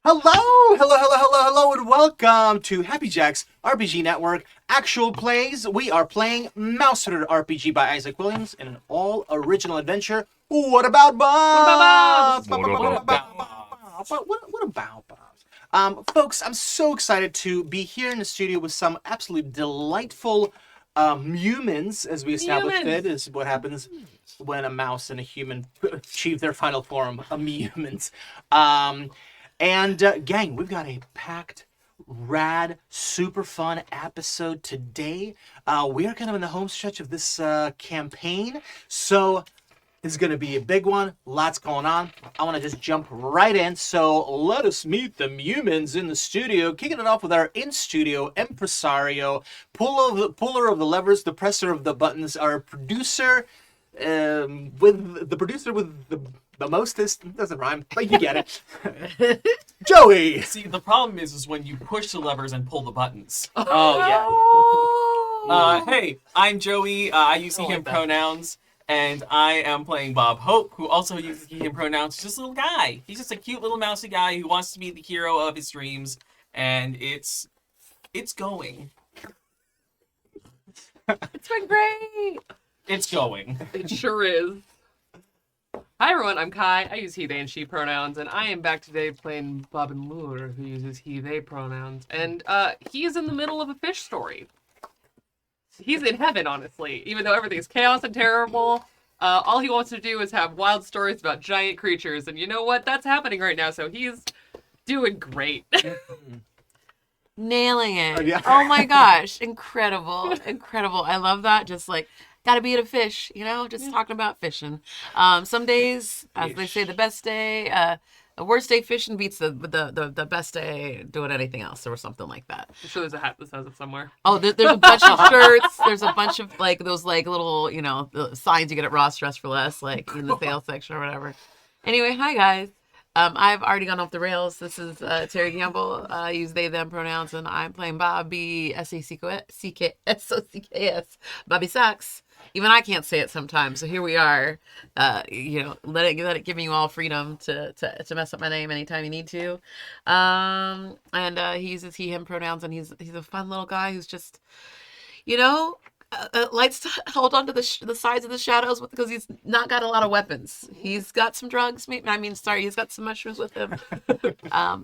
Hello, and welcome to Happy Jack's RPG Network Actual Plays. We are playing Mausritter RPG by Isaac Williams in an all-original adventure. What about Bob? What about Bob? Folks, I'm so excited to be here in the studio with some absolutely delightful humans, as we established it, is what happens when a mouse and a human achieve their final form, humans. Gang, we've got a packed, rad, super fun episode today. We are kind of in the home stretch of this campaign, so this is going to be a big one. Lots going on. I want to just jump right in, so let us meet the humans in the studio. Kicking it off with our in-studio impresario, puller of the levers, the presser of the buttons, our producer, with the mostest, doesn't rhyme, but you get it. Joey! See, the problem is when you push the levers and pull the buttons. Oh, yeah. Hey, I'm Joey. I use he, him pronouns, and I am playing Bob Hope, who also uses he, him pronouns. He's just a little guy. He's just a cute little mousy guy who wants to be the hero of his dreams, and it's going. It's been great. It's going. It sure is. Hi everyone, I'm Kai. I use he, they, and she pronouns, and I am back today playing Bob and Moore, who uses he, they pronouns. And he is in the middle of a fish story. He's in heaven, honestly, even though everything is chaos and terrible. All he wants to do is have wild stories about giant creatures, and you know what? That's happening right now, so he's doing great. Nailing it. Oh, yeah. Oh my gosh. Incredible. Incredible. I love that. Just like, gotta be at a fish, just talking about fishing. Some days, as they say, the best day, the worst day fishing beats the best day doing anything else or something like that. I'm sure there's a hat that says it somewhere. Oh, there's a bunch of shirts. There's a bunch of those little, the signs you get at Ross Dress for Less, in the sales section or whatever. Anyway, hi guys. I've already gone off the rails. This is Terry Gamble. I use they, them pronouns, and I'm playing Bobby, S-A-C-K-S, Bobby Sachs. Even I can't say it sometimes, so here we are. Let it give you all freedom to mess up my name anytime you need to. He uses he, him pronouns, and he's a fun little guy who's just, likes to hold on to the sides of the shadows because he's not got a lot of weapons. He's got some drugs, he's got some mushrooms with him,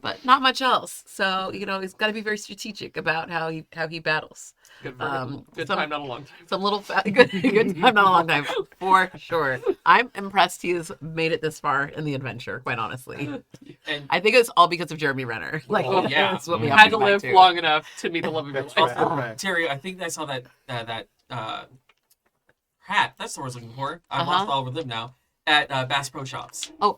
but not much else. So he's got to be very strategic about how he battles. Good for him. Good time, not a long time. Some little good time, not a long time, for sure. I'm impressed he has made it this far in the adventure. Quite honestly, And I think it's all because of Jeremy Renner. Oh, yeah. That's what we You have had to to go back live to. long enough to meet the love of your life. That's right. Terry, I think I saw that hat. That's the word I was looking for. I've lost all over them now. At Bass Pro Shops. Oh,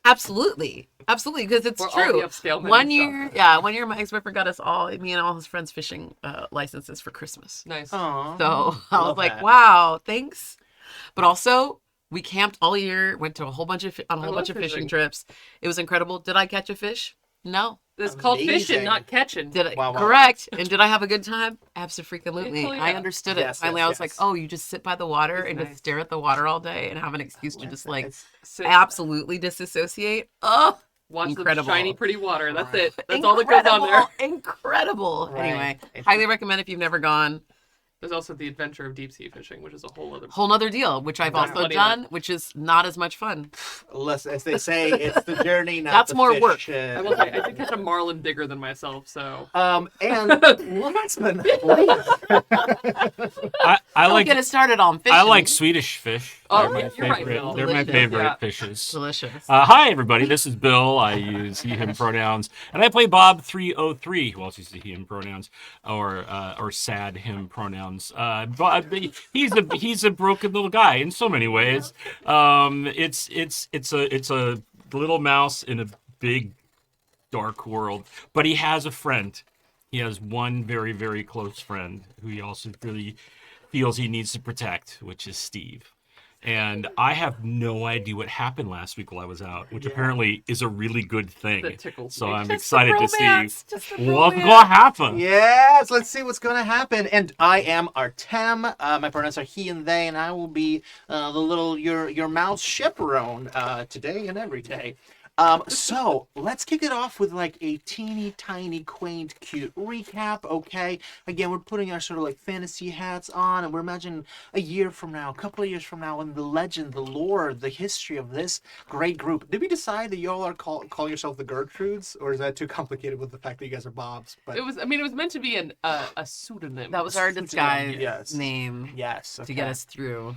absolutely, because it's We're all true. the upscale men One and year, one year, my ex-boyfriend got us all, me and all his friends, fishing licenses for Christmas. Nice. Aw, So I was love like, that. wow, thanks. But also, we camped all year, went to a whole bunch of love fishing fishing. trips. It was incredible. Did I catch a fish? No. It's called fishing, Amazing. not catching. Did I? Wow. Correct. And did I have a good time? Absolutely. Oh, yeah. I understood it. Yes, Finally, yes, I was like, yes. oh, you just sit by the water and nice. just stare at the water all day and have an excuse to just Sit, absolutely disassociate. Oh, watch incredible. the shiny, pretty water. That's Right. it. That's all that goes on there. Incredible. Right. Anyway, If highly recommend if you've never gone. There's also the adventure of deep sea fishing, which is a whole other. Whole nother deal, which I've There's also plenty of done, which is not as much fun. As they say, it's the journey, not That's the more fish. work. I will say, I did catch a marlin bigger than myself, so. And last but not least, I Don't like get it started on fishing. I like Swedish fish. Oh, They're my you're right, favorite. Bill. They're my Delicious. favorite Yeah. fishes. Delicious. Hi everybody, this is Bill. I use he him pronouns, and I play Bob 303, who also uses he him pronouns or sad him pronouns. But he's a broken little guy in so many ways. It's a little mouse in a big dark world, but he has a friend. He has one very, very close friend who he also really feels he needs to protect, which is Steve. And I have no idea what happened last week while I was out, which apparently is a really good thing. That tickles So me. I'm Just excited the to romance, see just the what's romance. going to happen. yes, let's see what's going to happen. And I am Artem. My pronouns are he and they, and I will be your mouse chaperone today and every day. So let's kick it off with like a teeny tiny quaint cute recap. Okay, again, we're putting our sort of like fantasy hats on, and we're imagining a year from now, a couple of years from now, when the legend, the lore, the history of this great group. Did we decide that y'all are call yourself the Gertrudes, or is that too complicated with the fact that you guys are Bobs? But It was. I mean, it was meant to be a pseudonym. That was our disguise Yes. name yes, to get us through.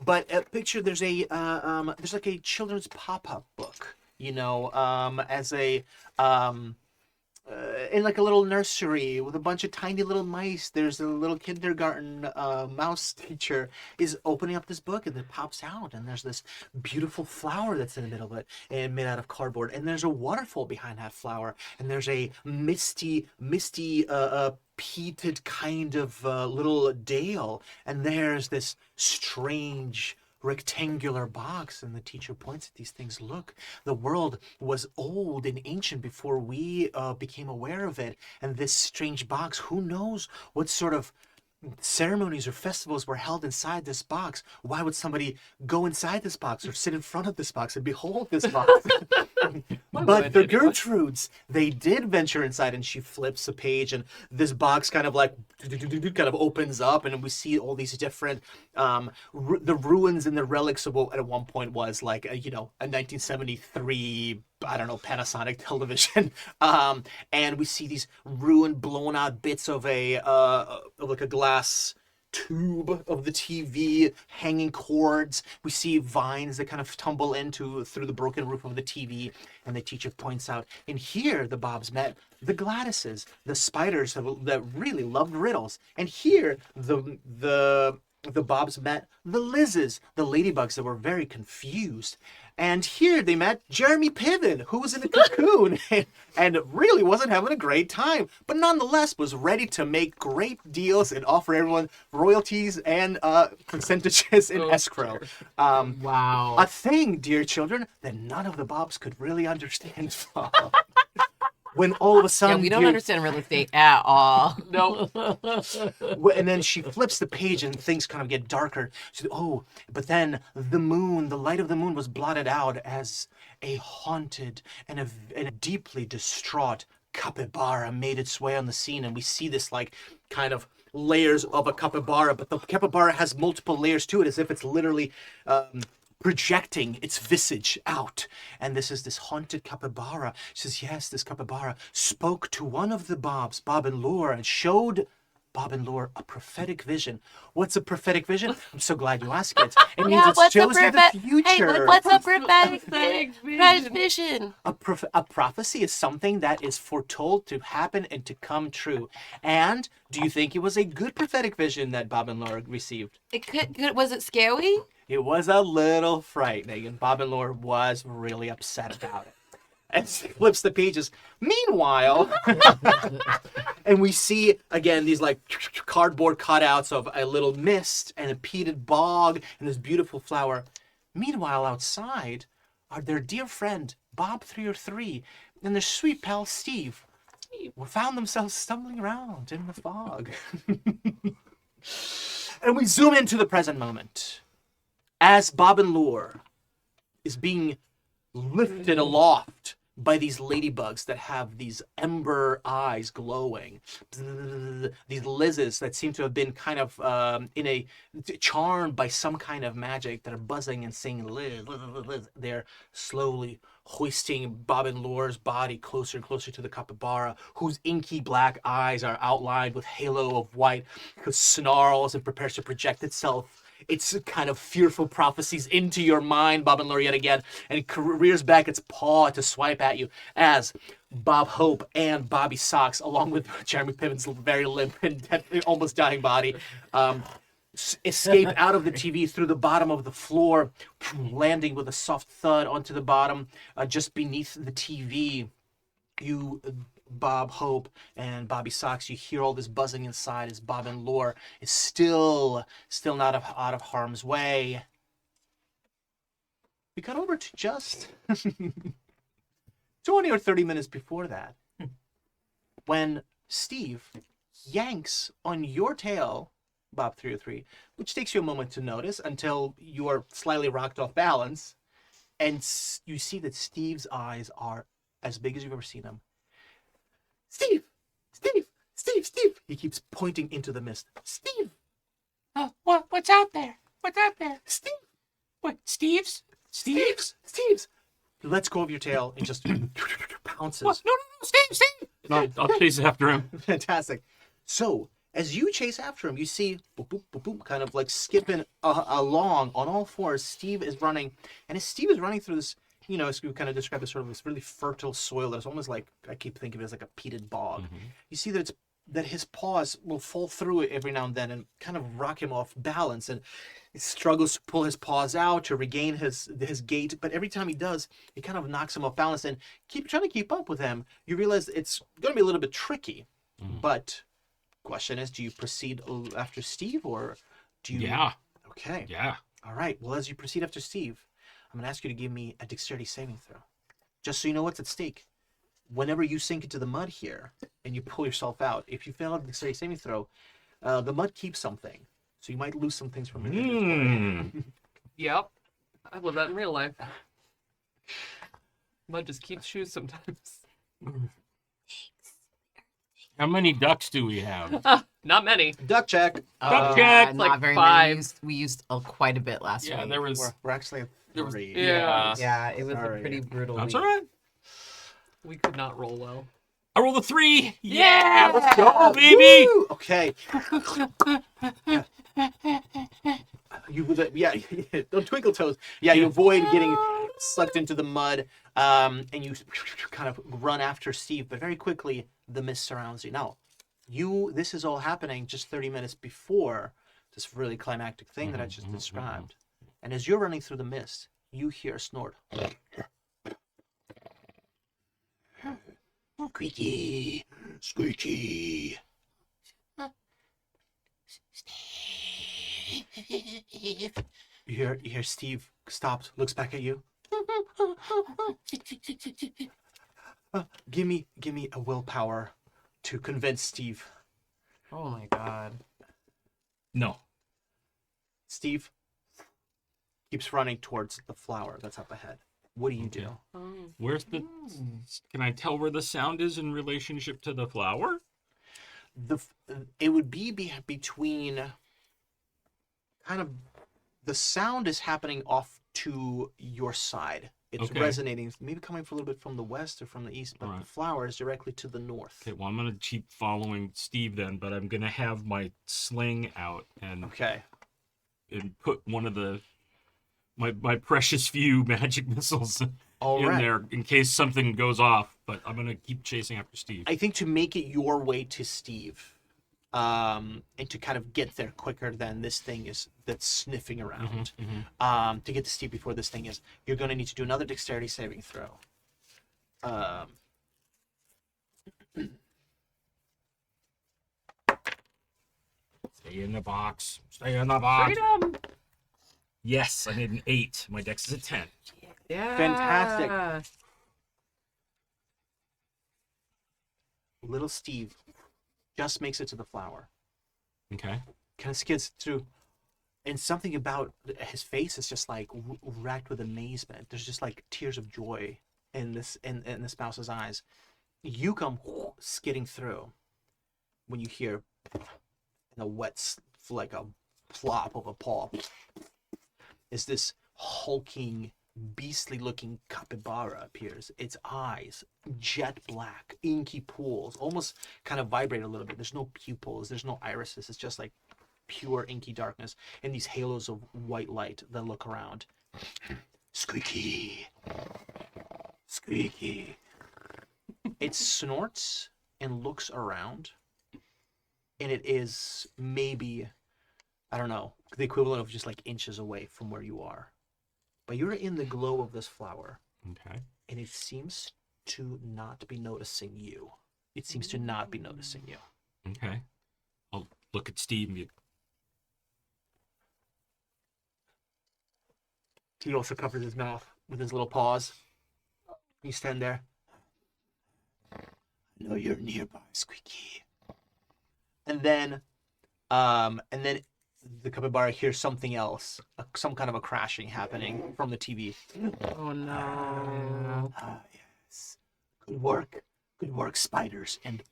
But picture there's there's like a children's pop-up book, as a in like a little nursery with a bunch of tiny little mice. There's a little kindergarten mouse teacher is opening up this book, and it pops out, and there's this beautiful flower that's in the middle of it, and made out of cardboard, and there's a waterfall behind that flower, and there's a misty peated kind of little dale, and there's this strange rectangular box, and the teacher points at these things. Look, the world was old and ancient before we became aware of it, and this strange box, who knows what sort of ceremonies or festivals were held inside this box. Why would somebody go inside this box or sit in front of this box and behold this box? But the Gertrudes, they did venture inside, and she flips a page, and this box kind of like opens up, and we see all these different the ruins and the relics of what at one point was like a 1973 Panasonic television, and we see these ruined, blown out bits of like a glass tube of the TV, hanging cords. We see vines that kind of tumble through the broken roof of the TV, and the teacher points out, and here the Bobs met the Gladyses, the spiders that really loved riddles, and here the Bobs met the Lizzes, the ladybugs that were very confused. And here they met Jeremy Piven, who was in a cocoon and really wasn't having a great time, but nonetheless was ready to make great deals and offer everyone royalties and percentages in escrow. Wow. A thing, dear children, that none of the Bobs could really understand. When all of a sudden, we don't understand real estate at all. No. And then she flips the page, and things kind of get darker. But then the light of the moon was blotted out as a haunted and a deeply distraught capybara made its way on the scene, and we see this like kind of layers of a capybara, but the capybara has multiple layers to it, as if it's literally projecting its visage out. And this is this haunted capybara. She says, yes, this capybara spoke to one of the Bobs, Bob and Lore, and showed Bob and Lore a prophetic vision. What's a prophetic vision? I'm so glad you asked it. It means it shows you the future. Hey, what's a prophetic vision? A prophecy is something that is foretold to happen and to come true. And do you think it was a good prophetic vision that Bob and Lore received? Was it scary? It was a little frightening, and Bob and Lore was really upset about it. And she flips the pages. Meanwhile, and we see, again, these like cardboard cutouts of a little mist and a peated bog and this beautiful flower. Meanwhile, outside are their dear friend, Bob 303, and their sweet pal, Steve, who found themselves stumbling around in the fog. And we zoom into the present moment. As Bob and Lore is being lifted aloft by these ladybugs that have these ember eyes glowing, these Lizzes that seem to have been kind of charmed by some kind of magic that are buzzing and saying Liz, Liz, Liz. They're slowly hoisting Bob and Lore's body closer and closer to the capybara, whose inky black eyes are outlined with halo of white, who snarls and prepares to project itself. It's kind of fearful prophecies into your mind, Bob and Lore, yet again, and it rears back its paw to swipe at you as Bob Hope and Bobby Socks, along with Jeremy Piven's very limp and almost dying body, escape out of the TV through the bottom of the floor, landing with a soft thud onto the bottom just beneath the TV. You, Bob Hope and Bobby Socks, you hear all this buzzing inside as Bob and Lore is still not out of harm's way. We cut over to just 20 or 30 minutes before that, when Steve yanks on your tail, Bob 303, which takes you a moment to notice until you are slightly rocked off balance, and you see that Steve's eyes are as big as you've ever seen them. Steve, Steve, Steve, Steve. He keeps pointing into the mist. Steve. What's out there? What's out there? Steve. What? Steve's? Steve's. Lets go of your tail and just pounces. What? No, Steve! No, I'll chase after him. Fantastic. So, as you chase after him, you see, boop, boop, boop, boop, kind of like skipping along on all fours. Steve is running, and as Steve is running through this, you know, as we kind of describe as sort of this really fertile soil that's almost like, I keep thinking of it as like a peated bog. You see that that his paws will fall through it every now and then and kind of rock him off balance, and he struggles to pull his paws out to regain his gait, but every time he does, it kind of knocks him off balance. And trying to keep up with him, you realize it's going to be a little bit tricky. But question is, do you proceed after Steve, or do you? Yeah. Okay. Yeah. All right. Well, as you proceed after Steve, I'm going to ask you to give me a dexterity saving throw, just so you know what's at stake. Whenever you sink into the mud here and you pull yourself out, if you fail a dexterity saving throw, the mud keeps something, so you might lose some things from your inventory. Yep. I live that in real life. Mud just keeps shoes sometimes. How many ducks do we have? Not many. Duck check. Duck check. like Not very 5. many. We used quite a bit last Yeah, week. there was. We're actually at There was- 3. Yeah. Yeah, it was Sorry. a pretty brutal That's week. all right. We could not roll well. I rolled a 3. Yeah, let's go, baby. Woo! Okay. Don't twinkle toes. Yeah, you avoid getting sucked into the mud, and you kind of run after Steve, but very quickly the mist surrounds you. Now, this is all happening just 30 minutes before this really climactic thing that I just described. And as you're running through the mist, you hear a snort. Squeaky, squeaky. You hear Steve stops, looks back at you. Give me a willpower to convince Steve. Oh my god. No. Steve keeps running towards the flower that's up ahead. What do you do? Where's the? Can I tell where the sound is in relationship to the flower? It would be between kind of the sound is happening off to your side. It's Okay. resonating, maybe coming from a little bit from the west or from the east, but Alright. the flower is directly to the north. Okay, well, I'm gonna keep following Steve then, but I'm gonna have my sling out and Okay. put one of my precious few magic missiles All in right. there in case something goes off. But I'm gonna keep chasing after Steve. I think to make it your way to Steve, and to kind of get there quicker than this thing that's sniffing around, to get to Steve before this thing is, you're going to need to do another dexterity saving throw. Stay in the box. Stay in the box. Freedom! Yes, I made an 8. My dex is a 10. Yeah. Fantastic. Little Steve just makes it to the flower. Okay. Kind of skids through, and something about his face is just like racked with amazement. There's just like tears of joy in this mouse's eyes. You come skidding through when you hear in a wet, like a plop of a paw, is this hulking, beastly-looking capybara appears. Its eyes, jet black, inky pools, almost kind of vibrate a little bit. There's no pupils, there's no irises. It's just like pure inky darkness and these halos of white light that look around. Squeaky, squeaky. It snorts and looks around, and it is maybe, I don't know, the equivalent of just like inches away from where you are. But you're in the glow of this flower, Okay. and it seems to not be noticing you. It seems to not be noticing you. Okay. I'll look at Steve and be, He also covers his mouth with his little paws. You stand there. I know you're nearby, Squeaky. And then the capybara hears something else, some kind of a crashing happening from the TV. Oh no. Yes. Good work, spiders. And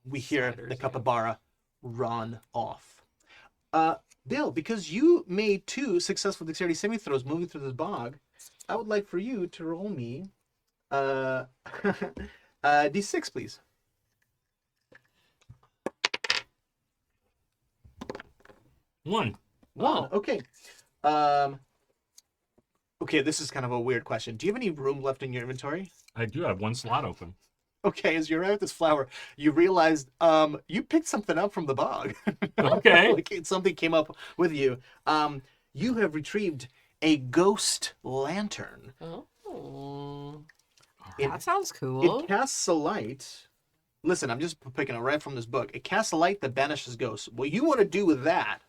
we hear the capybara run off. Bill, because you made 2 successful dexterity saving throws moving through this bog, I would like for you to roll me d6, please. 1. One. Okay. Okay, this is kind of a weird question. Do you have any room left in your inventory? I do have 1 slot open. Okay, as you're out with this flower, you realize you picked something up from the bog. Okay. Like something came up with you. You have retrieved a ghost lantern. Oh. That sounds cool. It casts a light. Listen, I'm just picking it right from this book. It casts a light that banishes ghosts. What you want to do with that?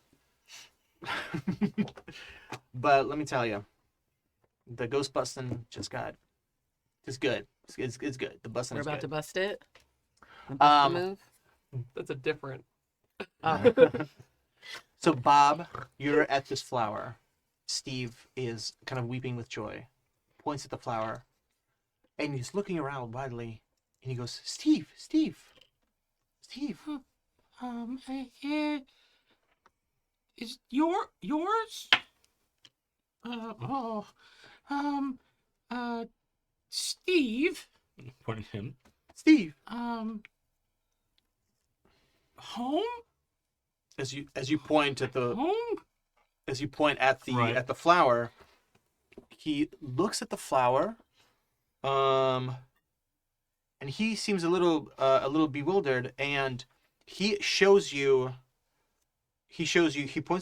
But let me tell you, the ghost busting just good. It's good. The busting We're is about to good. bust it. The bust the move. That's a different. Oh. So Bob, you're at this flower. Steve is kind of weeping with joy, points at the flower, and he's looking around widely, and he goes, Steve. Is yours? Steve. Pointing at him. Steve. Home? As you point at the Home? Right. At the flower, he looks at the flower, and he seems a little bewildered, and he points to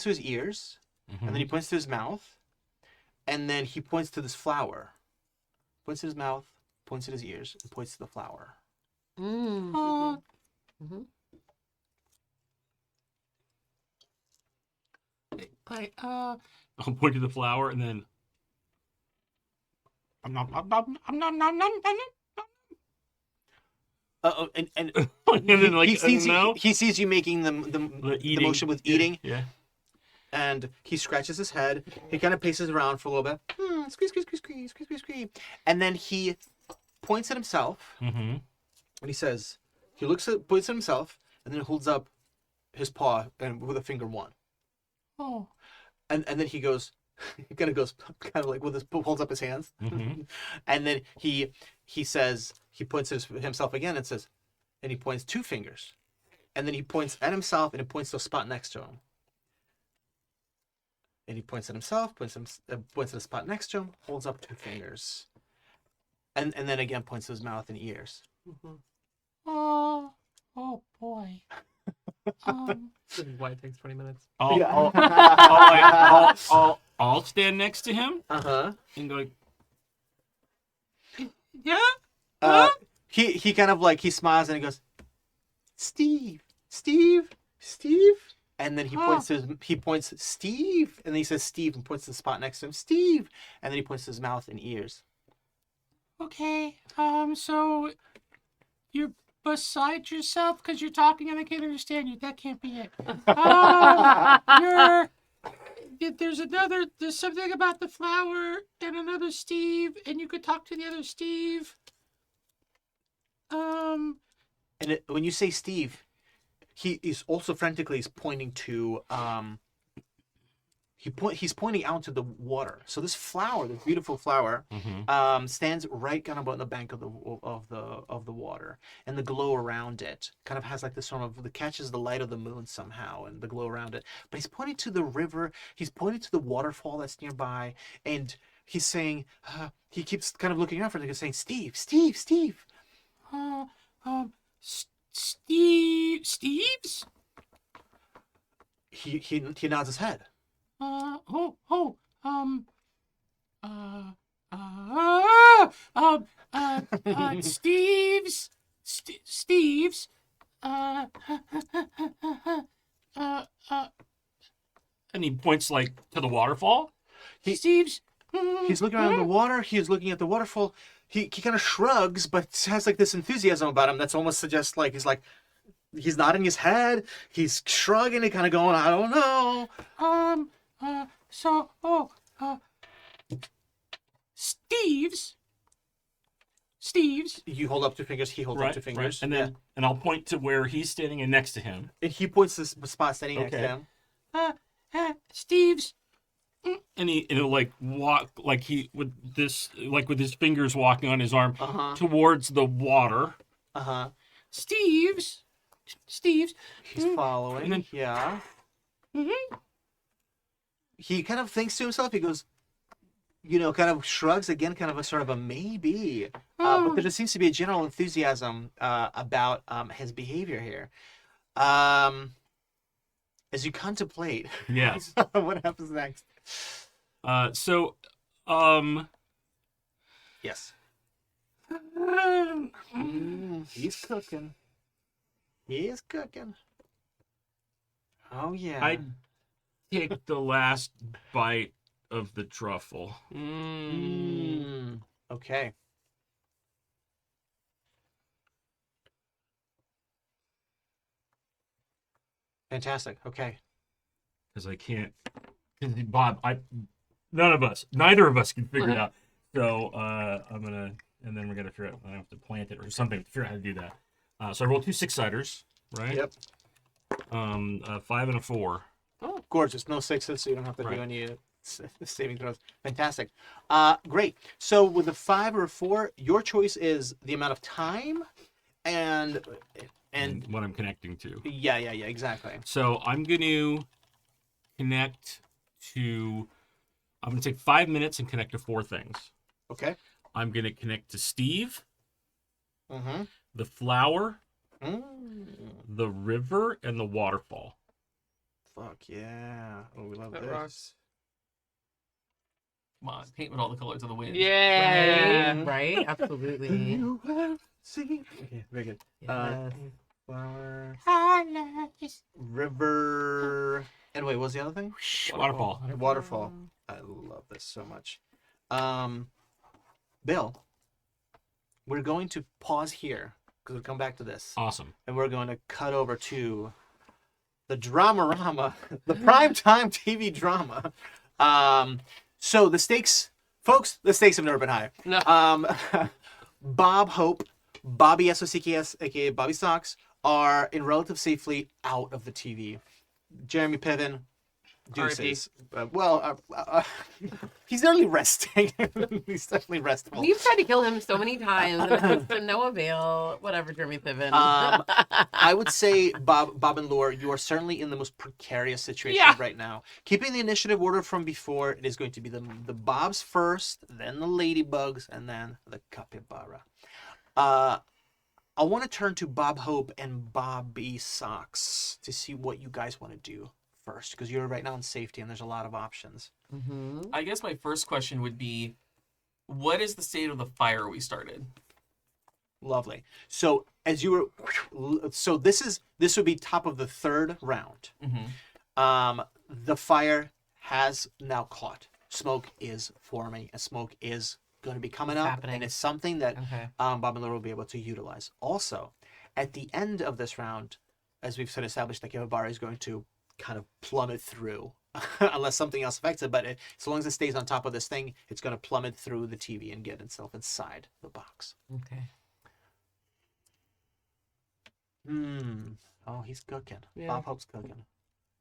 his ears, and then he points to his mouth, and then he points to this flower. Points to his mouth, points at his ears, and points to the flower. I'll point to the flower and then. I'm not. And And then like he sees you making the motion with eating, Yeah. and he scratches his head. He kind of paces around for a little bit. Squeeze. And then he points at himself, and he says, points at himself, and then holds up his paw and with a finger 1. Oh. And then he goes, he kind of like with his holds up his hands, and then he says, he points at himself again and says, and he points 2 fingers, and then he points at himself and he points to a spot next to him. And he points at himself, points at a spot next to him, holds up 2 fingers, and then again points to his mouth and ears. Oh boy. This is why it takes 20 minutes. I'll stand next to him and go. Yeah. He kind of like he smiles and he goes, Steve, and then he points Steve, and then he says Steve and points to the spot next to him, Steve, and then he points to his mouth and ears. Okay. So you're beside yourself because you're talking and I can't understand you. That can't be it. There's something about the flower and another Steve, and you could talk to the other Steve. When you say Steve, he is also frantically pointing to he's pointing out to the water. So this flower, this beautiful flower, stands right kind of on the bank of the water, and the glow around it kind of has like this sort of catches the light of the moon somehow, and the glow around it. But he's pointing to the river. He's pointing to the waterfall that's nearby, and he's saying he keeps kind of looking out for it. He's saying, Steve. Steve's? He nods his head. Steve's. And he points like to the waterfall. Steve's. He's looking around the water. He is looking at the waterfall. He kind of shrugs, but has like this enthusiasm about him that's almost suggests like he's like, he's nodding his head. He's shrugging and kind of going, I don't know. Steve's. You hold up two fingers. He holds up two fingers. And then and I'll point to where he's standing and next to him. And he points to the spot standing next to him. Steve's. And he'll like walk like he with his fingers walking on his arm towards the water. Steve's. He's following. And then- Yeah. He kind of thinks to himself. He goes, kind of shrugs again, kind of a sort of a maybe. But there seems to be a general enthusiasm about his behavior here. As you contemplate, Yes. what happens next? Yes. He's cooking. He's cooking. Oh yeah. I take the last bite of the truffle. Okay. Fantastic. Okay. Because I can't. Because Bob, neither of us can figure it out. So I'm gonna, and then we're gonna figure out. I have to plant it or something to figure out how to do that. So I rolled 2 6-siders, right? Yep. A 5 and a 4. Oh, gorgeous. No sixes, so you don't have to do any saving throws. Fantastic. Great. So with a 5 or a 4, your choice is the amount of time and What I'm connecting to. yeah, exactly. So I'm going to connect to. I'm going to take 5 minutes and connect to 4 things. Okay. I'm going to connect to Steve, Mm-hmm. the flower, the river, and the waterfall. Fuck yeah. Oh, we love That this. rocks. Come on, paint with all the colors of the wind. Yeah. Right? Absolutely. See? Okay, very good. Yes. Flower, river, and wait, what was the other thing? Waterfall. Waterfall. I love this so much. Bill, we're going to pause here because we'll come back to this, Awesome. and we're going to cut over to the Dramarama, the primetime TV drama. So the stakes, folks, the stakes have never been higher. No. Bob Hope, Bobby SOCKS, aka Bobby Socks, are in relative safely out of the TV. Jeremy Piven, deuces. He's only resting. He's definitely restful. We've tried to kill him so many times, and it's to no avail. Whatever, Jeremy Piven. I would say, Bob and Lore, you are certainly in the most precarious situation right now. Keeping the initiative order from before, it is going to be the Bobs first, then the Ladybugs, and then the Capybara. I want to turn to Bob Hope and Bobby Socks to see what you guys want to do first, because you're right now in safety and there's a lot of options. I guess my first question would be, what is the state of the fire we started? Lovely. So as you were, so this would be top of the 3rd round. The fire has now caught. Smoke is forming, and smoke is going to be coming up, happening. and it's something that Okay. Bob and Laura will be able to utilize. Also, at the end of this round, as we've sort of established, the Capybara is going to kind of plummet through, unless something else affects it. But as long as it stays on top of this thing, it's going to plummet through the TV and get itself inside the box. Okay. Oh, he's cooking. Yeah. Bob Hope's cooking.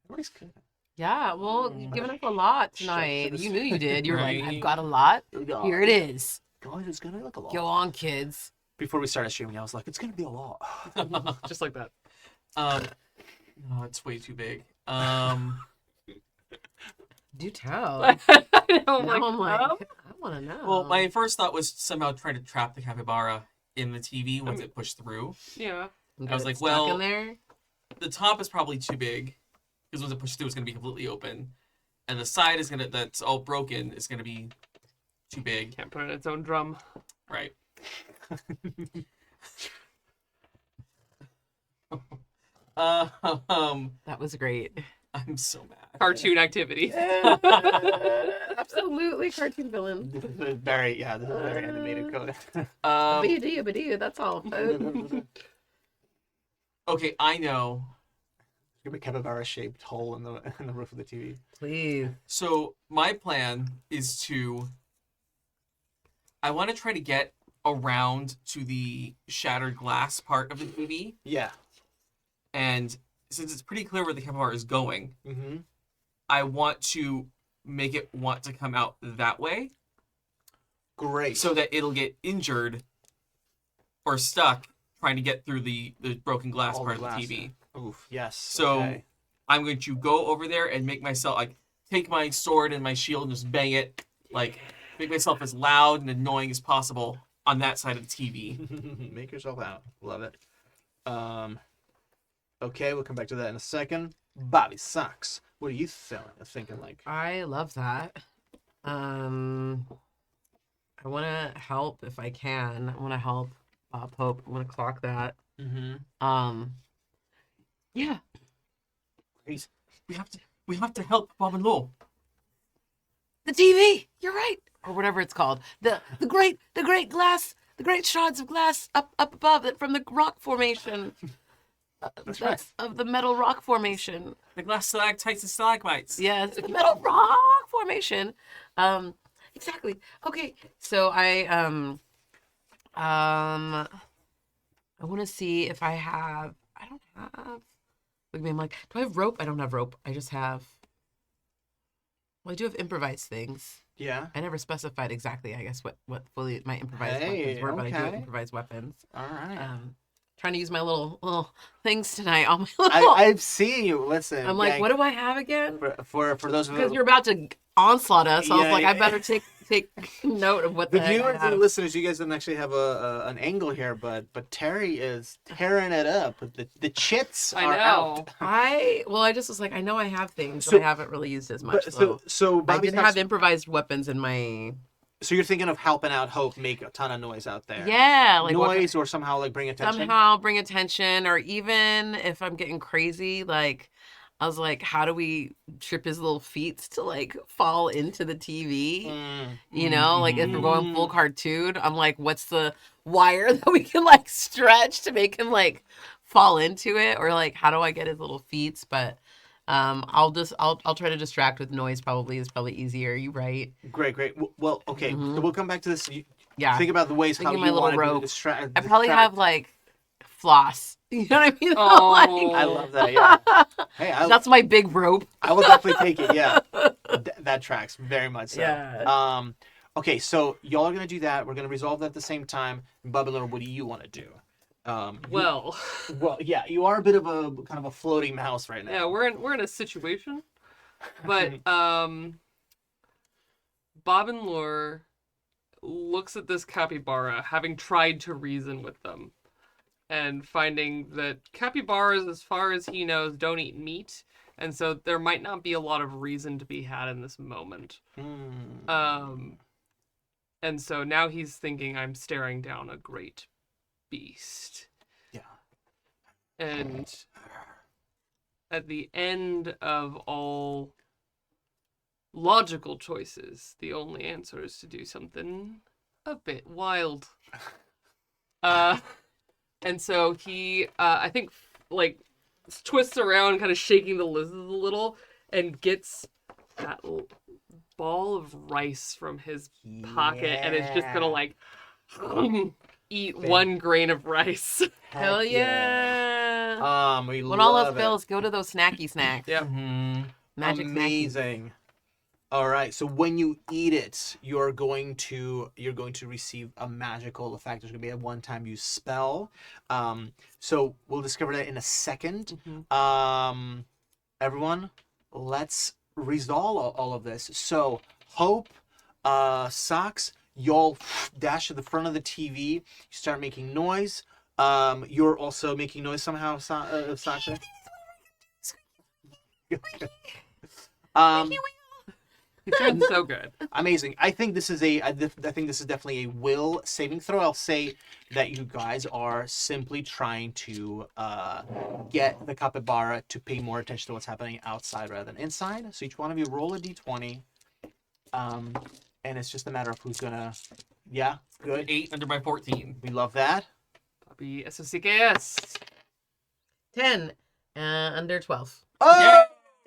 Everybody's cooking. Yeah, well, you've given us a lot tonight. You knew you did. You were like, Right. I've got a lot. Here it is. God, it's gonna be like a lot. Go on, kids. Before we started streaming, I was like, it's gonna be a lot. Just like that. No, it's way too big. Do tell. I know, Now like, I'm like, I want to know. Well, my first thought was somehow trying to trap the capybara in the TV once it pushed through. yeah. I was like, Stuck well, in there. The top is probably too big because once it pushed through, it's going to be completely open, and the side is that's all broken is going to be too big. Can't put in its own drum. Right. That was great. I'm so mad. Cartoon activity. Absolutely, cartoon villain. This is very animated code. Badoo, badoo, that's all. Okay, I know. Give me a capybara-shaped hole in the roof of the TV. Please. So my plan is I want to try to get around to the shattered glass part of the TV, Yeah. and since it's pretty clear where the capybara is going, Mm-hmm. I want to make it want to come out that way, Great. so that it'll get injured or stuck trying to get through the broken glass All part the of the glass, TV. Oof. Yes. So okay. I'm going to go over there and make myself take my sword and my shield and just bang it, make myself as loud and annoying as possible on that side of the TV. Make yourself out. Love it. Okay, we'll come back to that in a second. Bobby Socks. What are you thinking like? I love that. I want to help if I can. I want to help Bob Hope. I want to clock that. Mm-hmm. Yeah. Great. We have to help Bob and Law. The TV. You're right. Or whatever it's called. The great glass. The great shards of glass up above it from the rock formation. That's right. Of the metal rock formation. The glass stalactites and stalagmites. Yes, the metal rock formation. Exactly. Okay, so I want to see if I have. I don't have. Look at me. I'm like, do I have rope? I don't have rope. I just have. Well, I do have improvised things. Yeah. I never specified exactly, I guess, what fully my improvised Hey, weapons were, but I do have okay. improvised weapons. All right. Trying to use my little things tonight. All my little. I've seen you. Listen. I'm like, gang, what do I have again? for those of Because you're about to onslaught us. So I was Yeah, like, yeah. I better take note of what the the heck I viewers and have. the listeners, you guys don't actually have an angle here, but Terry is tearing it up. The chits I are know. out. I just was like, I know I have things, So- but I haven't really used as much. But, So so I Bobby didn't Socks, have improvised weapons in my. so you're thinking of helping out Hope make a ton of noise out there. Yeah, like what- noise or somehow like bring attention. somehow bring attention, or even if I'm getting crazy, like I was like, how do we trip his little feet to like fall into the TV? You know, like if we're going full cartoon, I'm like, what's the wire that we can like stretch to make him like fall into it, or like how do I get his little feet? But I'll try to distract with noise. Probably is probably easier. You right? Great. Well, okay. Mhm. So we'll come back to this. Yeah. Think about the ways how Thinking you my little want to rope. distract. I probably have like floss. You know what I mean? Oh. I love that. Yeah. Hey, That's my big rope. I will definitely take it. Yeah. That tracks very much so. Yeah. Okay, so y'all are gonna do that. We're gonna resolve that at the same time. Bub and Little, what do you want to do? Well, Well, yeah, you are a bit of a kind of a floating mouse right now. yeah, we're in a situation, but Bob and Lure looks at this capybara, having tried to reason with them, and finding that capybaras, as far as he knows, don't eat meat, and so there might not be a lot of reason to be had in this moment. And so now he's thinking, I'm staring down a great beast. Yeah. And at the end of all logical choices, the only answer is to do something a bit wild. And so he, I think, like, twists around, kind of shaking the lizards a little, and gets that ball of rice from his pocket, and is just gonna, like, eat one grain of rice. Hell yeah. We When all else love it. fails, go to those snacky snacks. Yeah. Magic snackies. Amazing. All right. So when you eat it, you're going to receive a magical effect. There's going to be a one-time use spell. So we'll discover that in a second. Everyone, let's resolve all of this. So Hope, Socks, y'all dash to the front of the TV. You start making noise. You're also making noise somehow, Socks. He's doing so good. Amazing. I think this is definitely a will saving throw. I'll say that you guys are simply trying to get the capybara to pay more attention to what's happening outside rather than inside. So each one of you roll a d20. And it's just a matter of who's gonna. Yeah, good. 8 under my 14. We love that. Papi, eso sí que es. 10. Under 12. Oh,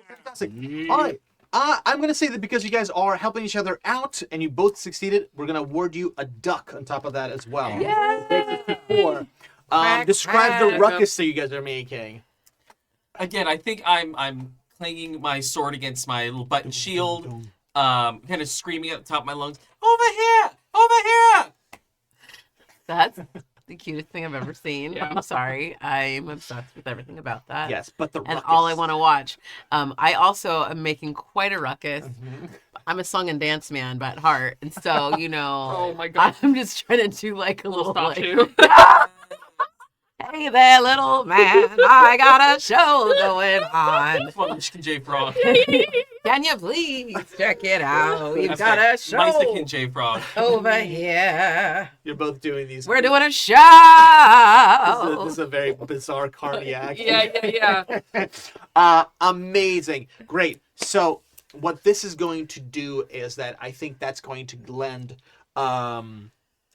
fantastic. All right. I'm going to say that because you guys are helping each other out and you both succeeded, we're going to award you a duck on top of that as well. Yay! Describe the Quack. ruckus that you guys are making. Again, I think I'm clanging my sword against my little button shield, kind of screaming at the top of my lungs, "Over here! Over here!" That's the cutest thing I've ever seen. Yeah. I'm sorry. I'm obsessed with everything about that. Yes, but the ruckus. And all I want to watch. I also am making quite a ruckus. I'm a song and dance man by heart. And so, you know, Oh my god. I'm just trying to do like a little Stop like, you. hey there, little man, I got a show going on. Come on, Michigan J Frog. Can you please check it out? We've That's got right, a show Mexican J Frog. over here. You're both doing these. We're doing a This show. is a very bizarre cardiac. Yeah. Amazing. Great. So what this is going to do is that I think that's going to lend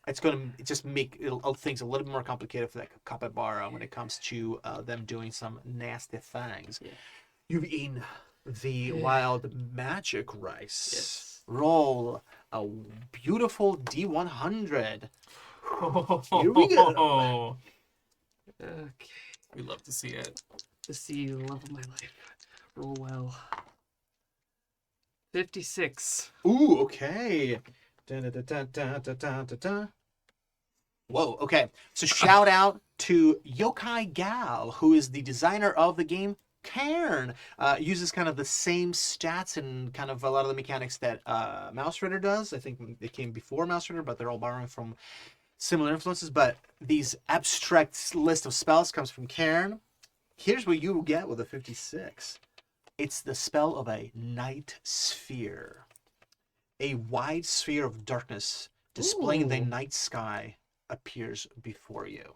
it's going to just make things a little bit more complicated for that capybara when it comes to them doing some nasty things. Yeah. You've eaten the wild magic rice. Yes. Roll a beautiful D100. Here we go. Okay. We love to see it. To see the love of my life. Roll well. 56. Ooh, okay. Dun, dun, dun, dun, dun, dun, dun, dun. Whoa, okay. So shout out to Yokai Gal, who is the designer of the game Cairn. Uses kind of the same stats and kind of a lot of the mechanics that Mausritter does. I think they came before Mausritter, but they're all borrowing from similar influences. But these abstract list of spells comes from Cairn. Here's what you will get with a 56. It's the spell of a night sphere. A wide sphere of darkness displaying the night sky appears before you.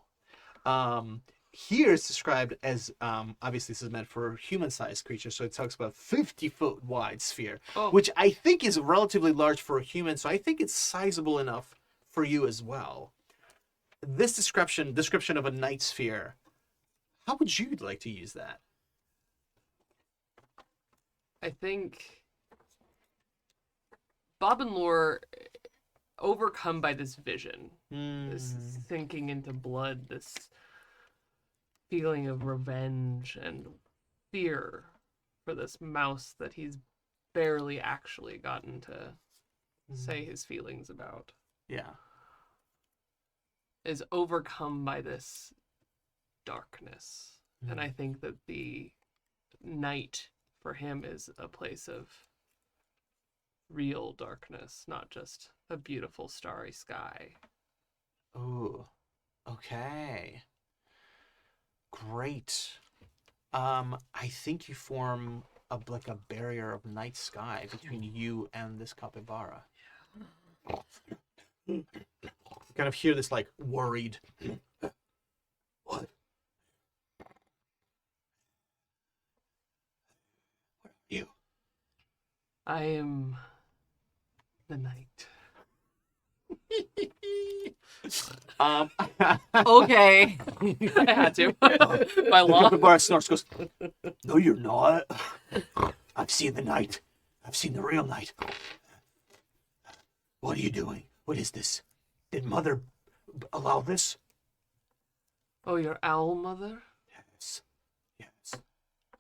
Here it's described as, obviously this is meant for human-sized creatures, so it talks about 50-foot wide sphere, which I think is relatively large for a human, so I think it's sizable enough for you as well. This description of a night sphere, how would you like to use that? I think Bob and Lore, overcome by this vision, this sinking into blood, this feeling of revenge and fear for this mouse that he's barely actually gotten to say his feelings about, Yeah. is overcome by this darkness. And I think that the night for him is a place of real darkness, not just a beautiful starry sky. Ooh, okay. Great. I think you form like a barrier of night sky between you and this capybara. You kind of hear this like worried. What? What are you? I am the night. Okay. I had to. By The law. capybara snorts, goes, "No, you're not. I've seen the night. I've seen the real night. What are you doing? What is this? Did Mother allow this?" Oh, your owl mother? Yes. Yes.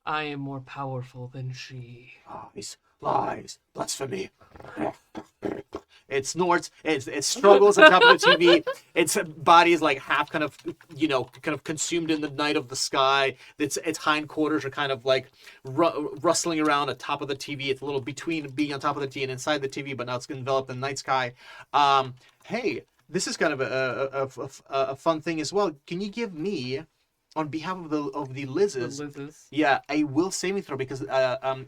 I am more powerful than she. Lies. Lies. Blasphemy. It snorts. It struggles on top of the TV. Its body is like half kind of consumed in the night of the sky. Its hindquarters are kind of like rustling around on top of the TV. It's a little between being on top of the TV and inside the TV, but now it's enveloped in the night sky. Hey, this is kind of a fun thing as well. Can you give me, on behalf of the Lizzes, yeah, a will saving throw, because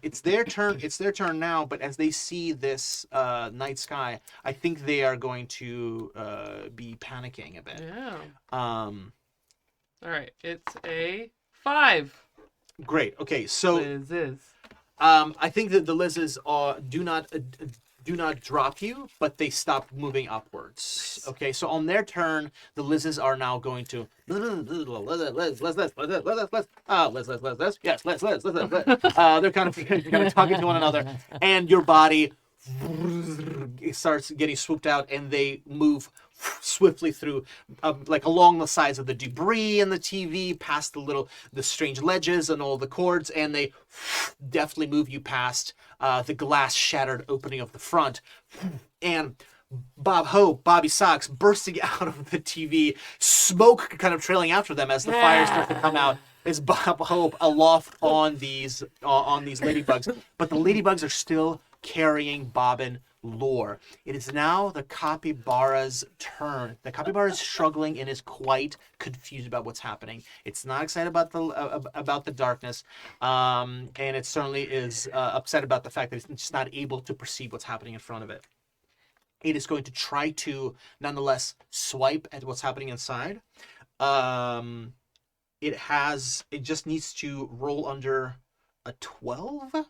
it's their turn. It's their turn now. But as they see this night sky, I think they are going to be panicking a bit. Yeah. All right. It's a 5. Great. Okay. So Liz is. I think that the Lizzes do not do not drop you, but they stop moving upwards. Okay, so on their turn, the lizards are now going to they're kind of talking to one another, and your body starts getting swooped out, and they move swiftly through, like along the sides of the debris and the TV, past the strange ledges and all the cords, and they deftly move you past the glass shattered opening of the front, and Bob Hope, Bobby Socks bursting out of the TV, smoke kind of trailing after them as the fires start to come out. Is Bob Hope aloft on these ladybugs, but the ladybugs are still carrying Bobbin lore. It is now the capybara's turn. The capybara is struggling and is quite confused about what's happening. It's not excited about the darkness, and it certainly is upset about the fact that it's just not able to perceive what's happening in front of it. It is going to try to, nonetheless, swipe at what's happening inside. It just needs to roll under a 12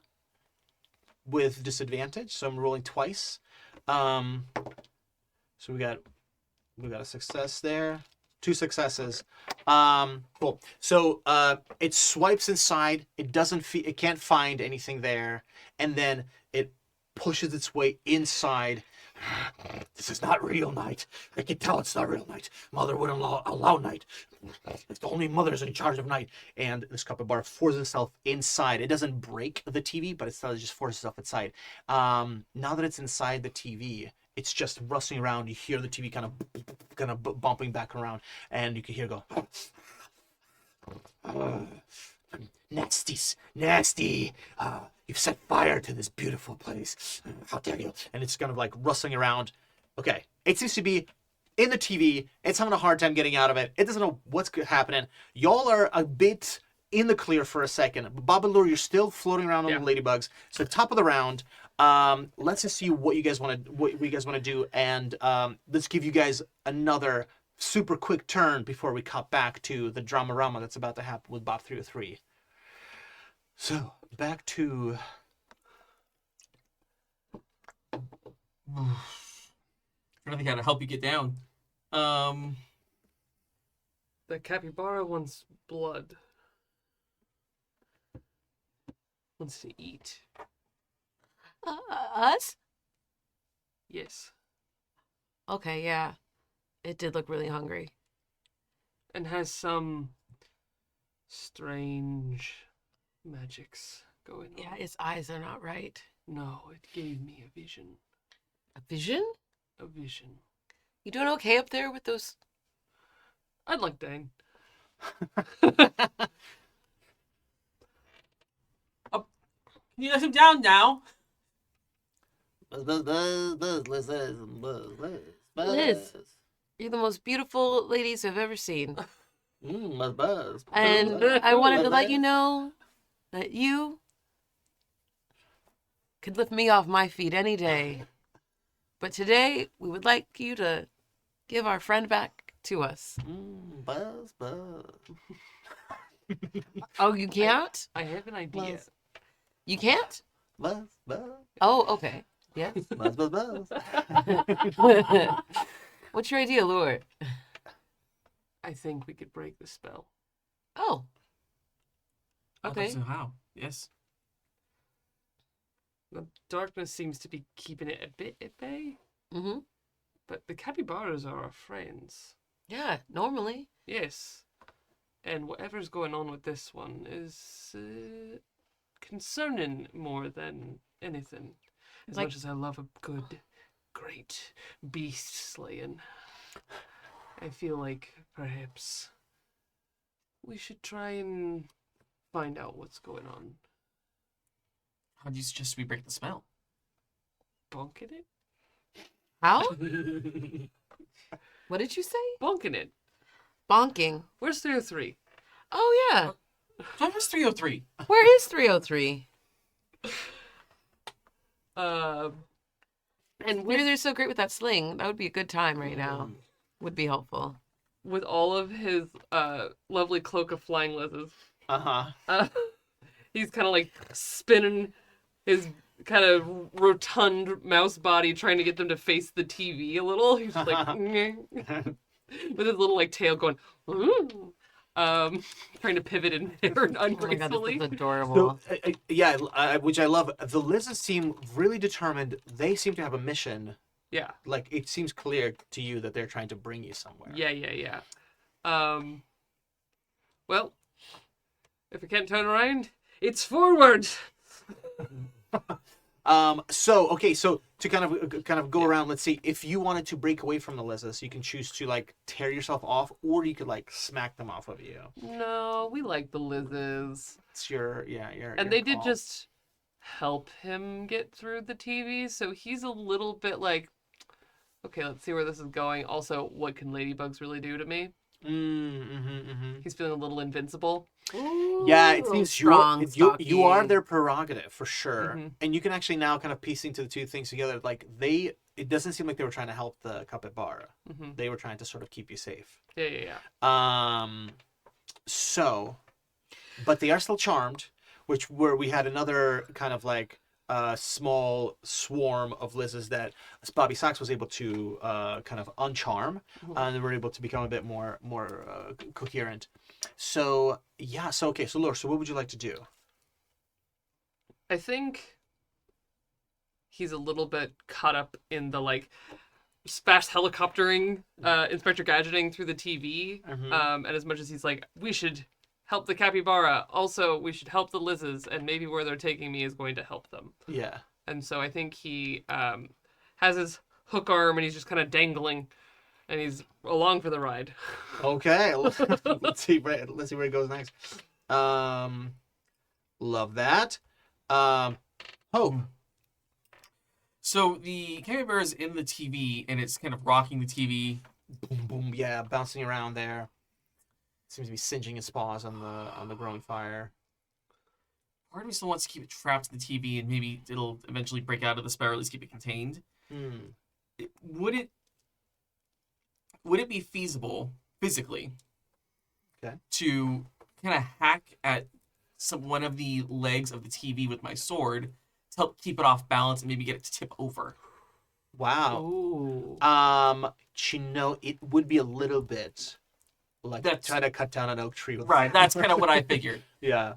with disadvantage. So I'm rolling twice. So we got a success there. 2 successes. Cool. So it swipes inside. It can't find anything there, and then it pushes its way inside. This is not real night. I can tell it's not real night. Mother wouldn't allow night. It's only mother's in charge of night. And this capybara forces itself inside. It doesn't break the TV, but it just forces itself inside. Now that it's inside the TV, it's just rustling around. You hear the TV kind of bumping back around, and you can hear it go. Nasty. You've set fire to this beautiful place. How dare you? And it's kind of like rustling around. Okay, it seems to be in the TV. It's having a hard time getting out of it. It doesn't know what's happening. Y'all are a bit in the clear for a second. Bob and Lure, you're still floating around on the ladybugs. So top of the round, let's just see what you guys want to do, and let's give you guys another super quick turn before we cut back to the drama-rama that's about to happen with Bob 303. So, back to... I don't think how to help you get down. The capybara wants blood. Wants to eat. Us? Yes. Okay, yeah. It did look really hungry. And has some strange magics going on. Yeah, its eyes are not right. No, it gave me a vision. A vision? A vision. You doing okay up there with those? I'd like Dane. Can you let him down now? Liz, you're the most beautiful ladies I've ever seen. And I wanted to let you know that you could lift me off my feet any day. But today, we would like you to give our friend back to us. Oh, you can't? I have an idea. You can't? Oh, okay. Yes. What's your idea, Lure? I think we could break the spell. Oh. Okay. Okay. So how? Yes. The darkness seems to be keeping it a bit at bay. Mm-hmm. But the capybaras are our friends. Yeah, normally. Yes. And whatever's going on with this one is concerning more than anything. As much as I love a good, great beast slaying, I feel like perhaps we should try and find out what's going on. How do you suggest we break the spell? Bonking it? How? What did you say? Bonking it. Bonking. Where's 303? Oh, yeah. How was 303? Where is 303? And Maybe they're so great with that sling. That would be a good time right now. Would be helpful. with all of his lovely cloak of flying lizards, Uh-huh. he's kind of like spinning his kind of rotund mouse body, trying to get them to face the TV a little. He's just like, with his little like tail going, "Ooh." Trying to pivot in there Oh my god, ungracefully. this is adorable. So, yeah, which I love. The lizards seem really determined. They seem to have a mission. Yeah, Like, it seems clear to you that they're trying to bring you somewhere. yeah. Well, if I can't turn around, it's forward. So to kind of go around, let's see, if you wanted to break away from the lizards, you can choose to like tear yourself off, or you could like smack them off of you. No, we like the lizards. It's your And they did just help him get through the TV, so he's a little bit like, okay, let's see where this is going. Also, what can ladybugs really do to me? He's feeling a little invincible. Yeah, it seems strong, you are stocky. their prerogative for sure, Mhm. and you can actually now kind of piecing to the two things together. Like it doesn't seem like they were trying to help the capybara. They were trying to sort of keep you safe. Yeah. So, but they are still charmed, where we had another kind of like small swarm of lizards that Bobby Socks was able to kind of uncharm, and they were able to become a bit more coherent. So yeah, so Laura, so what would you like to do? I think he's a little bit caught up in the like fast helicoptering, Inspector Gadgeting through the TV. And as much as he's like, we should help the capybara, also we should help the lizards, and maybe where they're taking me is going to help them. Yeah. And so I think he has his hook arm and he's just kind of dangling, and he's along for the ride. Okay. let's see where it goes next. Love that. Hope. So the capybara is in the TV, and it's kind of rocking the TV. Boom, boom. Yeah, bouncing around there. Seems to be singeing its paws on the growing fire. Part of me still wants to keep it trapped in the TV, and maybe it'll eventually break out of the spell, or at least keep it contained. Would it be feasible physically to kind of hack at one of the legs of the TV with my sword to help keep it off balance and maybe get it to tip over? Wow. Ooh. It would be a little bit like That's- trying to cut down an oak tree with Right, that's kind of what I figured. Yeah.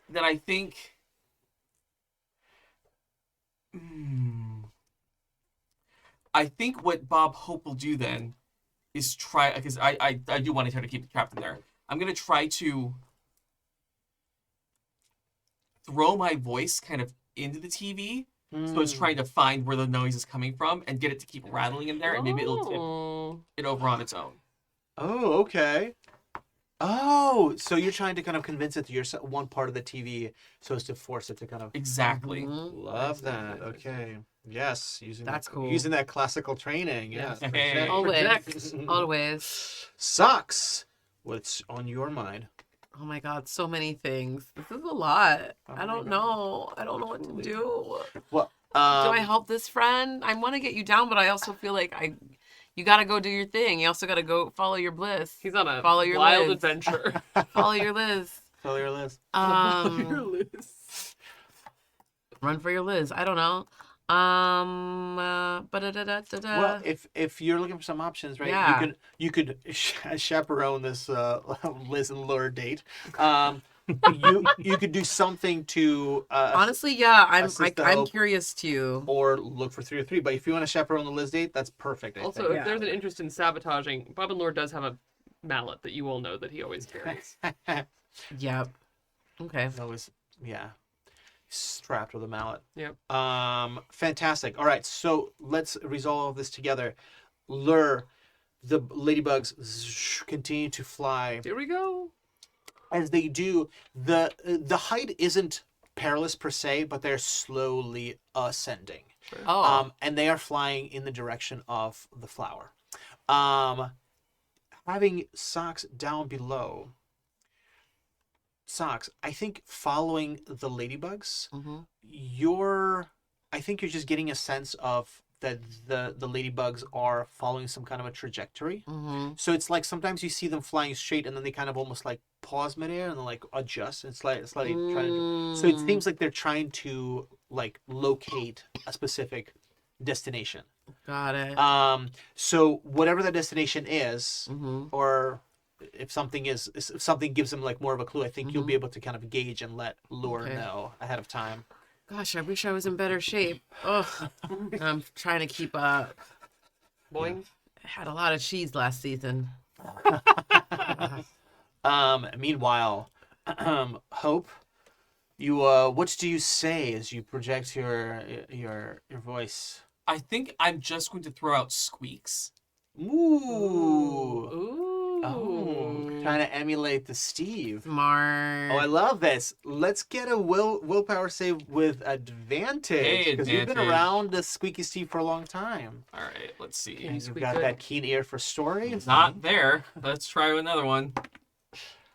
Then I think... I think what Bob Hope will do then is try, because I do want to try to keep it trapped in there. I'm going to try to throw my voice kind of into the TV, so it's trying to find where the noise is coming from and get it to keep rattling in there, and maybe it'll tip it over on its own. Oh, okay. Oh, so you're trying to kind of convince it that you're one part of the TV so as to force it to kind of... Exactly. Love that. Okay. Yes, That's cool. Using that classical training. Yes. Hey. Always. Always. Sucks. What's on your mind? Oh my god, so many things. This is a lot. I don't know. I don't know what to do. Well, Do I help this friend? I want to get you down, but I also feel like you gotta go do your thing. You also gotta go follow your bliss. He's on a Follow your wild Liz. adventure. Follow your Liz. Follow your list. Run for your Liz. I don't know. Well, if you're looking for some options, right? Yeah. You could chaperone this Liz and Lure date. You could do something to Honestly, yeah, I'm assist the I'm help. curious too. or look for 3 or 3. But if you want to chaperone the Liz date, that's perfect. I Also, think. if there's an interest in sabotaging, Bob and Lord does have a mallet that you all know that he always carries. Yep. Okay. That was strapped with a mallet. Yep. Fantastic. All right, so let's resolve this together. Lure, the ladybugs continue to fly. Here we go. As they do, the height isn't perilous per se, but they're slowly ascending. Oh. And they are flying in the direction of the flower. Having Socks down below. Socks, I think following the ladybugs, I think you're just getting a sense of that the ladybugs are following some kind of a trajectory. So it's like sometimes you see them flying straight and then they kind of almost like pause midair and then like adjust and slightly trying to. So it seems like they're trying to like locate a specific destination. Got it. So whatever the destination is, Mm-hmm. or if something gives them like more of a clue, I think you'll be able to kind of gauge and let Lure Okay. know ahead of time. Gosh, I wish I was in better shape. Ugh. I'm trying to keep up. Boing. I had a lot of cheese last season. Meanwhile, Hope, you what do you say as you project your voice? I think I'm just going to throw out squeaks. Ooh. Ooh. Oh, trying to emulate the Steve. Smart. Oh, I love this. Let's get a willpower save with advantage Hey, because you've been advantage. around the Squeaky Steve for a long time. All right, let's see. Can you And you've squeak got good? that keen ear for stories. Not there. Let's try another one.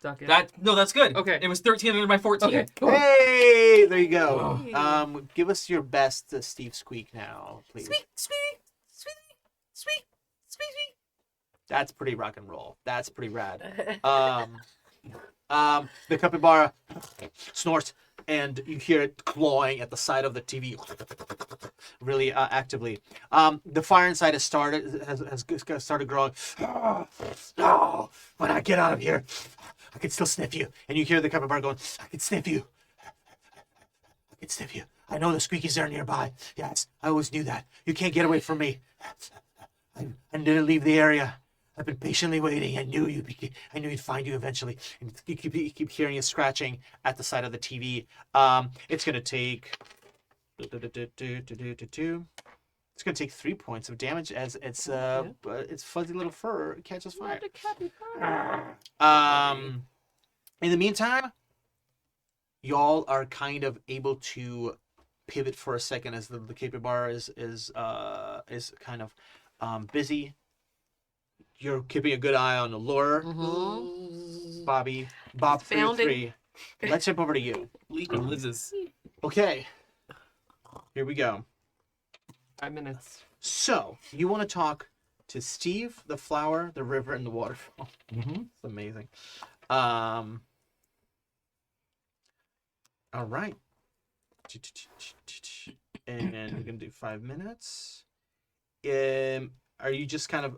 Duck it. That's good. Okay. It was 13 under my 14. Okay. Hey, there you go. Hey. Give us your best Steve Squeak now, please. Squeak, squeak, squeak, squeak, squeak, squeak. That's pretty rock and roll. That's pretty rad. The capybara snorts, and you hear it clawing at the side of the TV, really actively. The fire inside has started growing. No, when I get out of here, I can still sniff you. And you hear the capybara going, I can sniff you. I can sniff you. I know the squeakies are nearby. Yes, I always knew that. You can't get away from me. I didn't leave the area. I've been patiently waiting. I knew you'd find you eventually. And you keep hearing it scratching at the side of the TV. It's gonna take. It's gonna take 3 points of damage as its fuzzy little fur catches fire. In the meantime, y'all are kind of able to pivot for a second as the capybara is kind of busy. You're keeping a good eye on the lure. Mm-hmm. Bob Found 303. Let's jump over to you. Leaping lizards. Okay. Here we go. 5 minutes. So, you want to talk to Steve, the flower, the river, and the waterfall. Mm-hmm. It's amazing. All right. And we're going to do 5 minutes. Are you just kind of,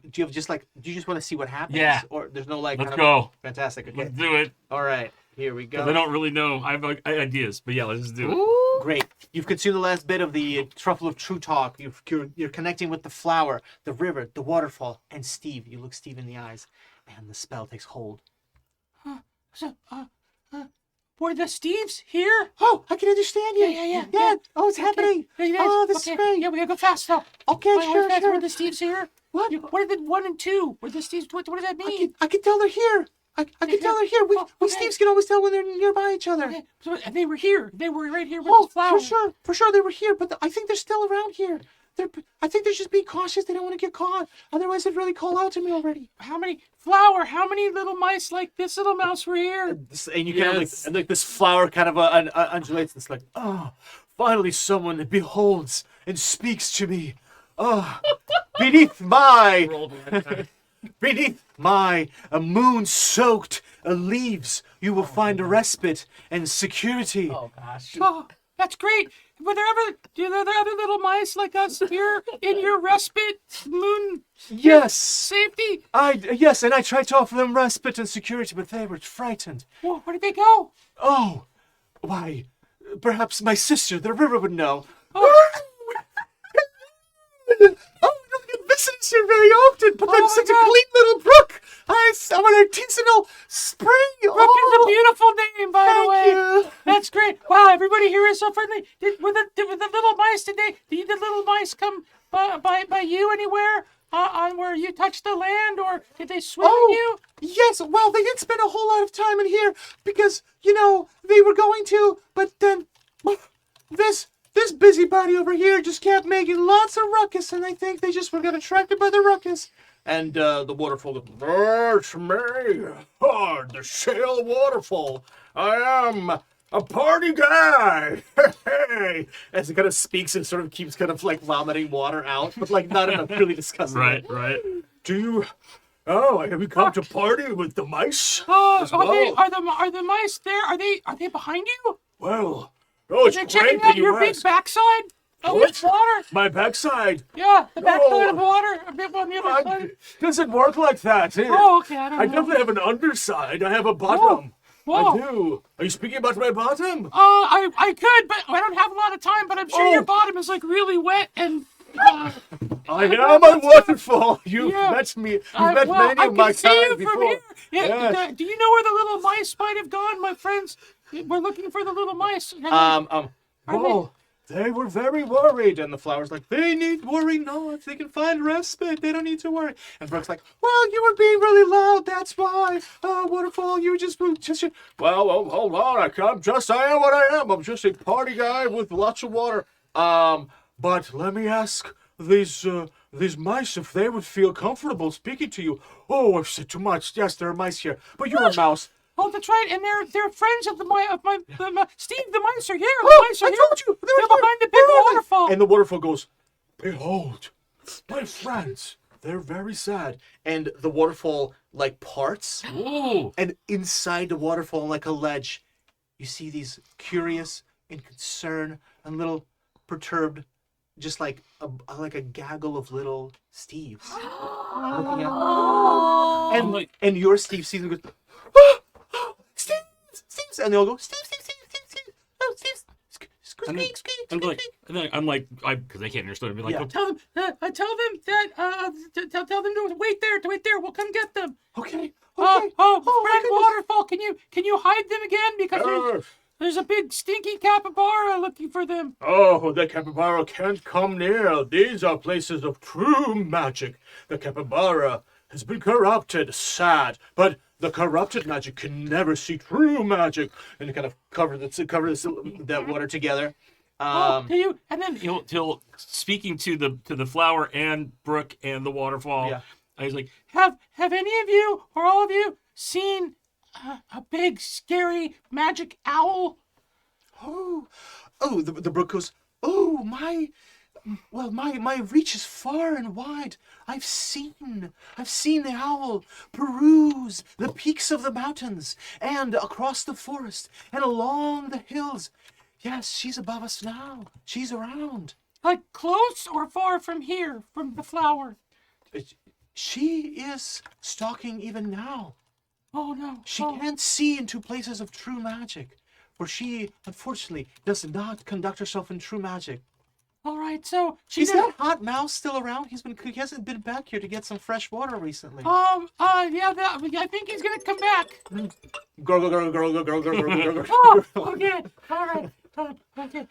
do you just want to see what happens? Yeah. Or there's no like, Let's kind go. of, fantastic. Okay. Let's do it. All right. Here we go. 'Cause I don't really know. I have ideas, but yeah, let's just do it. Ooh. Great. You've consumed the last bit of the truffle of true talk. You're connecting with the flower, the river, the waterfall, and Steve. You look Steve in the eyes, and the spell takes hold. Were the Steves here? Oh, I can understand you. Yeah. Oh, it's happening. Oh, this is great. Yeah, we gotta go fast now. Okay, sure. Were the Steves here? What? What are the 1 and 2? Were the Steves? What does that mean? I can tell they're here. I can tell they're here. We okay. Steves can always tell when they're nearby each other. Okay, so they were here. They were right here with Oh, the flower. for sure they were here, but I think they're still around here. I think they're just being cautious. They don't want to get caught. Otherwise, they'd really call out to me already. How many little mice like this little mouse were here? And you kind of like this flower kind of undulates. It's like, oh, finally someone that beholds and speaks to me. Oh, beneath my moon-soaked leaves, you will find a respite and security. Oh gosh. Oh, that's great. Were there other little mice like us here in your respite moon Yes. safety? Yes, and I tried to offer them respite and security, but they were frightened. Well, where did they go? Oh, why? Perhaps my sister, the river, would know. Oh, we don't get visitors here very often, but there's such a clean little brook. I want a seasonal spring. Brooke is a beautiful name, by the way. Thank you. That's great. Wow, everybody here is so friendly. Were the little mice? Did the little mice come by you anywhere? On where you touched the land, or did they swim in you? Yes, well, they didn't spend a whole lot of time in here because, they were going to, but then this busybody over here just kept making lots of ruckus, and I think they just got attracted by the ruckus. And the waterfall, that's me, the shale waterfall. I am a party guy. As it kind of speaks and sort of keeps kind of like vomiting water out, but like not in a really disgusting way. Right. Do you? Oh, have you come to party with the mice? Are well? the mice there? Are they behind you? Well, Oh, it's They're great checking that out your you big ask. backside. Oh, it's water. My backside. Yeah, the backside Oh. of water. A bit on the other side. Doesn't work like that. Oh, okay. I don't I know. definitely have an underside. I have a bottom. Whoa. I do. Are you speaking about my bottom? I could, but I don't have a lot of time. But I'm sure your Oh. bottom is like really wet and. I am a waterfall. You've Yeah. met me. You've met well, many I of my can see kind you before. from here. Yeah. Yes. Do you know where the little mice might have gone? My friends were looking for the little mice. Oh, they were very worried. And the flower's like, they need worry not. They can find respite. They don't need to worry. And Brooke's like, well, you were being really loud. That's why. Waterfall, you just. Well, hold on. I am what I am. I'm just a party guy with lots of water. But let me ask these mice if they would feel comfortable speaking to you. Oh, I've said too much. Yes, there are mice here. But you're a mouse. Oh, that's right, and they're friends of Steve. The mice are here. The mice are I here. told you. They're behind the big waterfall. And the waterfall goes, behold, my friends. They're very sad. And the waterfall, like, parts. Ooh. And inside the waterfall, like a ledge, you see these curious and concerned and little perturbed, just like a gaggle of little Steves. Looking at, and your Steve sees them and goes, Steve, and they all go, Steve, oh, Steve, And then, I'm like, because I can't understand. I'd be like, Yeah. "Oh, Tell them that tell them to wait there. We'll come get them. okay. Friend my goodness. Waterfall, can you hide them again because there's a big stinky capybara looking for them. Oh, the capybara can't come near. These are places of true magic. The capybara has been corrupted, sad, but the corrupted magic can never see true magic. And kind of cover that water together. Can you? And then he'll speaking to the flower and brook and the waterfall. Yeah. I was like, have any of you or all of you seen a big scary magic owl? Oh, the brook goes, oh, my reach is far and wide. I've seen the owl peruse the peaks of the mountains and across the forest and along the hills. Yes, she's above us now. She's around. Like close or far from here, from the flower? She is stalking even now. Oh no. She can't see into places of true magic, for she, unfortunately, does not conduct herself in true magic. All right, so Is that hot mouse still around? He hasn't been back here to get some fresh water recently. yeah, I think he's gonna come back. Girl. Oh, okay, all right, okay.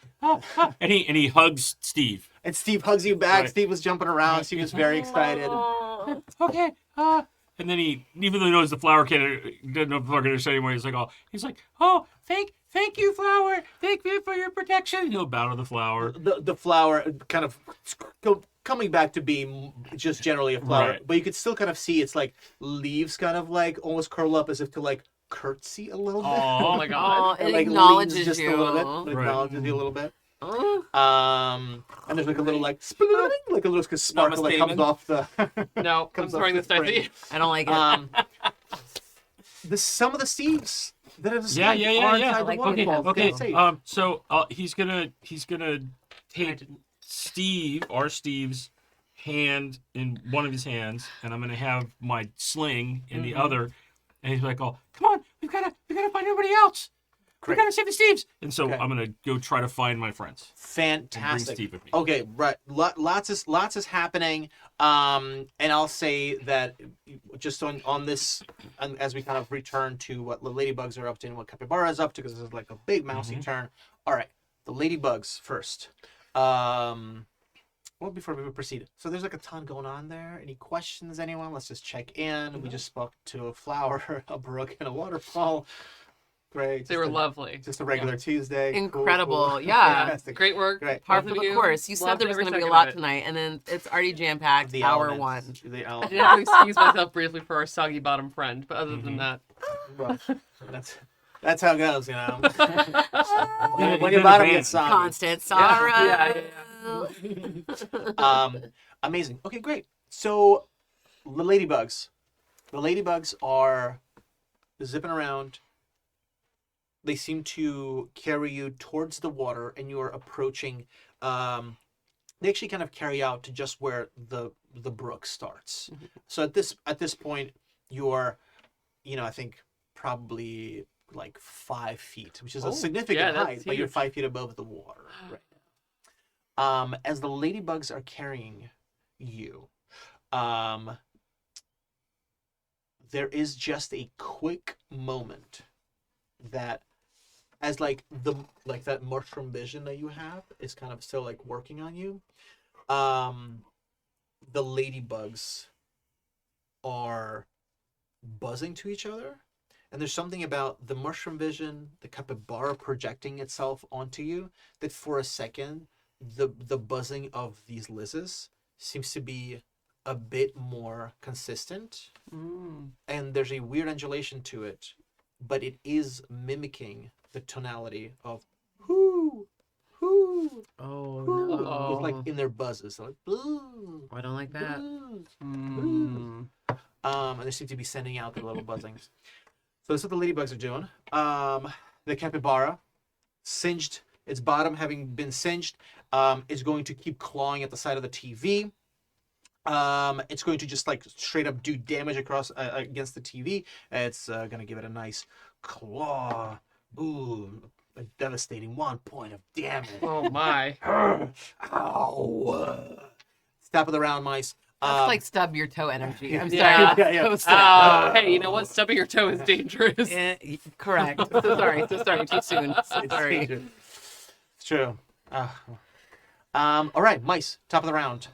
and he hugs Steve. And Steve hugs you back. Right. Steve was jumping around. Steve was very excited. Okay, And then he, even though he knows the flower doesn't know if the flower can understand anymore, he's like, oh, thank you, flower. Thank you for your protection. he'll bow to the flower. The flower kind of coming back to being just generally a flower, Right. but you could still kind of see its like leaves kind of like almost curl up as if to like curtsy a little bit. Oh my god. Oh, it Like acknowledges leans just you. a little bit. It Right. acknowledges you a little bit. Oh. And there's like a little like like a little sparkle that comes Namaste, off the. No, I'm Comes off throwing the this dice at spring. you. I don't like it. Some of the Steves that have Yeah. are inside the Like, waterfall. Okay. Stay safe. So he's gonna take Steve's hand in one of his hands, and I'm gonna have my sling in the other, and he's like, "Oh," Come on, we gotta find everybody else. Great. We gotta save the Steves. and so Okay. I'm gonna go try to find my friends. Fantastic. Steve with me. Okay, right. Lots is happening. And I'll say that just on this, as we kind of return to what the ladybugs are up to and what capybara is up to, because this is like a big mousy turn. All right, the ladybugs first. Well, before we proceed, so there's like a ton going on there. Any questions, anyone? Let's just check in. We just spoke to a flower, a brook, and a waterfall. Great. They were lovely. Just a regular Tuesday. Cool, Incredible. cool. Yeah. Fantastic. Great work. Great. Par Both for of the course. You said Loved there was every going to be a second lot of it. tonight, and then it's already jam-packed. The Hour elements. one. The I elements. did have to excuse myself briefly for our soggy bottom friend, but other than that, Well, that's how it goes, you know. Yeah, when you your bottom did a gets soggy. Constant sorrow. Yeah. Amazing. Okay, great. So the ladybugs. The ladybugs are zipping around they seem to carry you towards the water, and you are approaching. They actually kind of carry out to just where the brook starts. So at this point, you are, I think probably like 5 feet, which is a significant height, but you're 5 feet above the water right now. As the ladybugs are carrying you, there is just a quick moment that, as that mushroom vision that you have is kind of still like working on you. The ladybugs are buzzing to each other, and there's something about the mushroom vision, the capybara projecting itself onto you, that for a second the buzzing of these lizards seems to be a bit more consistent, and there's a weird undulation to it, but it is mimicking the tonality of whoo, whoo, Oh whoo, no! with like in their buzzes, they're like boo, I don't like that. boo, boo. And they seem to be sending out their little buzzings. So that's what the ladybugs are doing. The capybara, singed, its bottom having been singed, is going to keep clawing at the side of the TV. It's going to just like straight up do damage across against the TV. It's gonna give it a nice claw. Boom. A devastating 1 point of damage. Oh my. Ow. Step of the round, mice. That's like stub your toe energy. I'm sorry. Yeah. Yeah. So sad. Hey, you know what? Stubbing your toe is dangerous. Correct. So sorry. Too soon. So It's sorry. It's true. All right, mice. Top of the round.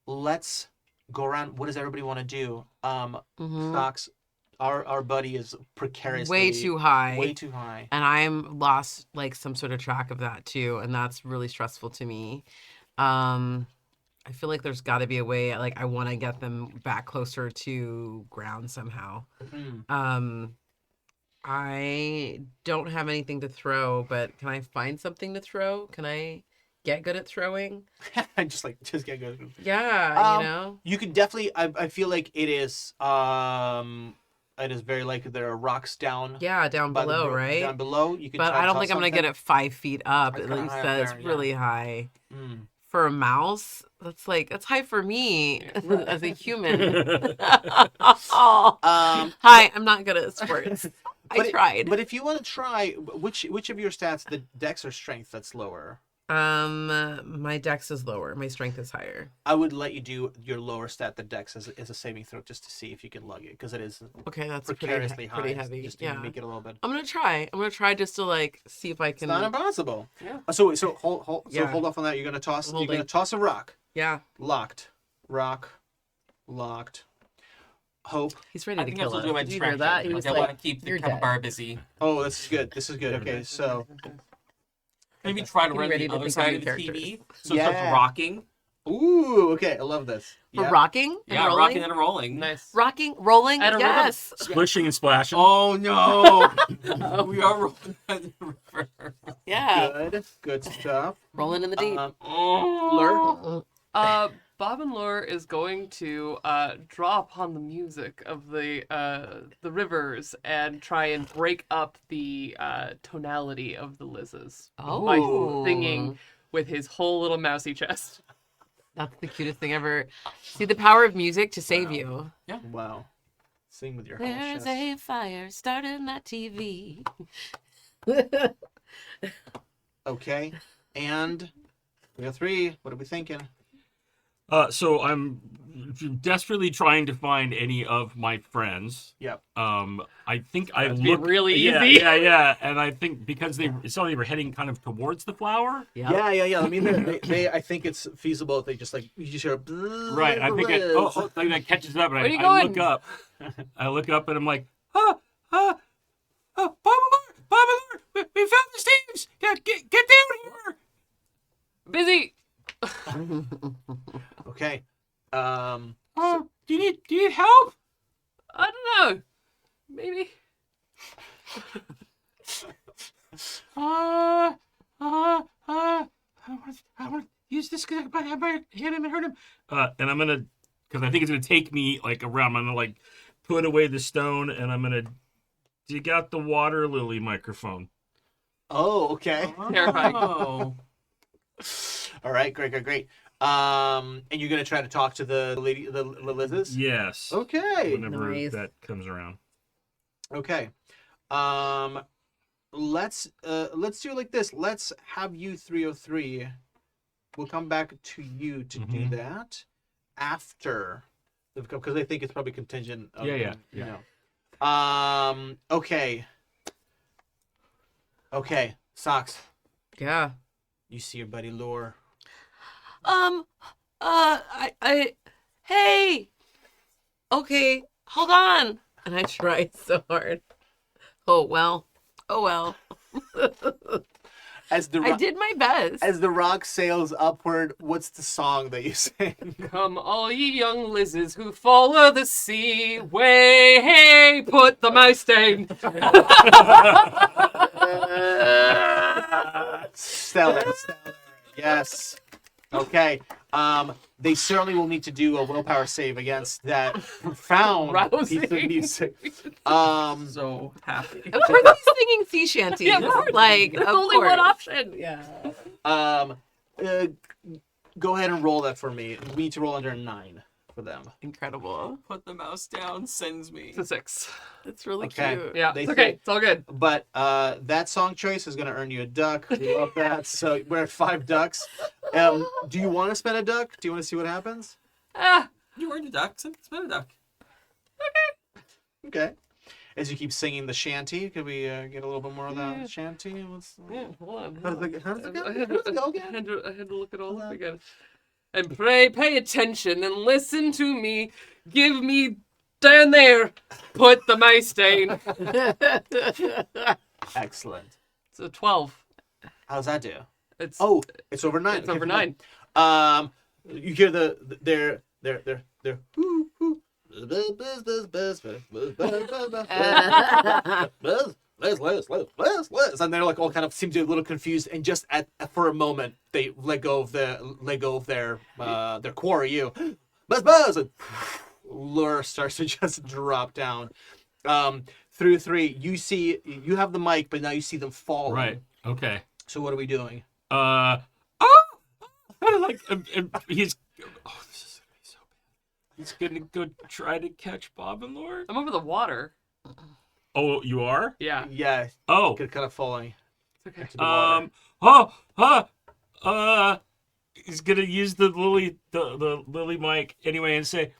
Let's go around. What does everybody want to do? Socks. Our buddy is precariously Way too high. Way too high. And I'm lost like some sort of track of that too, and that's really stressful to me. I feel like there's got to be a way. Like I want to get them back closer to ground somehow. I don't have anything to throw, but can I find something to throw? Can I get good at throwing? just get good. Yeah, You could definitely. I feel like it is. It is very likely there are rocks down. Yeah, down by the below, brook. right? Down below, you can. But try I to don't toss think I'm gonna get something. it 5 feet up. That's At kinda least high up that's there, yeah. really high. Mm. For a mouse, that's high for me as a human. Hi, I'm not good at sports. I tried. But if you want to try, which of your stats, the dex or strength, that's lower? My dex is lower. My strength is higher. I would let you do your lower stat, the dex, as a saving throw, just to see if you can lug it, because it is Okay, that's precariously pretty high. heavy. Just to Yeah, make it a little bit. I'm gonna try just to see if I It's can. not impossible. Yeah. So hold Yeah. off on that. You're gonna toss. Holding. You're gonna toss a rock. Yeah, Locked. Rock. Locked. Hope. he's ready I to think kill that's us. also my Did you hear that? distraction. He was I want to like, keep the "You're dead." capybara busy. Oh, this is good. This is good. Okay, so Maybe try to Getting run ready the to other think of side new of the characters. TV, so it Yeah. starts rocking. ooh, okay, I love this. For Yeah. rocking and Yeah, rolling. rocking and rolling. Nice. Rocking, rolling. At a rhythm. Yes. Splishing and splashing. Oh no! We are rolling at the river. Yeah. Good stuff. Rolling in the deep. Lure. Bob and Lure is going to draw upon the music of the rivers and try and break up the tonality of the lizzes by Oh. singing with his whole little mousy chest. That's the cutest thing ever. See the power of music to save you. Wow. Sing with your whole There's chest. a fire starting that TV. Okay, and we got 3. What are we thinking? So I'm desperately trying to find any of my friends. Yep. I think I That'd be look really yeah, easy. Yeah, and I think because they were heading kind of towards the flower. Yep. Yeah. I mean, they I think it's feasible if they just you just hear. Right. I think that catches up, and Where are you I going? look up. I look up, and I'm like, Bob Alert, we found the Steves. Get down here. Busy. Okay. Do you need help? I don't know. Maybe. I want to use this because I might hit him and hurt him. And I'm gonna, because I think it's gonna take me around. I'm gonna put away the stone, and I'm gonna dig out the water lily microphone. Oh, okay. Terrifying. Oh. All right, great. And you're gonna try to talk to the lady, the Liz's? Yes. Okay. Whenever Nice. that comes around. Okay. Let's do it like this. Let's have you 303. We'll come back to you to do that after, because I think it's probably contingent. Of, Yeah. You know. Okay. Okay. Socks. Yeah. You see your buddy Lore. Hey. Okay, hold on. And I tried so hard. Oh well. As the I did my best. as the rock sails upward, what's the song that you sing? Come all ye young lizards who follow the sea, way hey, put the mouse down. Stellar. Yes. Okay. They certainly will need to do a willpower save against that profound piece of Rousing. music. So happy. Of course he's singing sea shanties. Yeah, of course. Like, There's of only one course. option. Yeah. Go ahead and roll that for me. We need to roll under a 9 for them. Incredible. Put the mouse down, sends me. It's a 6. It's really Okay. cute. Yeah, They it's okay. say- It's all good. But that song choice is going to earn you a duck. We love that. So we're at 5 ducks. Do you want to spend a duck? Do you want to see what happens? Ah, You earned a duck. Spend a duck. Okay. As you keep singing the shanty, could we get a little bit more of that shanty? yeah, hold on. How does it go? I How had does it go I again? had to look it all up again. And pray, pay attention and listen to me. Give me down there. Put the mouse down. Excellent. It's a 12. How's that do? It's Oh, it's over 9. it's over 9. You hear their whoo, whoo. And they're like all kind of seem to be a little confused, and just for a moment they let go of their quarry. You buzz, and lure starts to just drop down. Through 3, you have the mic, but now you see them falling. Right. Okay. So what are we doing? Like he's. Oh, this is gonna be so bad. He's gonna go try to catch Bob and Lord. I'm over the water. Oh, you are? Yeah. Yeah, Oh. kind of falling. It's okay. To the water. He's gonna use the lily mic anyway and say,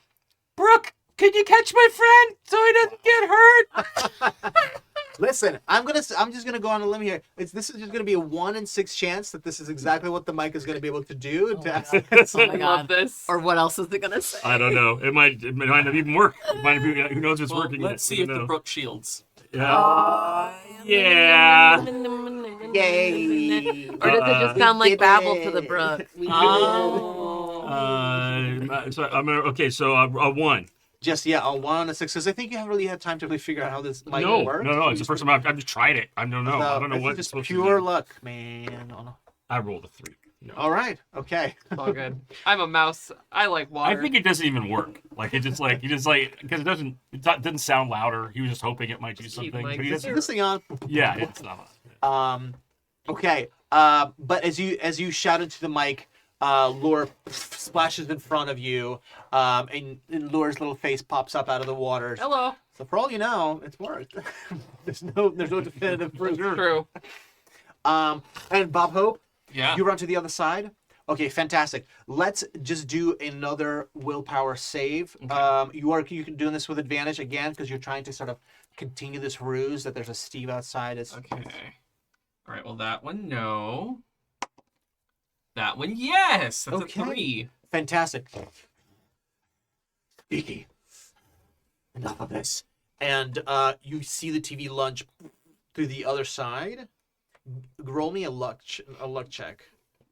Brooke, can you catch my friend so he doesn't get hurt? Listen, I'm just gonna go on a limb here. This is just gonna be a 1 in 6 chance that this is exactly what the mic is gonna be able to do. Oh my To- Oh my Love god. this. Or what else is it gonna say? I don't know. It might not even work. It might be, who knows if it's Well, working? let's yet. see We if don't the know. brook shields. Yeah. Yeah. Yay! Or does it just sound like did babble it. to the brook? Oh. So I'm gonna. Okay, so a 1. Just a 1 on a 6, because I think you haven't really had time to really figure out how this mic No, works. no. It's the first time I've just tried it. I don't know. I don't know It's what it's just supposed pure to do. luck, man. Oh, no. I rolled a 3. No. All right, okay. It's all good. I'm a mouse. I like water. I think it doesn't even work. Like it just because it doesn't sound louder. He was just hoping it might do something. like, But he Is doesn't. this thing on? Yeah, it's not. Okay. But as you shout into the mic, Lure splashes in front of you, and Lure's little face pops up out of the water. Hello. So for all you know, it's worked. there's no definitive proof. True. And Bob Hope, Yeah. you run to the other side. Okay, fantastic. Let's just do another willpower save. You can do this with advantage again because you're trying to sort of continue this ruse that there's a Steve outside. Okay. All right. Well, that one, no. That one, yes. That's Okay. a 3. Fantastic. Speaky. Enough of this. And you see the TV lunge through the other side. Roll me a luck check.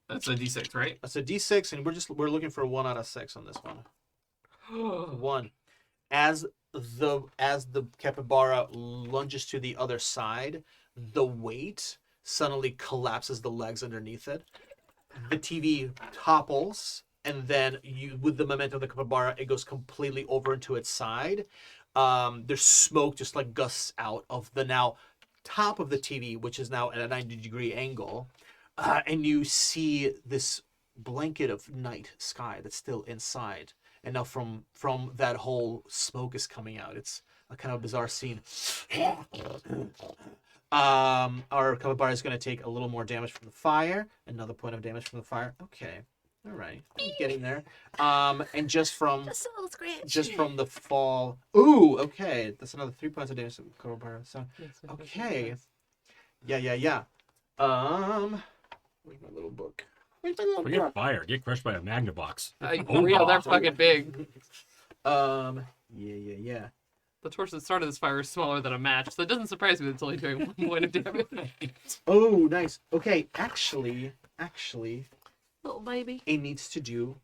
That's a D6, right? That's a D6, and we're looking for a 1 out of 6 on this one. 1. As the capybara lunges to the other side, the weight suddenly collapses the legs underneath it. The TV topples, and then with the momentum of the capybara, it goes completely over into its side. There's smoke just like gusts out of the now top of the TV, which is now at a 90-degree angle, and you see this blanket of night sky that's still inside. And now from that hole, smoke is coming out. It's a kind of bizarre scene. Our capybara is going to take a little more damage from the fire. Another point of damage from the fire. Okay. All right. I'm getting there. And just from Just a little scratch. just from the fall. Ooh, okay. That's another 3 points of damage to capybara. So, okay. Yeah. Where's my little book? Forget fire. Get crushed by a Magnavox. Yeah, they're fucking big. Yeah. The torch that started this fire is smaller than a match, so it doesn't surprise me that it's only doing 1 point of damage. Oh, nice. Okay, actually, Little baby. it needs to do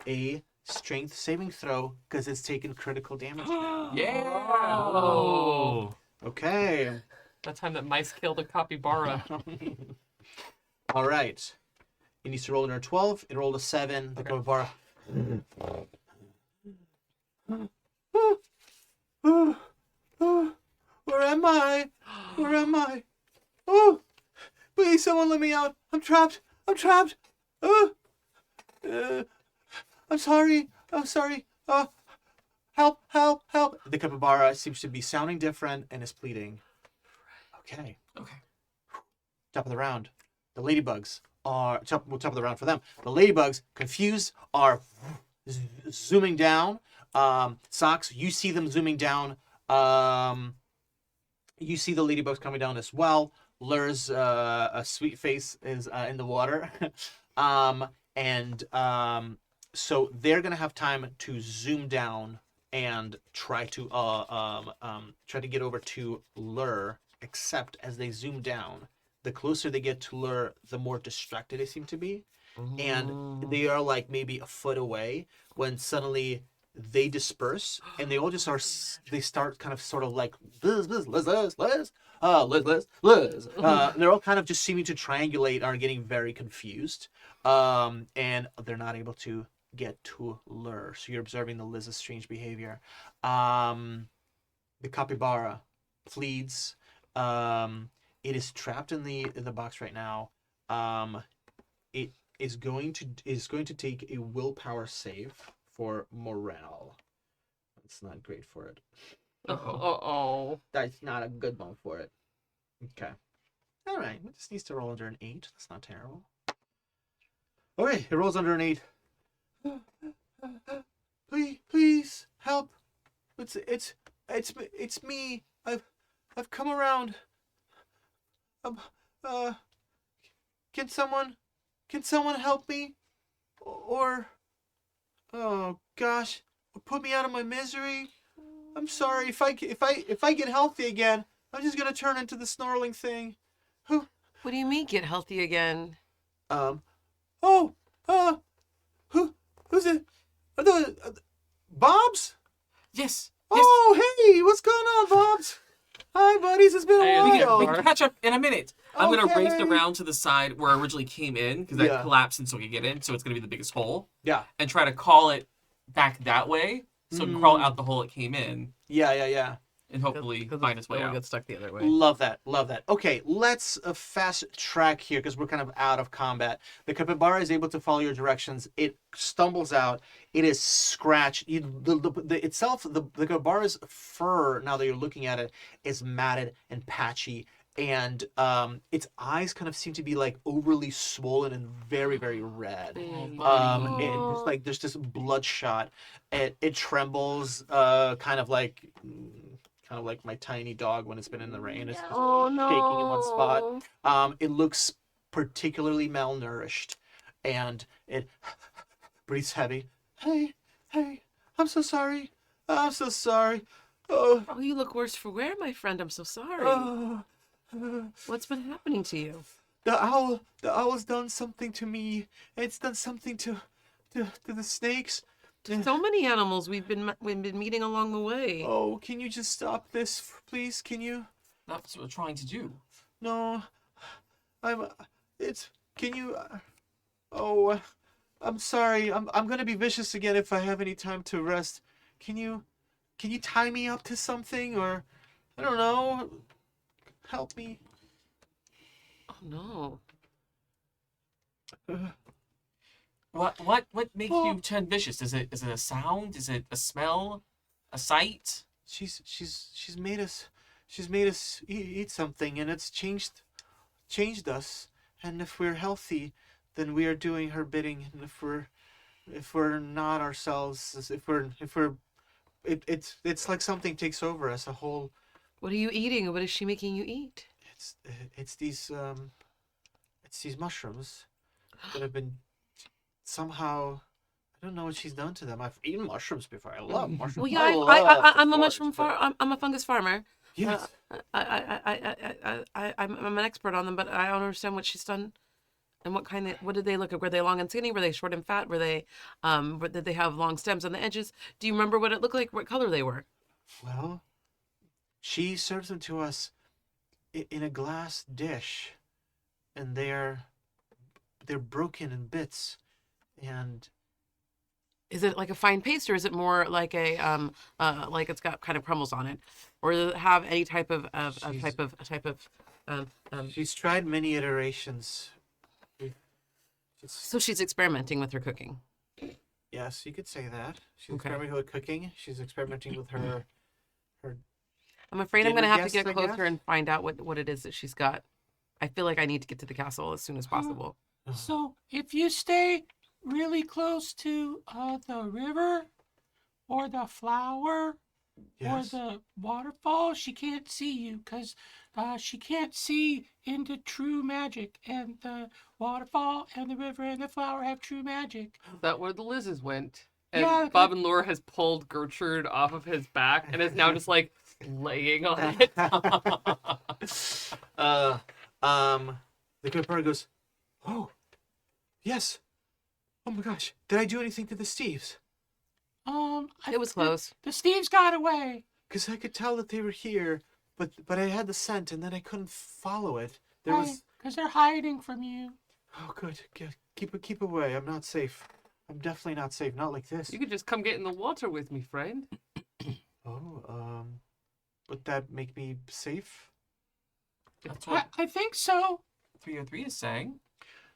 a strength saving throw because it's taken critical damage now. Yeah. Oh. Okay. That time that mice killed a capybara. All right. It needs to roll under a 12. It rolled a 7. The capybara. Where am I? Where am I? Oh, please, someone let me out. I'm trapped. I'm sorry. Help. The capybara seems to be sounding different and is pleading. Okay. Top of the round. The ladybugs are top of the round for them. The ladybugs, confused, are zooming down. Socks, you see them zooming down. You see the ladybugs coming down as well. Lur's a sweet face is in the water. So they're gonna have time to zoom down and try to get over to Lur. Except as they zoom down, the closer they get to Lur, the more distracted they seem to be. And they are like maybe a foot away when suddenly they disperse and they all just they start kind of sort of like Liz. They're all kind of just seeming to triangulate, are getting very confused. And they're not able to get to Lur. So you're observing the Liz's strange behavior. The capybara pleads. It is trapped in the box right now. It is going to take a willpower save for morale. That's not great for it. That's not a good one for it. Okay. All right. It just needs to roll under an 8. That's not terrible. Okay, it rolls under an 8. Please help. It's me. I've come around. Can someone help me? Or oh gosh, put me out of my misery. I'm sorry. If I get healthy again, I'm just gonna turn into the snarling thing. What do you mean get healthy again? Who's it? Are the Bobs? Yes. Oh, hey, what's going on, Bobs? Hi, buddies. It's been a while. We can catch up in a minute. I'm going to race Okay. around to the side where I originally came in, because that collapsed and so we can get in, so it's going to be the biggest hole. Yeah. And try to call it back that way, so it can crawl out the hole it came in, Yeah. and hopefully find its way It'll out. get stuck the other way. Love that. Okay, let's fast track here because we're kind of out of combat. The capybara is able to follow your directions. It stumbles out. It is scratched. The capybara's fur, now that you're looking at it, is matted and patchy. And its eyes kind of seem to be like overly swollen and very, very red. It's like there's this bloodshot. It trembles, kind of like my tiny dog when it's been in the rain. It's just shaking in one spot. It looks particularly malnourished, and it breathes heavy. Hey, I'm so sorry. Oh, You look worse for wear, my friend. I'm so sorry. What's been happening to you? the owl's done something to me. It's done something to the snakes. So many animals we've been meeting along the way. Oh, can you just stop this, please? Can you? That's what we're trying to do. No, I'm sorry. I'm gonna be vicious again if I have any time to rest. Can you tie me up to something, or I don't know, help me. Oh no. What makes you turn vicious? Is it a sound? Is it a smell? A sight? She's made us eat something, and it's changed us. And if we're healthy, then we are doing her bidding. And if we're not ourselves, it's like something takes over us. A whole What are you eating? What is she making you eat? it's these mushrooms that have been somehow. I don't know what she's done to them. I've eaten mushrooms before. I love mushrooms. Well, yeah, I love I'm to a forage, mushroom but- I'm a fungus farmer. Yes. I'm an expert on them, but I don't understand what she's done. And what did they look like? Were they long and skinny? Were they short and fat? Were they, did they have long stems on the edges? Do you remember what it looked like? What color they were? Well, she serves them to us in a glass dish, and they're broken in bits, and Is it like a fine paste, or is it more like a like it's got kind of crumbles on it, or does it have any type of she's tried many iterations. So she's experimenting with her cooking. Yes, you could say that. She's Okay. experimenting with cooking. She's experimenting with her. I'm afraid I'm Dinner gonna have to guests, get I closer guess? and find out what it is that she's got. I feel like I need to get to the castle as soon as possible. So if you stay really close to the river or the flower Yes. or the waterfall, she can't see you because she can't see into true magic. And the waterfall and the river and the flower have true magic. Is that where the Liz's went? And Yeah, Bob and Laura has pulled Gertrude off of his back and is now just like laying on it. The good bird goes, "Oh, yes. Oh my gosh, did I do anything to the Steves? It was close. The Steves got away. Because I could tell that they were here, but I had the scent, and then I couldn't follow it. There was Because they're hiding from you. oh good, keep away. I'm not safe. I'm definitely not safe. Not like this. You could just come get in the water with me, friend. Oh, would that make me safe? That's what I think so. 303 is saying.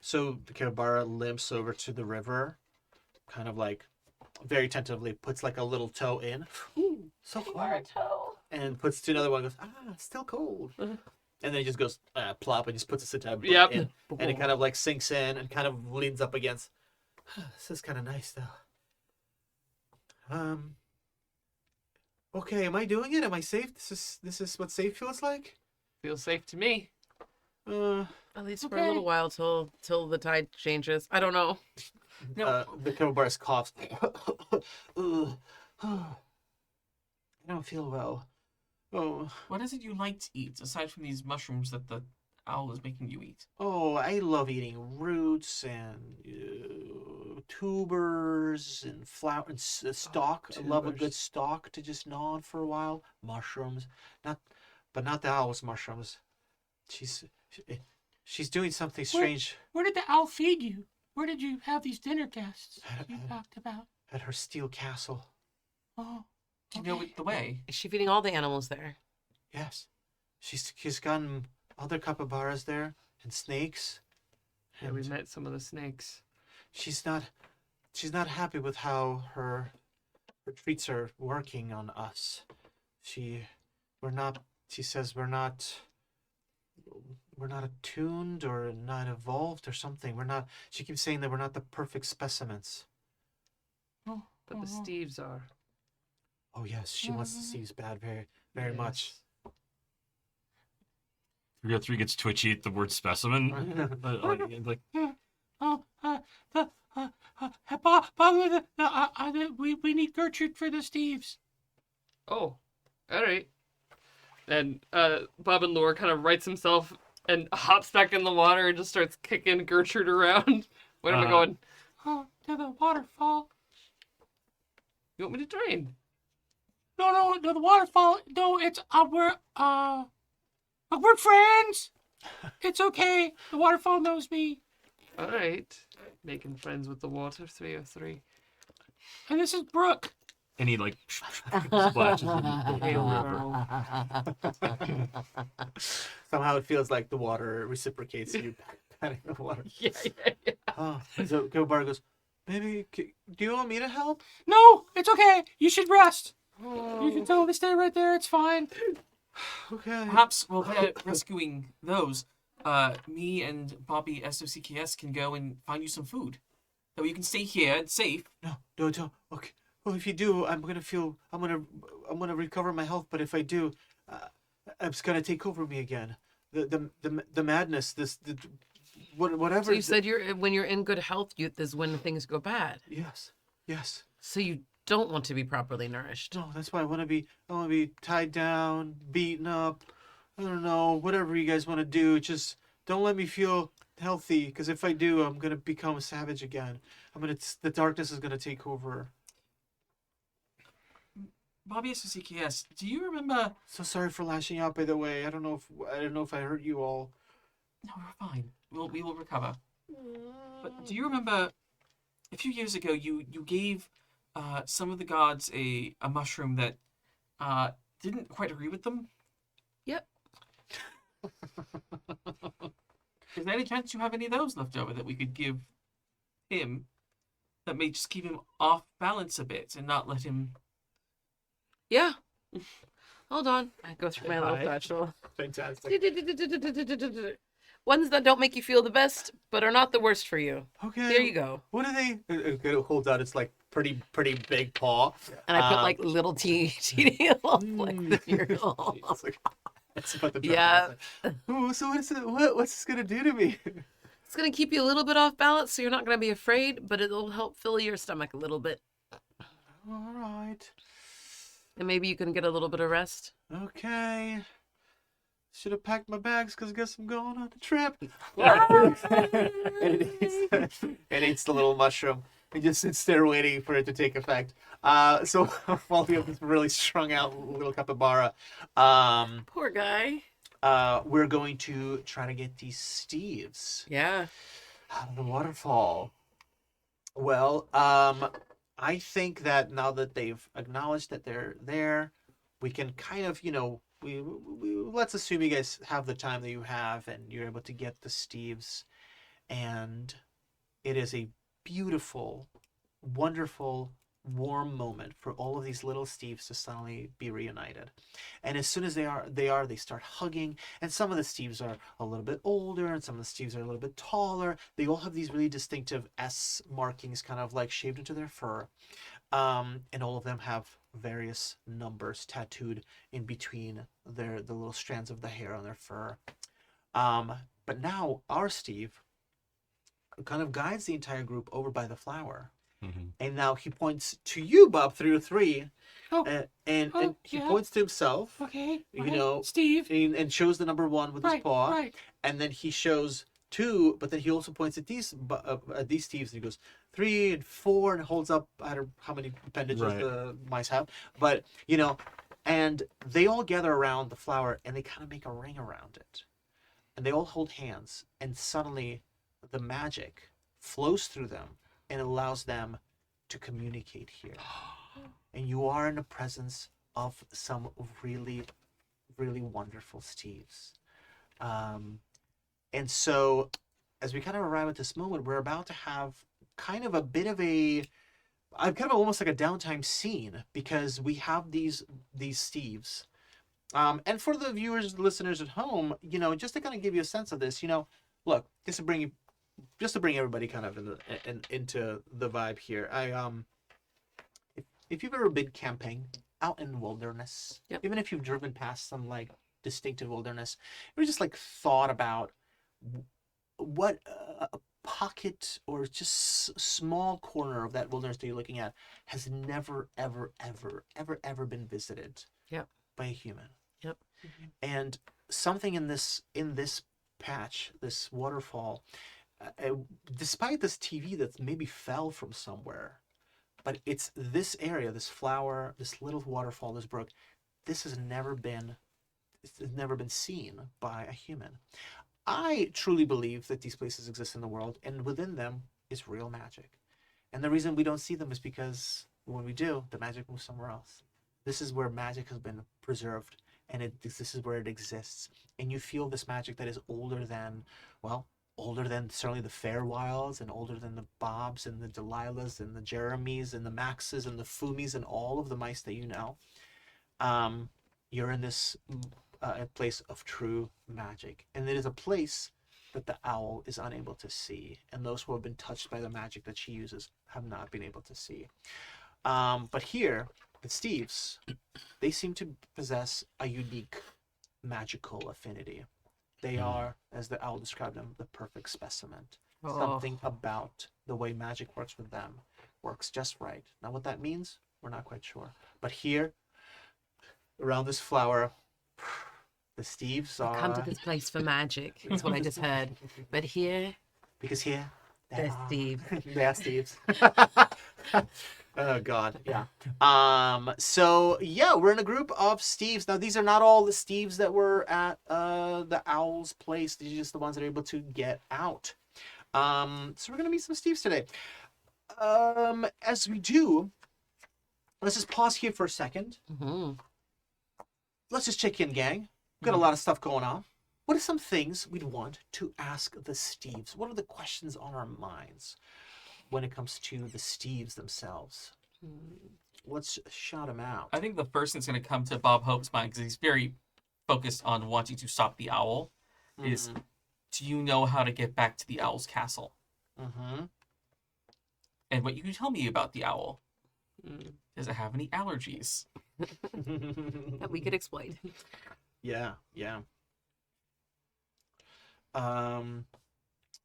So the capybara limps over to the river, kind of like very tentatively puts like a little toe in. Ooh, so cold. And puts another one. Goes, it's still cold. And then he just goes plop and just puts his toe Yep. in, and it kind of like sinks in and kind of leans up against. This is kind of nice though. Okay, am I doing it? Am I safe? This is what safe feels like. Feels safe to me. At least for a little while till the tide changes. I don't know. The capybara's coughs. Ugh. I don't feel well. Oh, What is it you like to eat aside from these mushrooms that the owl is making you eat? I love eating roots and tubers and flower and stalk. I love a good tubers. stalk to just gnaw on for a while. Mushrooms, but not the owl's mushrooms. She's doing something strange Where did the owl feed you? Where did you have these dinner guests you talked about? at her steel castle. Oh, Do you know the way? Is she feeding all the animals there? Yes, she's gotten other capybaras there and snakes. Yeah, we And met some of the snakes. she's not happy with how her treats are working on us. She says we're not attuned or not evolved or something. She keeps saying that we're not the perfect specimens. But the Steves are. Oh yes, she wants to see us bad very, very much. 303 gets twitchy at the word specimen. like, we need Gertrude for the Steves. Oh, all right. And Bob and Laura kind of rights himself and hops back in the water and just starts kicking Gertrude around. Where am I going? Oh, to the waterfall. You want me to drain? No, the waterfall. No, it's we're friends. It's okay. The waterfall knows me, All right. Making friends with the water, 303. and this is Brooke. And he like splashes into the river. Somehow it feels like the water reciprocates you patting the water. Yeah. Oh, and so Gilbar goes, maybe, do you want me to help? No, it's okay. You should rest. You Oh, can totally stay right there. It's fine. okay. Perhaps while they're rescuing those, me and Bobby SOCKS can go and find you some food. That way you can stay here and safe. No, don't. Okay. Well, if you do, I'm gonna recover my health. But if I do, it's gonna take over me again. The madness. Whatever. So you said when you're in good health, is when things go bad. Yes. So you don't want to be properly nourished. No, that's why I want to be tied down, beaten up. I don't know, whatever you guys want to do. Just don't let me feel healthy, because if I do, I'm gonna become a savage again. The darkness is gonna take over. Bobby SOCKS, do you remember? So sorry for lashing out. By the way, I don't know if I hurt you all. No, we're fine. We will recover. But do you remember? A few years ago, you gave some of the gods a mushroom that didn't quite agree with them. Yep. Is there any chance you have any of those left over that we could give him that may just keep him off balance a bit and not let him... Yeah. Hold on. I go through my little Hi. satchel. Fantastic. Ones that don't make you feel the best, but are not the worst for you. Okay. There you go. What are they? It holds out its like pretty big paw. And I put like little teeny little flecks in your little. It's like, that's about the Yeah. Ooh, so what's this gonna do to me? It's gonna keep you a little bit off balance, so you're not gonna be afraid, but it'll help fill your stomach a little bit, All right. and maybe you can get a little bit of rest. Okay. Should have packed my bags because I guess I'm going on a trip. It eats the little mushroom. It just sits there waiting for it to take effect. So while we have this really strung out little capybara, Poor guy. we're going to try to get these Steves Yeah. out of the waterfall. Well, I think that now that they've acknowledged that they're there, we can kind of, we let's assume you guys have the time that you have and you're able to get the Steves, and it is a beautiful, wonderful, warm moment for all of these little Steves to suddenly be reunited. And as soon as they start hugging, and some of the Steves are a little bit older and some of the Steves are a little bit taller. They all have these really distinctive S markings kind of like shaved into their fur. And all of them have various numbers tattooed in between the little strands of the hair on their fur. But now our Steve kind of guides the entire group over by the flower. Mhm. And now he points to you, Bob 303, Oh, and he yeah. points to himself, okay. you know, Steve. and shows the number 1 with his Right, paw, right. and then he shows 2, but then he also points at these Steves, and he goes 3 and 4, and holds up, I don't know how many appendages Right. the mice have, but and they all gather around the flower, and they kind of make a ring around it, and they all hold hands, and suddenly the magic flows through them and allows them to communicate here. And you are in the presence of some really, really wonderful Steves. And so, as we kind of arrive at this moment, we're about to have kind of a bit of almost like a downtime scene, because we have these Steves. And for the viewers, listeners at home, just to kind of give you a sense of this, look, just to bring everybody kind of into the vibe here. If you've ever been camping out in the wilderness, Yep. even if you've driven past some like distinctive wilderness, you just like thought about what a pocket or just small corner of that wilderness that you're looking at has never, ever, ever, ever, ever been visited Yep. by a human. Yep. And something in this patch, this waterfall, despite this TV that maybe fell from somewhere, but it's this area, this flower, this little waterfall, this brook, this has never been seen by a human. I truly believe that these places exist in the world, and within them is real magic. And the reason we don't see them is because When we do, the magic moves somewhere else. This is where magic has been preserved, and this is where it exists. And you feel this magic that is older than, well, older than certainly the Fairwilds, and older than the Bobs and the Delilahs and the Jeremys and the Maxes and the Fumis and all of the mice that you know. You're in this a place of true magic, and it is a place that the owl is unable to see, and those who have been touched by the magic that she uses have not been able to see. But here, the Steves, they seem to possess a unique magical affinity. They are, as the owl described them, the perfect specimen. Oh. Something about the way magic works with them works just right. Now, what that means, we're not quite sure. But here, around this flower, the Steves are... Come to this place for magic. That's what I just heard. But here, Because here, there's Steve. They are Steves. Oh God, yeah. So yeah, we're in a group of Steves. Now these are not all the Steves that were at the Owl's place. These are just the ones that are able to get out. So we're gonna meet some Steves today. As we do, let's just pause here for a second. Mm-hmm. Let's just check in, gang. We've got a lot of stuff going on. What are some things we'd want to ask the Steves? What are the questions on our minds when it comes to the Steves themselves? Let's shout them out. I think the first thing's going to come to Bob Hope's mind, because he's very focused on wanting to stop the owl, is, do you know how to get back to the owl's castle? Mm-hmm. And what you can tell me about the owl. Does it have any allergies? That we could explain. Yeah.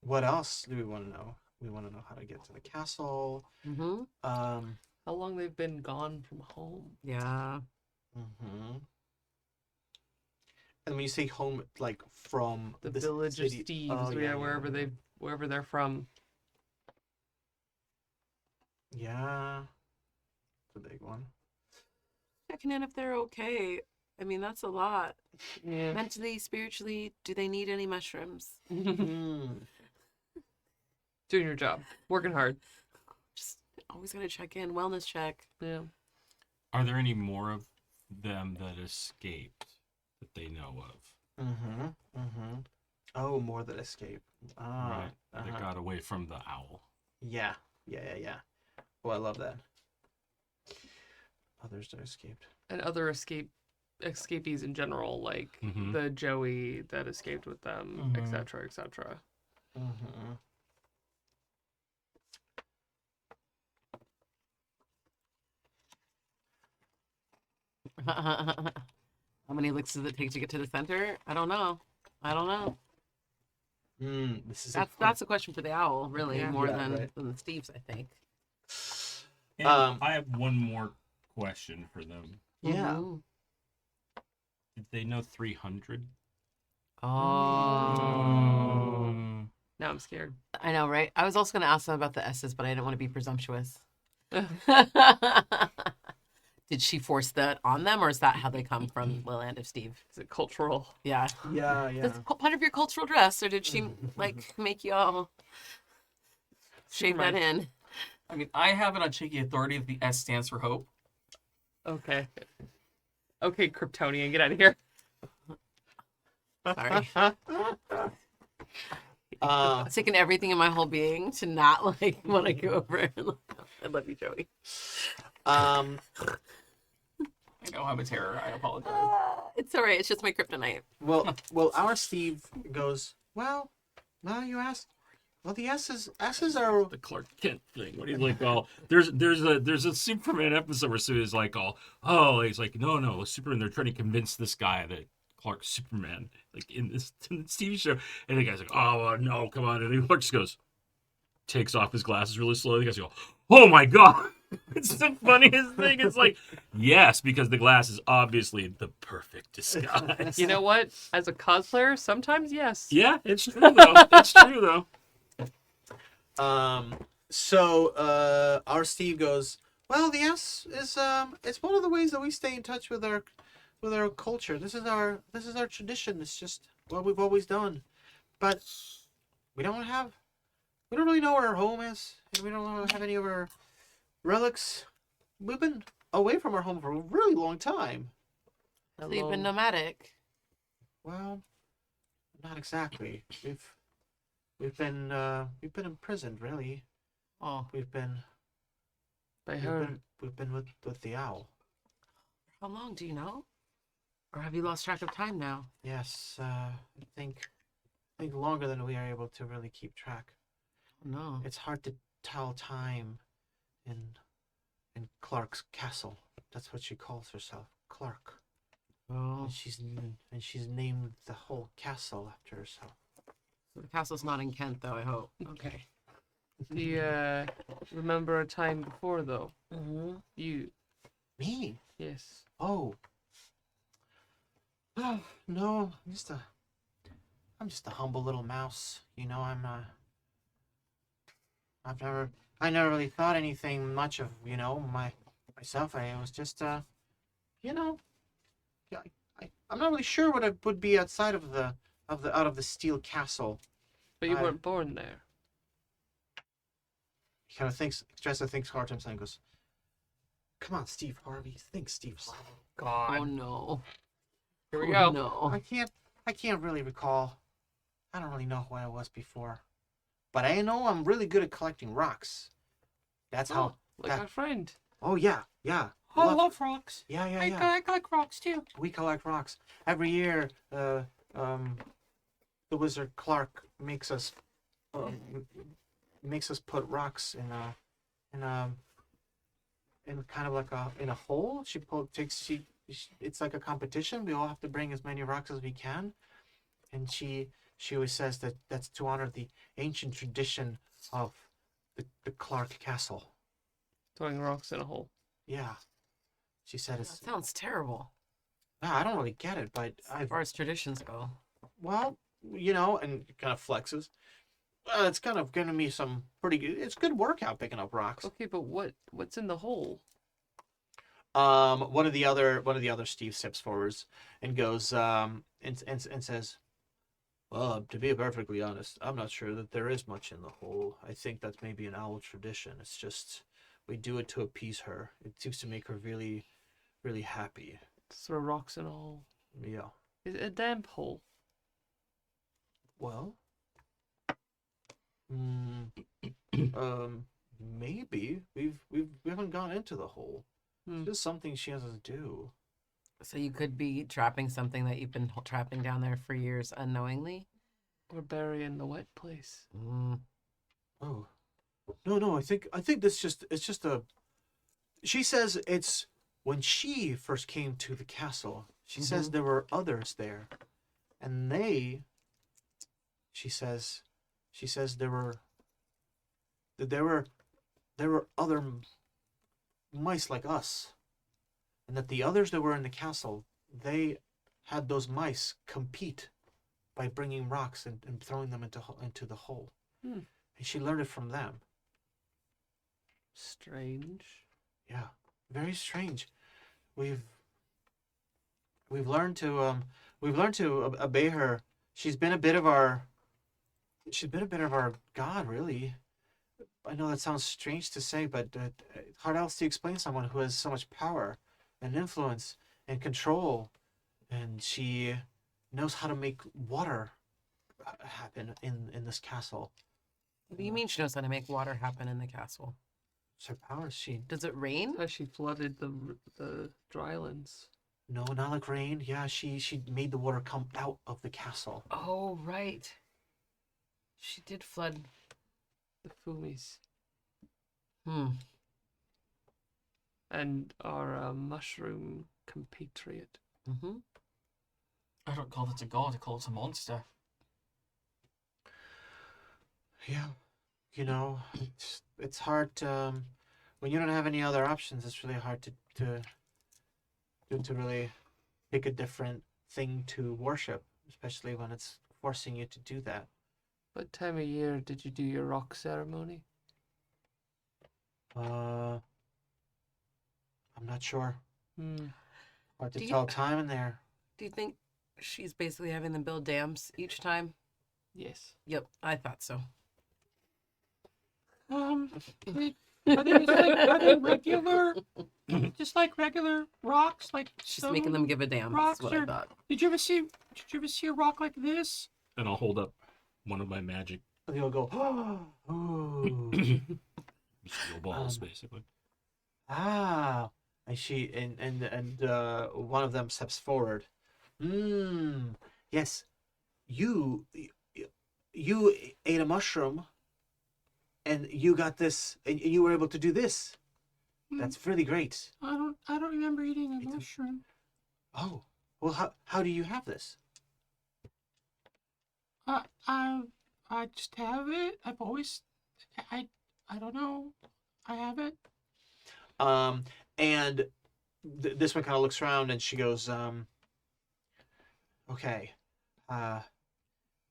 What else do we want to know? We want to know how to get to the castle. Mm-hmm. How long they've been gone from home? Yeah. Mm-hmm. And when you say home, like from The this village of city- Steves, Oh, yeah, wherever they're from. Yeah. It's a big one. Checking in if they're okay. I mean, that's a lot. Yeah. Mentally, spiritually, do they need any mushrooms? Mm. Doing your job, working hard. Just always gotta check in. Wellness check. Yeah. Are there any more of them that escaped that they know of? Mm-hmm. Mm-hmm. Oh, more that escape. Right. That Uh-huh. got away from the owl. Yeah. Oh, I love that. Others that escaped. And other escapees in general, like Mhm. the Joey that escaped with them, Mhm. etc., etc. Mm-hmm. How many licks does it take to get to the center? I don't know. This is That's a question for the owl, really, Yeah. more Yeah, than right. the Steves, I think. And I have one more question for them. Yeah. Mhm. Did they know 300? Oh. Now I'm scared. I know, right? I was also going to ask them about the S's, but I didn't want to be presumptuous. Did she force that on them, or is that how they come from the land of Steve? Is it cultural? Yeah. Yeah. That's part of your cultural dress, or did she like make you all shave that in? I mean, I have it on shaky authority that the S stands for hope. Okay. Okay, Kryptonian, get out of here. Sorry. Uh, It's taken everything in my whole being to not like want to go over it. I love you, Joey. um, I know I'm a terror. I apologize. It's all right. It's just my kryptonite. well, our Steve goes, well, now you asked. Well, the S's are. The Clark Kent thing. When he's like, oh, there's a Superman episode where Sue like, he's like, no, Superman. They're trying to convince this guy that Clark's Superman, like in this TV show, and the guy's like, oh no, come on, and Clark just goes, takes off his glasses really slowly. The guys go, oh my god. It's the funniest thing. It's like, yes, because the glass is obviously the perfect disguise. You know what? As a cosplayer, sometimes yes. Yeah, it's true though. It's true though. So our Steve goes, well, the S is it's one of the ways that we stay in touch with our culture. This is our tradition. It's just what we've always done. But we don't really know where our home is, and we don't have any of our relics. we've been away from our home for a really long time. So you've been nomadic. Well, not exactly. We've been imprisoned, really. Oh, We've been By her. we've been with the owl. how long do you know? Or have you lost track of time now? Yes, I think longer than we are able to really keep track. No. It's hard to tell time in Clark's castle. That's what she calls herself, Clark. Oh. And she's named the whole castle after herself. So the castle's not in Kent, though, I hope. Okay. Do you remember a time before, though? Mm-hmm. You. Me? Yes. Oh. Oh no, I'm just a humble little mouse. You know, I never really thought anything much of, myself. I was just you know, yeah, I'm not really sure what it would be outside of the steel castle. But you I- weren't born there. He kind of tries to think hard to himself and goes, "Come on, Steve Harvey, think, Steve Harvey." God. Oh, no. Here we Oh, go. no. I can't really recall. I don't really know who I was before, but I know I'm really good at collecting rocks. That's how. Like our friend. Oh yeah. I love rocks. Yeah. I like rocks too. We collect rocks every year. The wizard Clark makes us put rocks in kind of like in a hole. It's like a competition. We all have to bring as many rocks as we can, and she always says that that's to honor the ancient tradition of the Clark Castle. Throwing rocks in a hole. Yeah, she said That it's. sounds terrible. Yeah, I don't really get it, but As far as traditions go. well, and it kind of flexes. It's kind of giving me some pretty good. It's good workout picking up rocks. Okay, but what's in the hole? One of the other Steve steps forwards and goes and says, "Well, to be perfectly honest, I'm not sure that there is much in the hole. I think that's maybe an owl tradition. It's just we do it to appease her. It seems to make her really, really happy." Throw rocks in a hole. Yeah. Is it a damp hole? Well. Maybe we haven't gone into the hole. Hmm. It's just something she has to do. So you could be trapping something that you've been trapping down there for years unknowingly? Or burying the wet place? Mm. Oh, no. I think it's just a. She says it's when she first came to the castle. She says there were others there, and they. She says there were other mice like us, and that the others that were in the castle, they had those mice compete by bringing rocks and throwing them into the hole. Hmm. And she learned it from them. Strange. Yeah, very strange. We've learned to obey her. She's been a bit of our god, really. I know that sounds strange to say, but hard else to explain someone who has so much power and influence and control, and she knows how to make water happen in this castle. What do you mean she knows how to make water happen in the castle? It's her power. Does it rain? How she flooded the drylands. No, not like rain. Yeah, she made the water come out of the castle. Oh, right. She did flood. The Fumis. Hmm. And our mushroom compatriot. Mm-hmm. I don't call it a god, I call it a monster. Yeah, it's hard to, when you don't have any other options. It's really hard to really pick a different thing to worship, especially when it's forcing you to do that. What time of year did you do your rock ceremony? I'm not sure. Hard to Do you- tell time in there. Do you think she's basically having them build dams each time? Yes. Yep, I thought so. Are they regular? Just like regular rocks, like She's making them give a damn. That's rocks. what I thought. Did you ever see a rock like this? And I'll hold up one of my magic And you'll go, oh, steel balls, basically. ah. And she and one of them steps forward. Yes, you ate a mushroom, and you got this, and you were able to do this. That's really great. I don't remember eating a mushroom. Oh, well, how do you have this? I just have it. I've always, I don't know. I have it. And this one kind of looks around, and she goes, okay,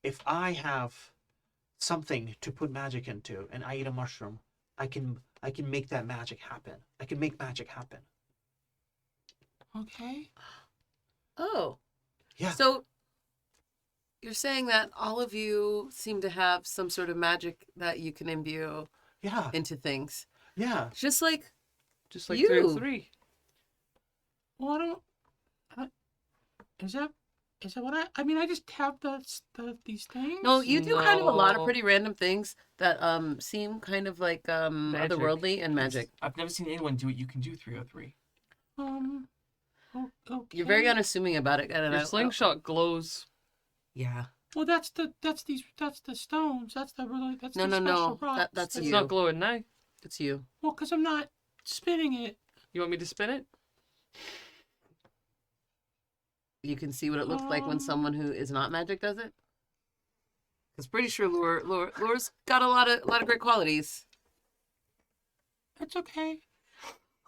if I have something to put magic into, and I eat a mushroom, I can make that magic happen. I can make magic happen. Okay. Oh. Yeah. So you're saying that all of you seem to have some sort of magic that you can imbue Yeah. into things. Yeah. Just like Just like You. 303. Well, is that what I mean, I just have these things. no, you do kind of a lot of No. pretty random things that seem kind of like otherworldly and magic. I've never seen anyone do what you can do, 303. Okay. You're very unassuming about it. And Your slingshot glows. Yeah. Well, that's the stones. That's the No, no, special no. rocks. That's It's you. not glowing now. It's you. Well, because I'm not spinning it. You want me to spin it? You can see what it looks like when someone who is not magic does it. Because pretty sure Lure's got a lot of great qualities. It's okay.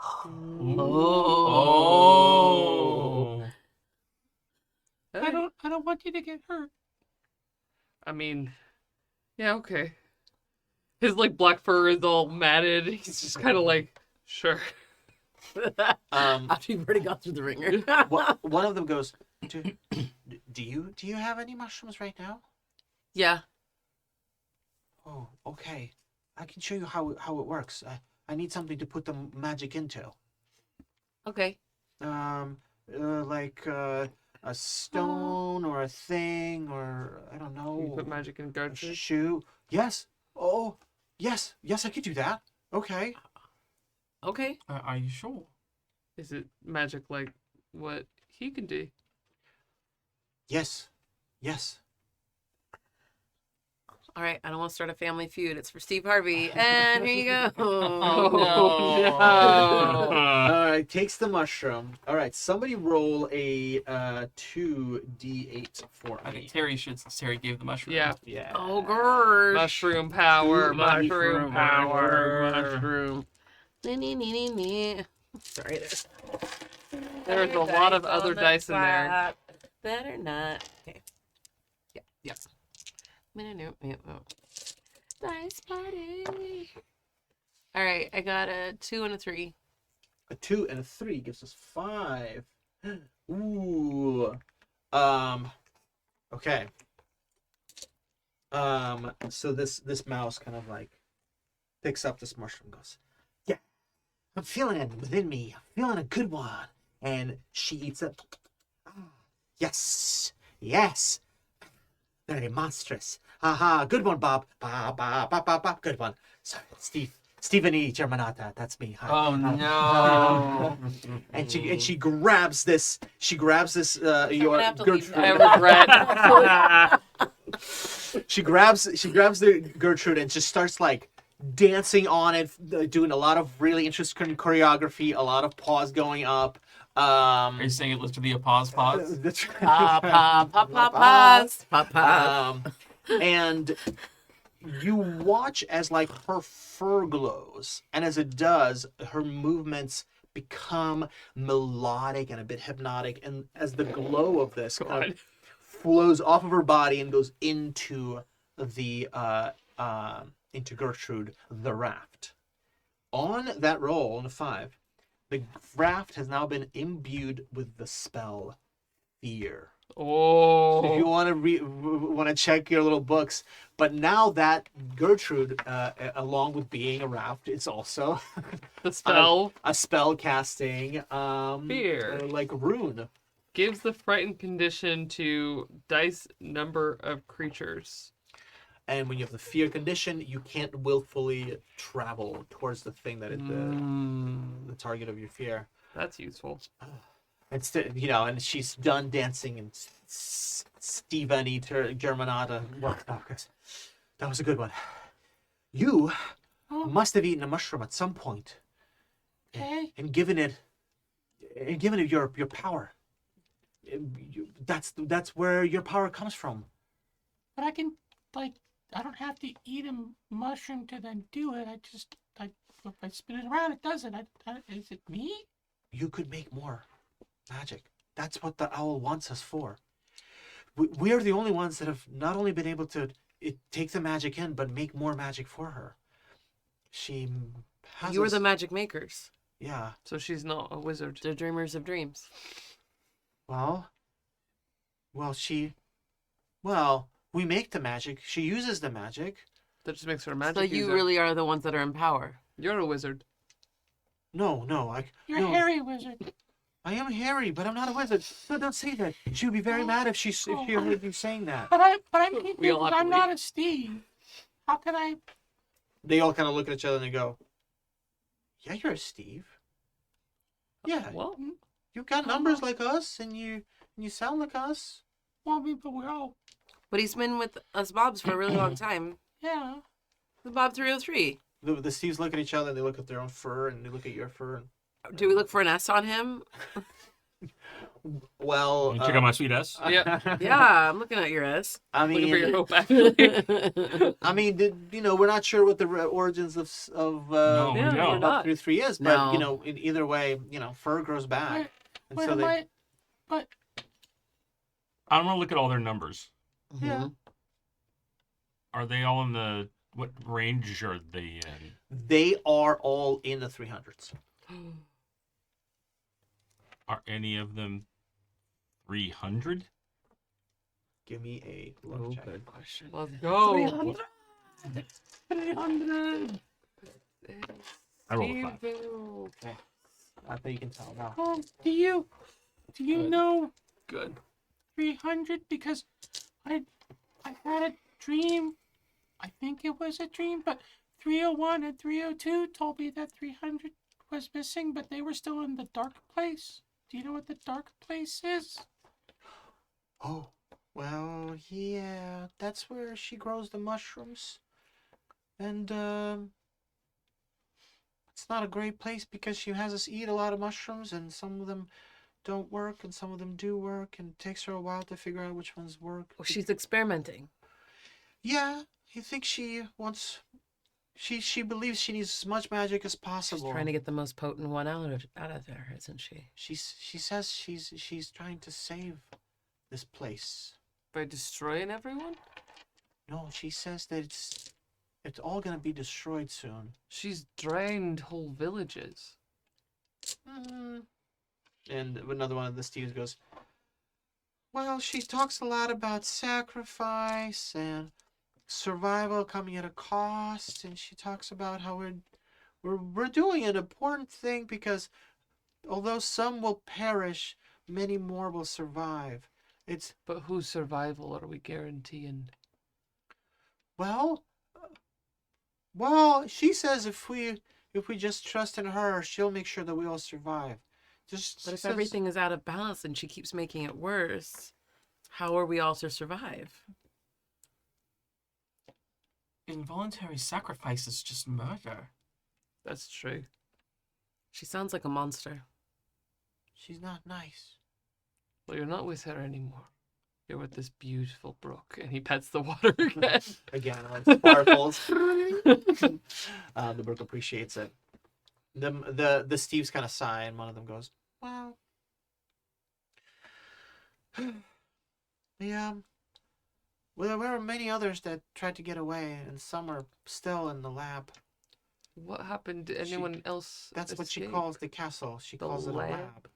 Oh. I don't want you to get hurt. I mean, yeah, okay. His like black fur is all matted. He's just kind of like, sure. After you've already got through the ringer. One of them goes, do you have any mushrooms right now? Yeah. Oh, okay. I can show you how it works. I need something to put the magic into. Okay. Like a stone or a thing, or I don't know. You put magic in A guard fish. shoe. Yes. Oh, yes. Yes, I could do that. Okay. Okay. Are you sure? Is it magic like what he can do? Yes. Yes. All right. I don't want to start a family feud. It's for Steve Harvey. And here you go. Oh, no. All right. Takes the mushroom. All right. Somebody roll a 2d8 for Okay, me. Terry should, since Terry gave the mushroom. Yeah. Yeah. Oh, gosh. Mushroom power. Mushroom power. Mushroom. Nee. Sorry, There's a lot of other dice in there. Better not. Okay. Yeah. Dice party. All right, I got a 2 and a 3. A 2 and a 3 gives us 5. Ooh. Okay. So this mouse kind of like picks up this mushroom and goes, yeah, I'm feeling it within me. I'm feeling a good one. And she eats it. Yes. Yes. Very monstrous. Haha. Good one, Bob. Ba. Good one. Sorry, Stevenie Germanata. That's me. Hi. Oh, no. And she grabs this. She grabs this. Your have to leave Gertrude. I regret. She grabs the Gertrude and just starts like dancing on it, doing a lot of really interesting choreography, a lot of paws going up. Are you saying it was to be a pause? That's right. Pause. And you watch as like her fur glows, and as it does, her movements become melodic and a bit hypnotic, and as the glow of this kind of flows off of her body and goes into the into Gertrude the raft. On that roll, on a 5, the raft has now been imbued with the spell Fear. Oh. So if you want to check your little books, but now that Gertrude, along with being a raft, is also The spell a spell casting Fear. like rune. gives the frightened condition to dice number of creatures. And when you have the fear condition, you can't willfully travel towards the thing that is the target of your fear. That's useful. Instead, and she's done dancing and Steveni Germanata. Well, that was a good one. You must have eaten a mushroom at some point, Okay. and given it your power. That's where your power comes from. But I can, I don't have to eat a mushroom to then do it. If I spin it around, it does it. Is it me? You could make more magic. That's what the owl wants us for. We are the only ones that have not only been able to take the magic in, but make more magic for her. She has You were us- the magic makers. Yeah. So she's not a wizard. The dreamers of dreams. Well, we make the magic. She uses the magic. That just makes her a magic So you user. really are the ones that are in power. You're a wizard. No, You're no. a hairy wizard. I am Harry, but I'm not a wizard. No, don't say that. She would be very mad if she heard you saying that. But I'm We all have to I'm leave. not a Steve. How can I? They all kind of look at each other and they go, "Yeah, you're a Steve. Yeah, Well, you've got numbers like us, and you sound like us." Well, but we're all. But he's been with us Bobs for a really long time. Yeah. The Bob 303. The Steves look at each other and they look at their own fur and they look at your fur. And, Do we look for an S on him? well, Check out my sweet S. yeah. Yeah, I'm looking at your S. I Looking for your mean, hope, actually. we're not sure what the origins of No, Yeah, we we're don't. not. 3 is, but No. in either way, fur grows back, and Wait, so they. But I'm gonna look at all their numbers. Yeah. Are they all in the what range are they in? They are all in the 300s. Are any of them 300? Give me a luck Oh, check. good question. Let's go. 300. I rolled a 5. Okay. I think you can tell now. do you Good. know Good. 300? Because I had a dream. I think it was a dream, but 301 and 302 told me that 300 was missing, but they were still in the dark place. Do you know what the dark place is? Oh, well, yeah, that's where she grows the mushrooms. And, it's not a great place because she has us eat a lot of mushrooms, and some of them don't work, and some of them do work, and it takes her a while to figure out which ones work. Well, she's experimenting. Yeah, I think she wants... She believes she needs as much magic as She's possible. trying to get the most potent one out of there, isn't she? She says she's trying to save this place. By destroying everyone? No, she says that it's all gonna be destroyed soon. She's drained whole villages. And another one of the Steves goes, well, she talks a lot about sacrifice and survival coming at a cost, and she talks about how we're doing an important thing because although some will perish, many more will survive. It's But whose survival are we guaranteeing? well, she says if we just trust in her, she'll make sure that we all survive. Just But if says- everything is out of balance and she keeps making it worse, how are we all to survive? Involuntary sacrifice is just murder. That's true. She sounds like a monster. she's not nice. Well, you're not with her anymore. You're with this beautiful brook. And he pets the water again. Again, it sparkles. The brook appreciates it. The Steves kind of sigh, and one of them goes, "Well, yeah. Well, there were many others that tried to get away, and some are still in the lab. What happened? Did anyone else? That's what she escape? calls the castle. She The calls it a lab? lab.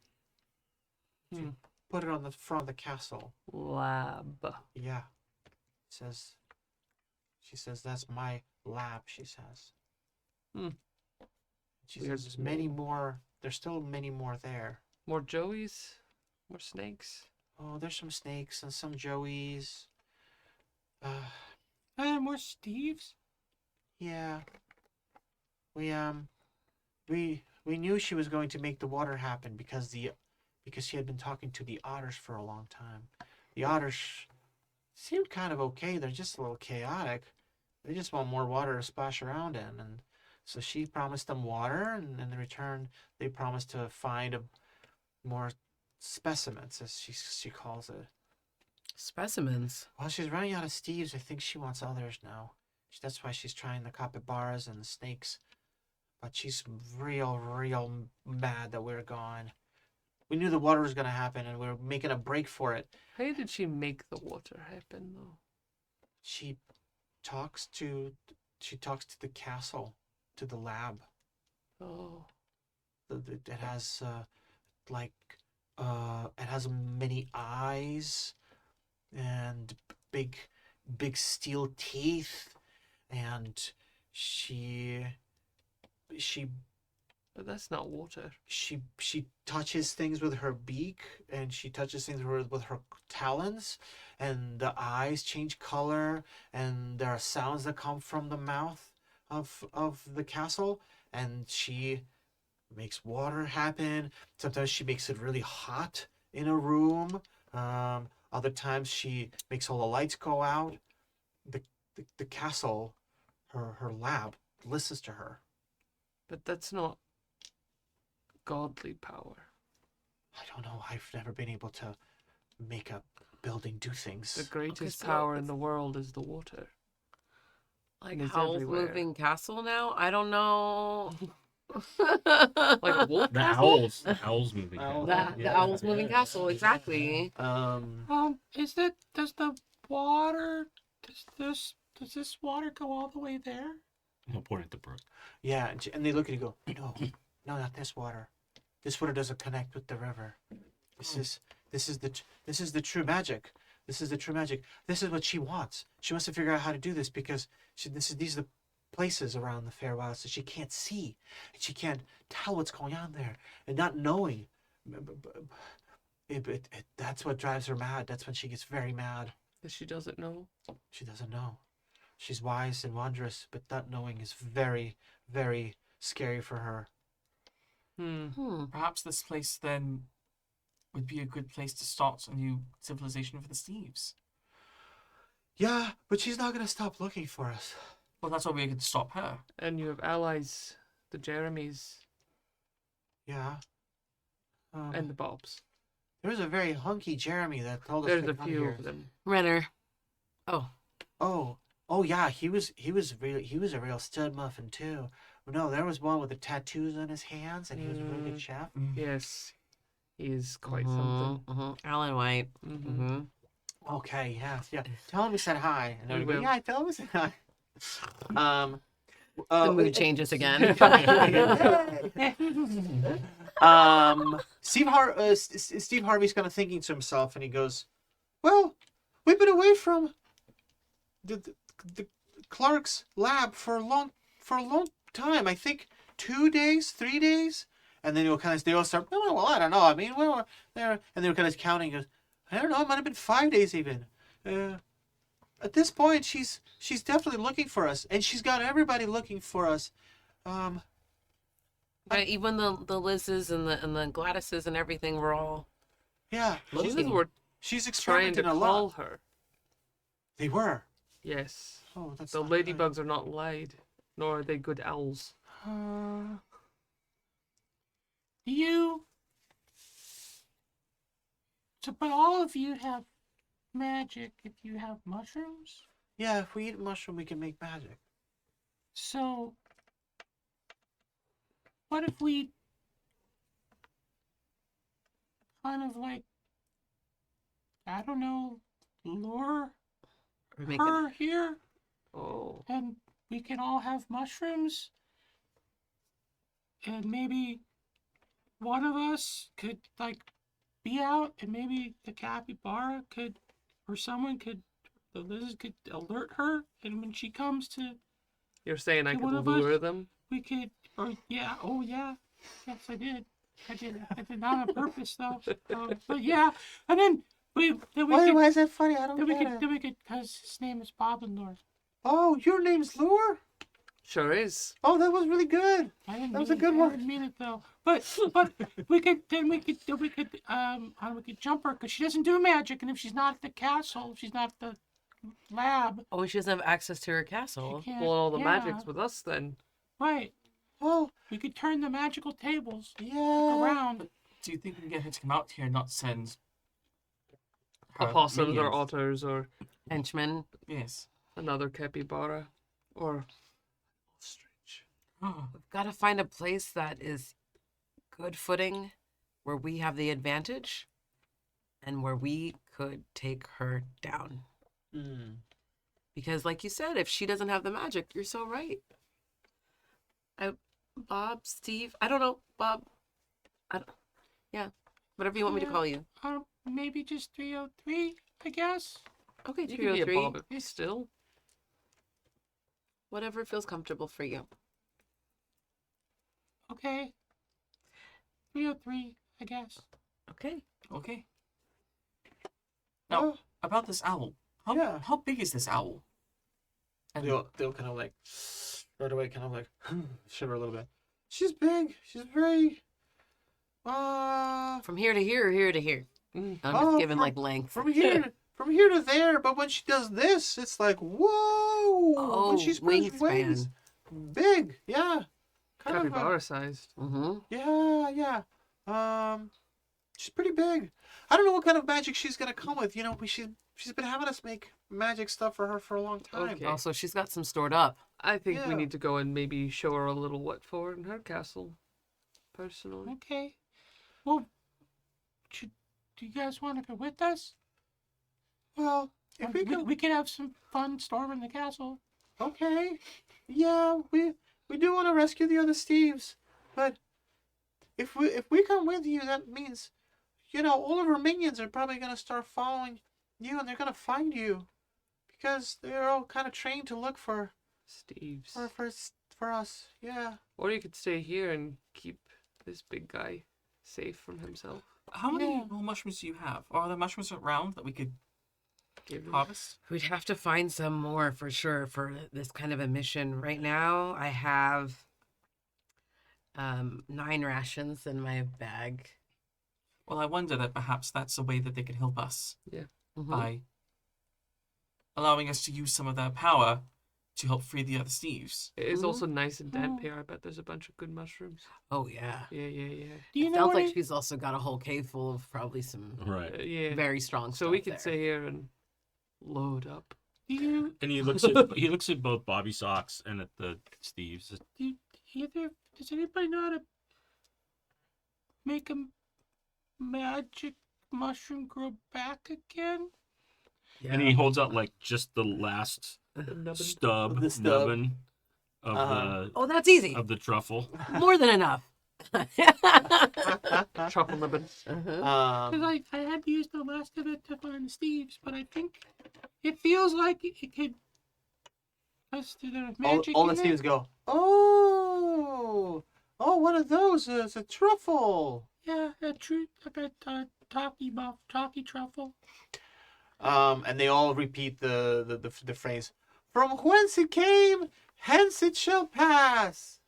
Hmm. put it on the front of the castle. Lab. Yeah. She says that's my lab, she says. Hmm. She Weird says there's many name. more, there's still many more there. More joeys? More snakes? Oh, there's some snakes and some joeys. More Steves. Yeah. We knew she was going to make the water happen because she had been talking to the otters for a long time. The otters seemed kind of okay. They're just a little chaotic. They just want more water to splash around in, and so she promised them water, and in return, they promised to find more specimens, as she calls it. Specimens. Well, she's running out of Steves. I think she wants others now. That's why she's trying the capybaras and the snakes. But she's real mad that we're gone. We knew the water was going to happen, and we were making a break for it. How did she make the water happen, though? She talks to the castle, to the lab. Oh. It has it has many eyes and big steel teeth, and she But that's not water. she touches things with her beak, and she touches things with her talons, and the eyes change color, and there are sounds that come from the mouth of the castle, and she makes water happen. Sometimes she makes it really hot in a room. Other times she makes all the lights go out. The castle, her lab, listens to her. But that's not godly power. I don't know. I've never been able to make a building do The things. greatest so power in it's- the world is the water. Like It's Howl's everywhere. Moving Castle now? I don't know. Like a wolf The castle? owls moving. Owl. The Owl's Moving Castle, exactly. Does the water, does this water go all the way there? I'll point at the brook. Yeah, and they look at you and go, no, not this water. This water doesn't connect with the river. This is the true magic. This is the true magic. This is what she wants. She wants to figure out how to do this because these are the places around the Fairwilds that she can't see, and she can't tell what's going on there, and not knowing. That's what drives her mad. That's when she gets very mad. That she doesn't know. She doesn't know. She's wise and wondrous, but not knowing is very, very scary for her. Perhaps this place then would be a good place to start a new civilization for the Steves. Yeah, but she's not gonna stop looking for us. Well, that's why we could stop her. And you have allies, the Jeremys Yeah. and the Bobs. There was a very hunky Jeremy that told us There's to a come few here. of them. Renner. Oh. Oh yeah, he was a real stud muffin too. No, there was one with the tattoos on his hands, and he was a really good chef. Yes. He is quite something. Alan White. Mm-hmm. Okay, yeah. Tell him we said hi. And We everybody, will. yeah, tell him we said hi. The mood changes again. Steve Harvey's kind of thinking to himself, and he goes, "Well, we've been away from the Clark's lab for a long time. I think 2 days, 3 days." And then they all start. Well, I don't know. I mean, we were there, and they were kind of counting. Goes, I don't know. It might have been 5 days even. At this point, she's definitely looking for us, and she's got everybody looking for us. Right, even the Liz's and the Gladyses and everything were all Yeah, Those looking. were she's trying to experimenting a call lot. her. They were. Yes. Oh, that's The not good. ladybugs are not lied, nor are they good owls. But all of you have magic if you have mushrooms. Yeah, if we eat mushroom, we can make magic. So, what if we kind of like, I don't know, lure Or make her here, Oh. and we can all have mushrooms, and maybe one of us could like be out, and maybe the capybara could, or someone could, the lizard could alert her, and when she comes to, You're saying I To could one of lure us? them? we could, or yeah, oh yeah, yes I did. I did not on purpose though. But yeah, and then we could, Why is that funny? I don't then we get could, it. then we could, cause his name is Bob and Lord. Oh, your name's Lure? Sure is. Oh, that was really good. I didn't That was mean a good it, one. I didn't mean it though. But we could jump her because she doesn't do magic, and if she's not at the castle, if she's not at the lab, Oh, she doesn't have access to her castle. she can't. Well, all the yeah, magic's with us then. right. Oh, We could turn the magical tables yeah. around. Do you think we can get her to come out here and not send her Opossums or minions? otters or Henchman. Yes. another capybara or ostrich. We've got to find a place that is good footing where we have the advantage and where we could take her down. Hmm. Because, like you said, if she doesn't have the magic, you're so right. Bob, Steve, I don't know, Bob. Yeah, whatever you want me to Yeah. call you. Maybe just 303, I guess. Okay, You can be a 303. Bob still. Whatever feels comfortable for you. Okay. 303, I guess. Okay. Okay. Now, Oh, about this owl. Yeah. How big is this owl? And they'll kind of like right away, kind of like shiver a little bit. She's big. She's very. From here to here, or here to here. I'm just Oh, giving like length. from here to there. But when she does this, it's like whoa. Oh, when she spreads wingspan. wings, big. Yeah. Kind of. Capybara sized. Mm-hmm. Yeah. She's pretty big. I don't know what kind of magic she's gonna come with. You know, she's been having us make magic stuff for her for a long time. Okay. Also, she's got some stored up. I think we Yeah. need to go and maybe show her a little what for in her castle. Personally. Okay. Well, do you guys want to go with us? Well, if We could have some fun storming the castle. okay, yeah, we do want to rescue the other Steves, but if we come with you, that means, you know, all of our minions are probably gonna start following you, and they're gonna find you, because they're all kind of trained to look for Steve's. for us. Yeah. Or you could stay here and keep this big guy safe from himself. how many Yeah. more mushrooms do you have? Or are there mushrooms around that we could Give him. harvest? We'd have to find some more for sure for this kind of a mission. Right now, I have 9 rations in my bag. Well, I wonder that perhaps that's a way that they could help us Mhm. by allowing us to use some of their power to help free the other Steves. It is Mhm. also nice and damp Oh. here. I bet there's a bunch of good mushrooms. Oh yeah. Yeah. Do you It know sounds what like I- she's also got a whole cave full of probably some Right. Yeah. very strong So stuff we could there. stay here and load up. Do you And he looks at both Bobby Socks and at the Steves. does anybody know how to make a magic mushroom grow back again? And he holds out like just the last stub, The stub. nubbin of Uh-huh. Oh, that's easy. the truffle. More than enough. Truffle nubbin. Uh-huh. Because I had to use the last of it to find the Steves, but I think it feels like it could. Because there's magic all the in Steves it. go. Oh, one of those is a truffle. Yeah, like a talkie truffle. And they all repeat the phrase, "From whence it came, hence it shall pass."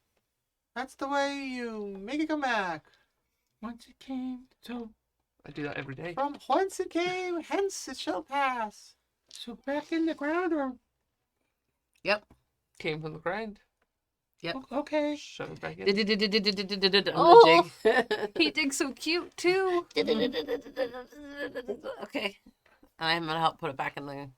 That's the way you make it come back. Once it came, so I do that every day. From whence it came, hence it shall pass. back in the ground or Came from the ground. okay. Shove it back in. On the jig. He digs so cute too. Okay. I'm gonna help put it back in the.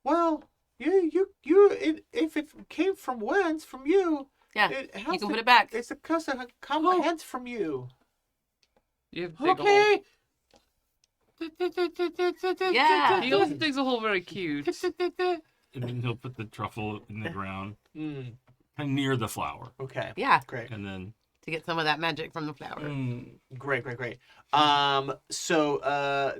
Well, if it came from whence, from you, Yeah, it has you can to- put it back. It's a custom come Oh. hence from you. You have to dig a hole. Okay. Yeah. He also digs a hole very cute. And then he'll put the truffle in the ground Mm, and near the flower. okay. Yeah. Great. And then to get some of that magic from the flower. Great. So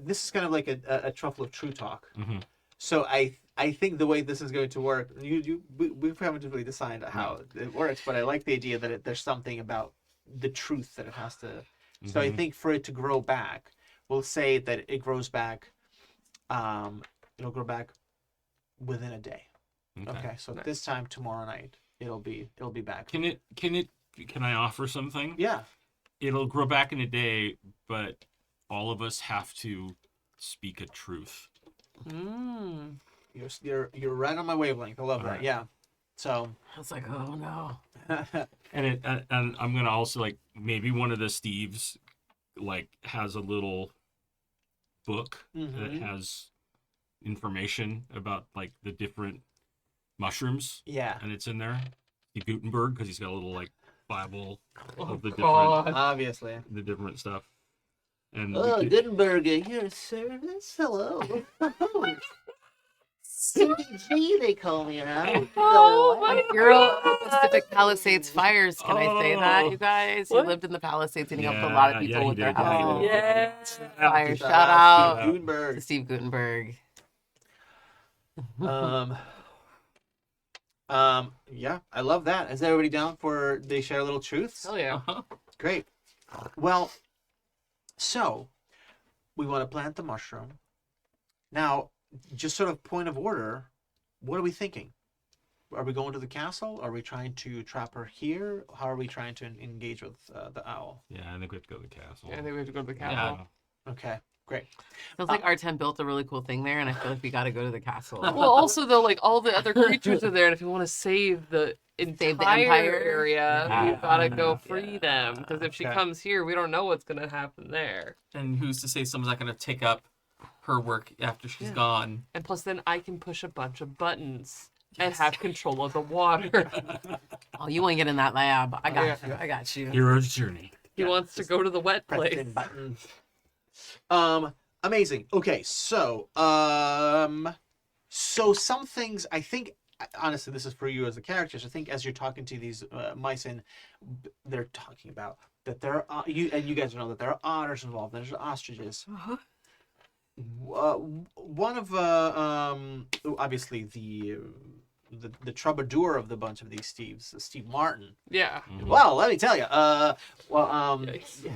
this is kind of like a truffle of true talk. Mm-hmm. So I think the way this is going to work, we haven't really decided how it works, but I like the idea that there's something about the truth that it has to. So I think for it to grow back, we'll say that it grows back. It'll grow back within a day. Okay, so this time tomorrow night it'll be back. Can I offer something? Yeah. It'll grow back in a day, but all of us have to speak a truth. You're right on my wavelength. I love that. Right. Yeah. So I was like, oh no. And I'm gonna also like maybe one of the Steves like has a little book that has information about like the different mushrooms. Yeah. And it's in there. Gutenberg, because he's got a little like Bible of the Obviously. different stuff. And Gutenberg, your service. Hello. CDG, they call me around. A girl in the Pacific Palisades fires. Can I say that, you guys? You lived in the Palisades and you helped a lot of people with their houses. Yeah. Fire. Shout out to Gutenberg. Steve Gutenberg. Yeah, I love that. Is everybody down for they share little truths? Hell yeah. Great. Well, so we want to plant the mushroom. Now, just sort of point of order, what are we thinking? Are we going to the castle? Are we trying to trap her here? How are we trying to engage with the owl? yeah, I think we have to go to the castle. Yeah, I think we have to go to the Yeah. castle. Okay, great. Feels like R10 built a really cool thing there, and I feel like we got to go to the castle. Well, also though, like all the other creatures are there, and if you want to save the entire empire? area, we've got to go free Yeah. them. Because if she Okay. comes here, we don't know what's gonna happen there. And who's to say someone's not going to take up her work after she's gone? And plus, then I can push a bunch of buttons and have control of the water. Oh, you want to get in that lab? I got you. I got you. Hero's journey. He wants to go to the wet place. Pressing buttons. Amazing. Okay, so some things I think honestly this is for you as the characters. I think as you're talking to these mice and they're talking about that there are you guys know that there are otters involved. There's ostriches. One of obviously the troubadour of the bunch of these Steves, Steve Martin. Yeah. Well, let me tell you. Yikes.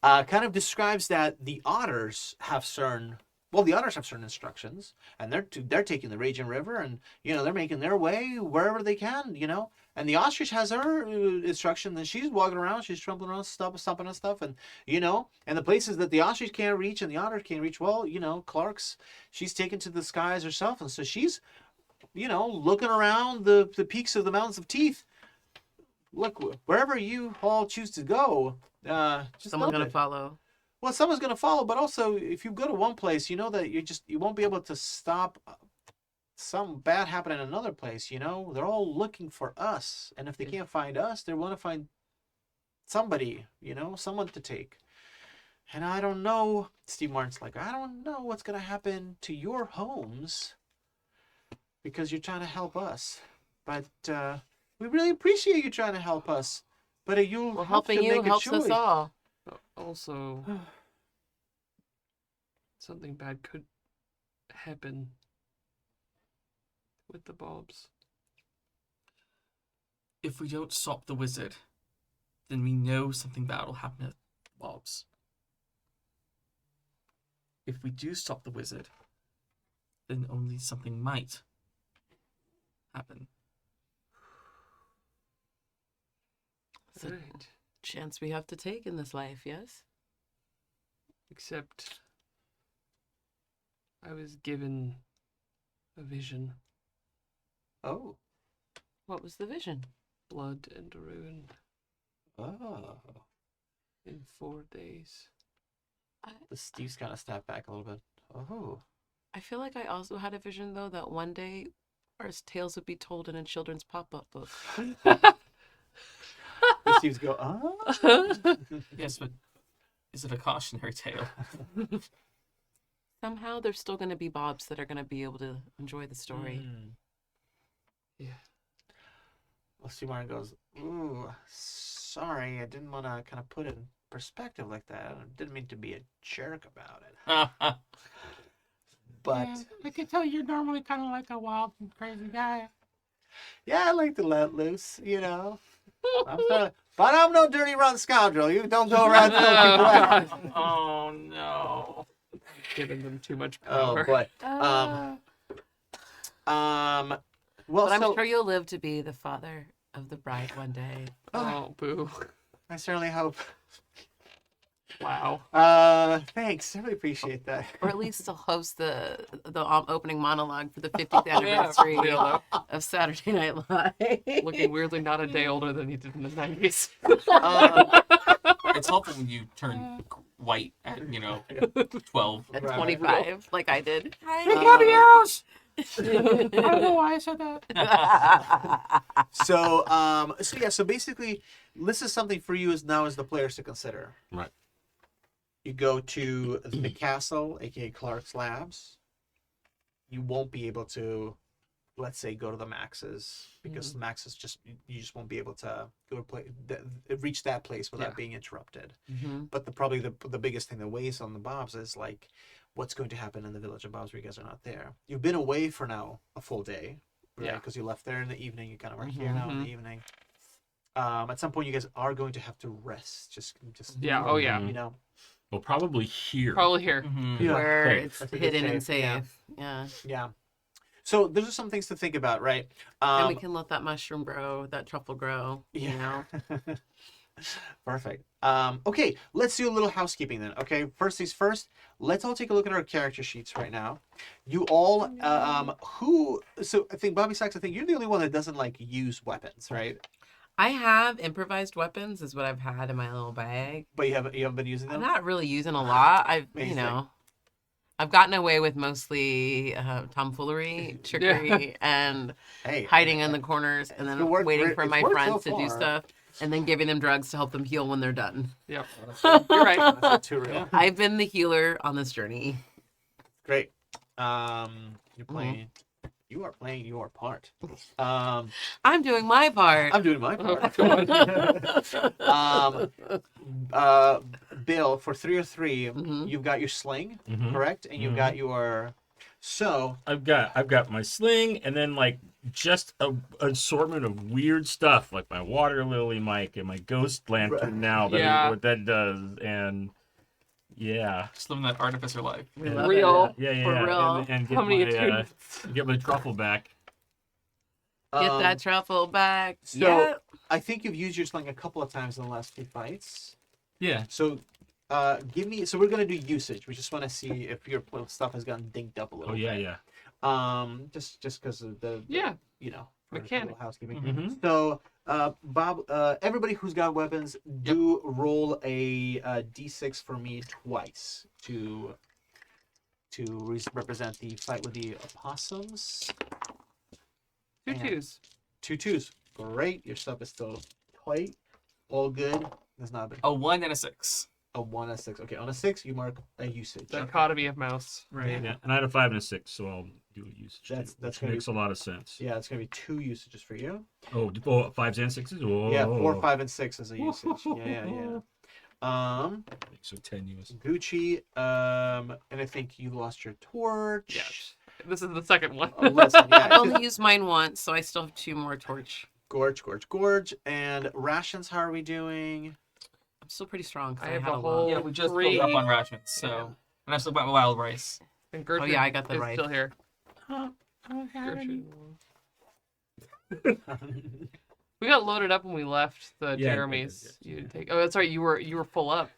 Kind of describes that the otters have certain instructions, and they're taking the Raging River, and they're making their way wherever they can, And the ostrich has her instruction, and she's walking around, she's trampling around, stomping on stuff, and and the places that the ostrich can't reach and the otter can't reach. Well, Clark's she's taken to the skies herself, and so she's looking around the peaks of the mountains of Teeth. Look, wherever you all choose to go, just Someone's know gonna that- follow. Well, someone's gonna follow, but also if you go to one place, you know that you won't be able to stop some bad happening in another place. They're all looking for us, and if they can't find us, they want to find somebody, someone to take. And I don't know. Steve Martin's like, I don't know what's gonna happen to your homes because you're trying to help us, but we really appreciate you trying to help us. But you'll Well, have to helping you make a helps us choice. all. Also, something bad could happen with the Bobs. If we don't stop the wizard, then we know something bad will happen to the Bobs. If we do stop the wizard, then only something might happen. It's a Right. chance we have to take in this life, yes? Except I was given a vision. Oh. What was the vision? Blood and ruin Oh. in 4 days. The Steve's kind of stepped back a little bit. Oh. I feel like I also had a vision, though, that one day our tales would be told in a children's pop-up book. The Steve's go, oh. Yes, but is it a cautionary tale? Somehow there's still going to be Bobs that are going to be able to enjoy the story. Yeah. Well, Steve Martin goes, ooh. sorry. I didn't want to kind of put it in perspective like that. I didn't mean to be a jerk about it. But Yeah, I can tell you're normally kind of like a wild and crazy guy. yeah, I like to let loose, you know. But I'm no dirty run scoundrel. You don't go around telling people that. Oh no. Giving them too much Oh power. boy. Well, But I'm so sure you'll live to be the father of the bride one day. Oh, boo. I certainly hope. Wow. Thanks. I really appreciate that. Or at least he'll host the opening monologue for the 50th anniversary real, of Saturday Night Live. Looking weirdly not a day older than he did in the 90s. It's helpful when you turn white at 12. At 25, like I did. I don't know why I said that. So basically, this is something for you as the players to consider. Right. You go to the castle, aka Clark's Labs. You won't be able to, let's say, go to the Maxes because the Maxes you just won't be able to go to reach that place without being interrupted. Mm-hmm. But probably the biggest thing that weighs on the Bobs is like, what's going to happen in the village of Bobs where you guys are not there. You've been away for now a full day, right? Yeah. Because you left there in the evening. You kind of are here now in the evening. At some point, you guys are going to have to rest. Just Yeah, oh yeah. you know. Well, probably here. Probably here. Yeah. Where Safe. it's That's a good hidden and safe, safe. yeah. Yeah. Yeah. So those are some things to think about, right? And we can let that mushroom grow, that truffle grow, you Yeah. know? Perfect. Okay, let's do a little housekeeping then. Okay, first things first, let's all take a look at our character sheets right now. You all, so I think Bobby Sachs, I think you're the only one that doesn't like use weapons, right? I have improvised weapons is what I've had in my little bag. But you haven't been using I'm them? not really using a lot. Amazing. I've gotten away with mostly tomfoolery, trickery, and Hey, hiding in the corners, and It then worked waiting great- for it's my worked friends so to do far. stuff, and then giving them drugs to help them heal when they're done. Yep. You're right. That's not too real. I've been the healer on this journey. Great. You're playing. You are playing your part. I'm doing my part. I'm doing my part. Bill, for 3 or 3, you've got your sling, correct? And you've got your. So I've got my sling, and then like just a assortment of weird stuff, like my water lily mic and my ghost lantern now. What that does, and yeah, Just living that artificer life. We love Real. it. yeah, For real. and get How many my attunements? get my truffle back. Get that truffle back. So Yeah. I think you've used your sling a couple of times in the last few fights. Yeah. So give me. So we're gonna do usage. We just want to see if your stuff has gotten dinked up a little. Oh yeah, bit. yeah. Just because of the Yeah. you know, for Mechanic. a little housekeeping. Mhm. So, Bob, everybody who's got weapons, do roll a d6 for me twice to represent the fight with the opossums. 2 And 2s. 2 2s. Great. Your stuff is still tight. All good. There's not A 1 and a 6. a 1 and a 6. Okay, on a 6, you mark a usage. Dichotomy of mouse. Right. Yeah, and I had a 5 and a 6, so I'll do a usage. That's which gonna makes a lot of sense. Yeah, it's going to be 2 usages for you. Oh, 5s and 6s. Oh, Yeah, 4, 5, and 6 is a usage. Yeah. So 10 US. Gucci, and I think you lost your torch. Yes. This is the second one. Oh, listen, yeah, I only used mine once, so I still have 2 more torch. Gorge. And rations, how are we doing? I'm still pretty strong. 'cause I have had a lot. whole- Yeah, we just Three. filled up on rations, so. Yeah. And I still got my wild rice. And Gertrude Oh, yeah, I got the is right. still here. I don't have any. Gertrude. We got loaded up when we left the Yeah, Jeremy's. yeah. You didn't take. Oh, that's right. You were full up.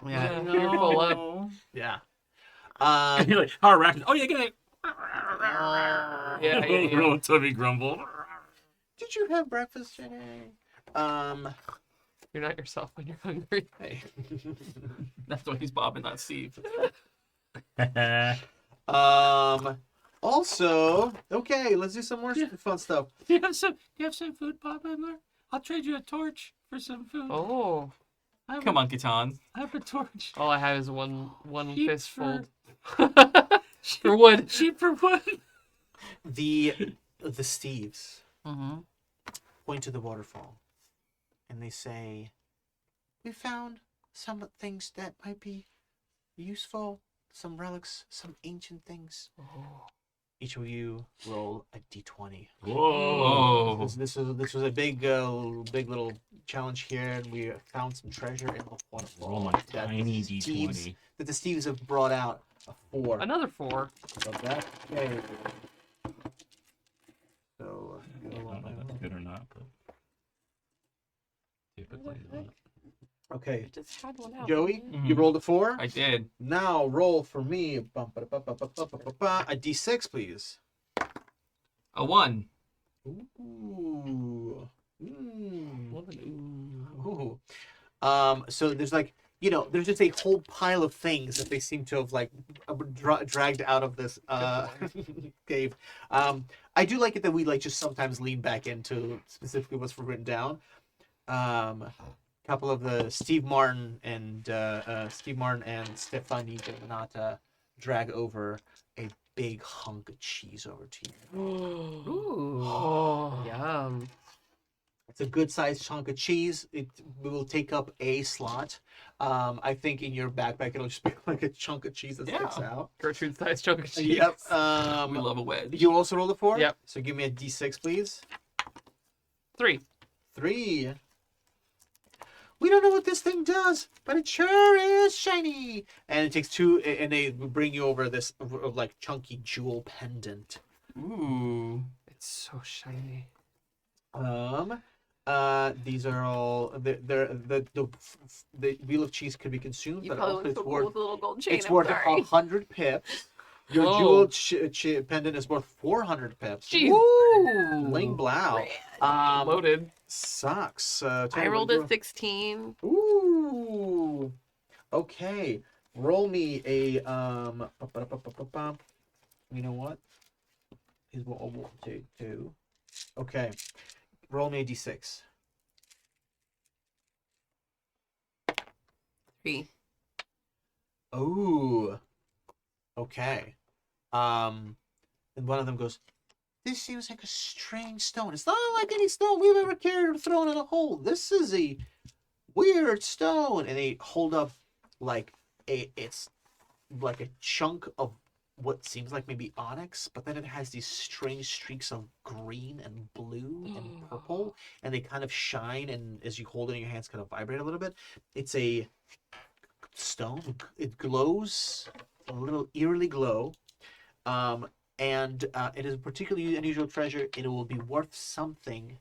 Yeah. You're full up. Yeah. And you're like, how are rations? Oh, yeah, get it. Yeah. Little tummy grumble. Did you have breakfast, Jenny? You're not yourself when you're hungry. Hey. That's why he's Bob and not Steve. Also, okay, let's do some more fun stuff. Do you have some food, Bob Endler? I'll trade you a torch for some food. Oh, Come on, Catan. I have a torch. all I have is one Sheep fistful. For wood. Sheep for wood. The Steves Mm-hmm. point to the waterfall. and they say, "We found some things that might be useful, some relics, some ancient things." Each of you roll a d20. Whoa. This was a big little challenge here, and we found some treasure in the waterfall. Roll my tiny D20. That the Steves have brought out a 4. Another 4. So that's okay. So I don't know if that's good or not, but typically not. okay, I just had one out. Joey, Mhm. you rolled a 4. I did. Now roll for me a d6, please. A 1. Ooh. Ooh. Ooh. So there's like, there's just a whole pile of things that they seem to have like dragged out of this cave. I do like it that we like just sometimes lean back into specifically what's written down. Couple of the Steve Martin and Stefani did not drag over a big hunk of cheese over to you. Ooh. Oh. Yum. It's a good sized chunk of cheese. It will take up a slot. I think in your backpack it'll just be like a chunk of cheese that sticks out. Gertrude's size chunk of cheese. Yep. We love a wedge. You also rolled a 4? Yep. So give me a d6, please. 3. 3. We don't know what this thing does, but it sure is shiny. And it takes 2, and they bring you over this like chunky jewel pendant. Ooh. It's so shiny. These are all the wheel of cheese could be consumed, You but probably also look it's so cool worth with a little gold chain. it's I'm worth sorry. 100 pips. Your Whoa. jewel pendant is worth 400 pips. Jeez. Ooh. Bling blow. Loaded. Sucks. I rolled a 16. Ooh. Okay. Roll me a You know what? Here's what I want to do. Okay. Roll me a d6. 3. Ooh. Okay. And one of them goes, "This seems like a strange stone. It's not like any stone we've ever carried or thrown in a hole. This is a weird stone." And they hold up like it's like a chunk of what seems like maybe onyx, but then it has these strange streaks of green and blue and purple, and they kind of shine, and as you hold it in your hands, kind of vibrate a little bit. It's a stone. It glows a little eerily glow, and it is a particularly unusual treasure. It will be worth something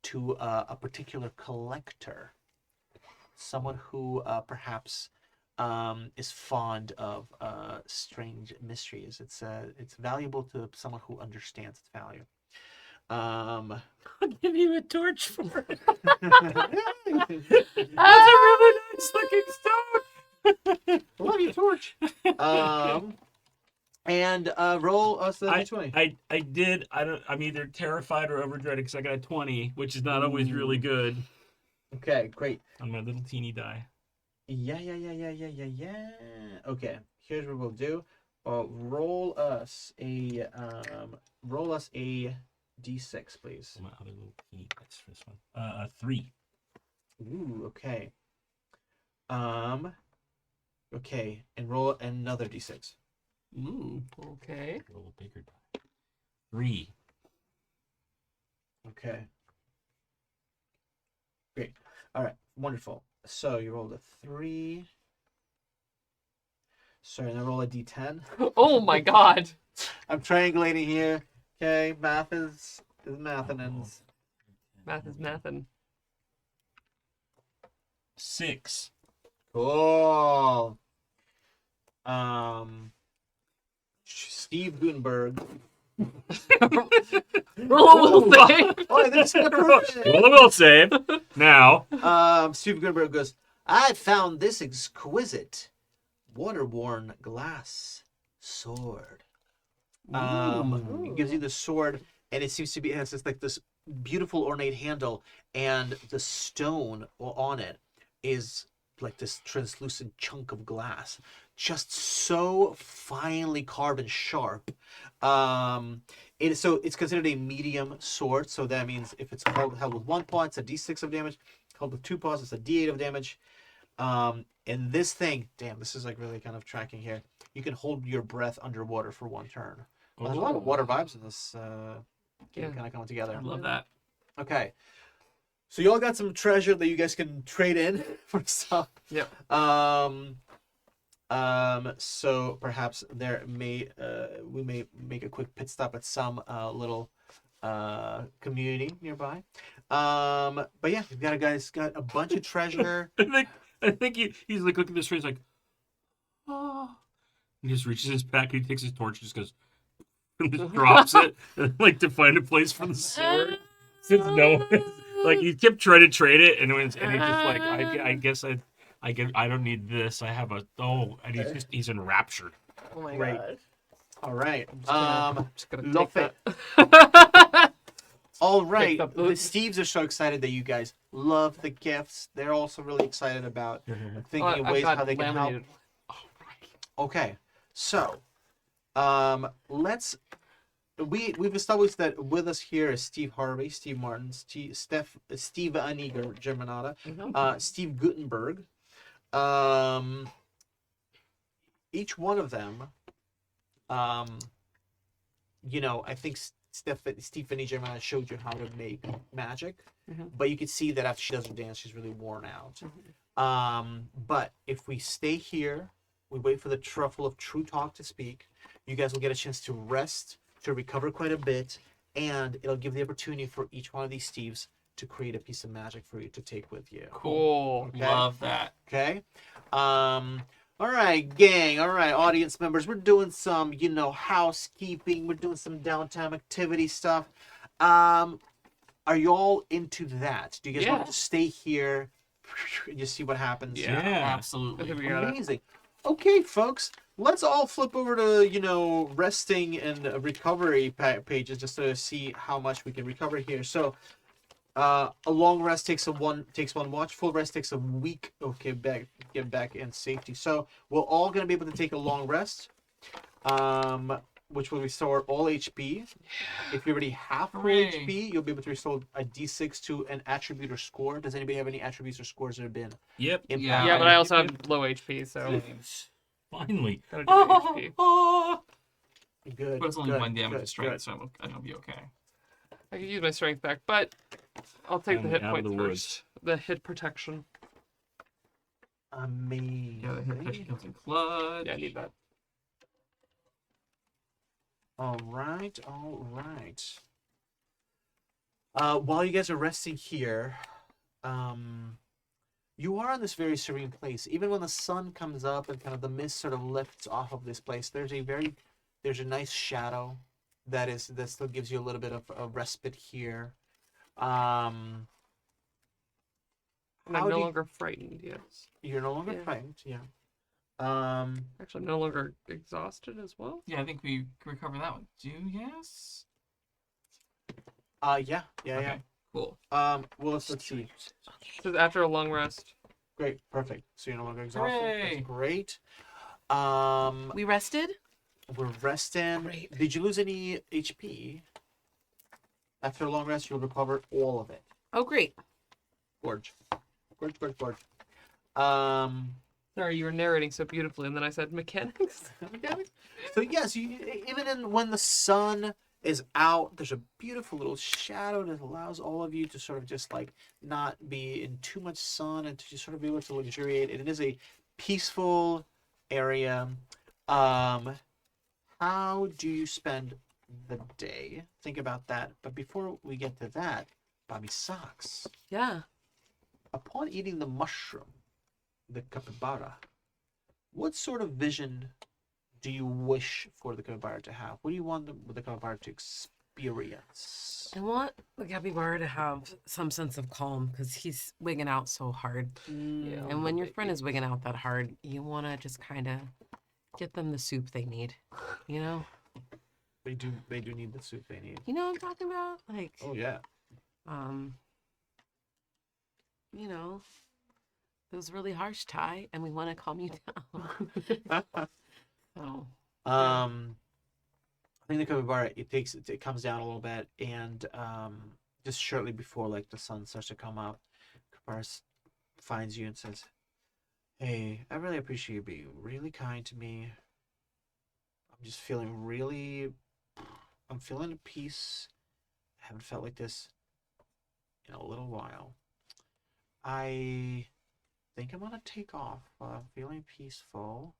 to a particular collector, someone who perhaps is fond of strange mysteries. It's valuable to someone who understands its value. I'll give you a torch for it. That's That's a really nice looking stone. Love you, torch. And roll us the d20. I did. I'm either terrified or overdreaded because I got a 20, which is not always really good Okay, great. on my little teeny die. Yeah. Okay, here's what we'll do. Roll us a d6, please. My other little teeny dice for this one. A 3. Ooh, okay. Okay, and roll another d6. Ooh. Okay. A little bigger die. 3. Okay. Great. All right. Wonderful. So you rolled a 3. Sorry, now roll a d10. Oh my god. I'm triangulating here. Okay, math is mathinins. Math is mathin'. 6. Cool. Steve Gutenberg. Roll a will save. Oh, that's perfect. Well, I will save. Now. Steve Gutenberg goes, "I found this exquisite water-worn glass sword." It gives you the sword, and it seems to be, it has this beautiful ornate handle, and the stone on it is like this translucent chunk of glass. just so finely carved and sharp. It's considered a medium sword, so that means if it's held with 1 paw, it's a d6 of damage. Held with 2 paws, it's a d8 of damage. And this thing, damn, this is like really kind of tracking here. You can hold your breath underwater for 1 turn. Well, there's a lot of water vibes in this game kind of coming together. I love that. Okay. So you all got some treasure that you guys can trade in for stuff. Yep. So perhaps we may make a quick pit stop at some little community nearby. But yeah, we've got a bunch of treasure. I think he's like looking at this tree. He's like, oh. He just reaches his back. He takes his torch, just goes, and just drops it, like to find a place for the sword. Since no one, like he kept trying to trade it, and he's just like, I guess I don't need this. I have and he's enraptured. Oh my Great. god. All right. Just gonna Love take it. that. All right. up The those. Steves are so excited that you guys love the gifts. They're also really excited about thinking of I've ways got how they can help. laminated. Okay. So, we've established that with us here is Steve Harvey, Steve Martin, Steve Aniger Germanata, Steve Gutenberg. Each one of them, I think Stephanie Germana showed you how to make magic, but you can see that after she does her dance, she's really worn out. But if we stay here, we wait for the truffle of true talk to speak, you guys will get a chance to rest, to recover quite a bit, and it'll give the opportunity for each one of these Steves to create a piece of magic for you to take with you. Cool. Okay. Love that. Okay. All right, gang. All right, audience members. We're doing some, housekeeping. We're doing some downtime activity stuff. Are you all into that? Do you guys want to stay here and just see what happens? Yeah. Absolutely. I think we got it. Amazing. Okay, folks. Let's all flip over to, resting and recovery pages just to see how much we can recover here. So, a long rest takes one watch. Full rest takes a week. Okay, get back in safety. So we're all gonna be able to take a long rest, which will restore all HP. If you're already half full Hooray. HP, you'll be able to restore a D6 to an attribute or score. Does anybody have any attributes or scores that have been Yep. impacted? Yeah, but I also have low HP, so Finally. gotta do the HP. Good. But it's only good, 1 damage good, of strength, good. so I'll be okay. I can use my strength back, but I'll take the hit Out of points the first. woods. The hit protection. Amazing. Yeah, the hit protection comes in clutch. Yeah, I need that. All right. While you guys are resting here, you are in this very serene place. Even when the sun comes up and kind of the mist sort of lifts off of this place, there's a nice shadow that still gives you a little bit of a respite here. And I'm no longer frightened, yes. You're no longer Yeah. frightened, yeah. Actually, I'm no longer exhausted as well. Yeah, I think we can recover that one. Yes? Yeah. Okay, cool. Well, let's see. So after a long rest. Great, perfect. So you're no longer exhausted. Hooray. That's great. We rested? We're resting. Great. Did you lose any HP? After a long rest, you'll recover all of it. Oh, great. Gorge. Sorry, you were narrating so beautifully, and then I said mechanics. So yes, when the sun is out, there's a beautiful little shadow that allows all of you to sort of just like not be in too much sun and to just sort of be able to luxuriate. And it is a peaceful area. How do you spend the day? Think about that. But before we get to that, Bobby Socks. Yeah. Upon eating the mushroom, the capybara, what sort of vision do you wish for the capybara to have? What do you want the capybara to experience? I want the capybara to have some sense of calm because he's wigging out so hard. Yeah. And when your friend is wigging out that hard, you want to just kind of get them the soup they need. You know? They do need the soup they need. You know what I'm talking about? Like, Oh yeah. you know, It was really harsh, Ty, and we want to calm you down. Oh. I think the capybara it comes down a little bit, and just shortly before like the sun starts to come up, capybara finds you and says, "Hey, I really appreciate you being really kind to me. I'm just feeling I'm feeling at peace. I haven't felt like this in a little while. I think I'm gonna take off while I'm feeling peaceful,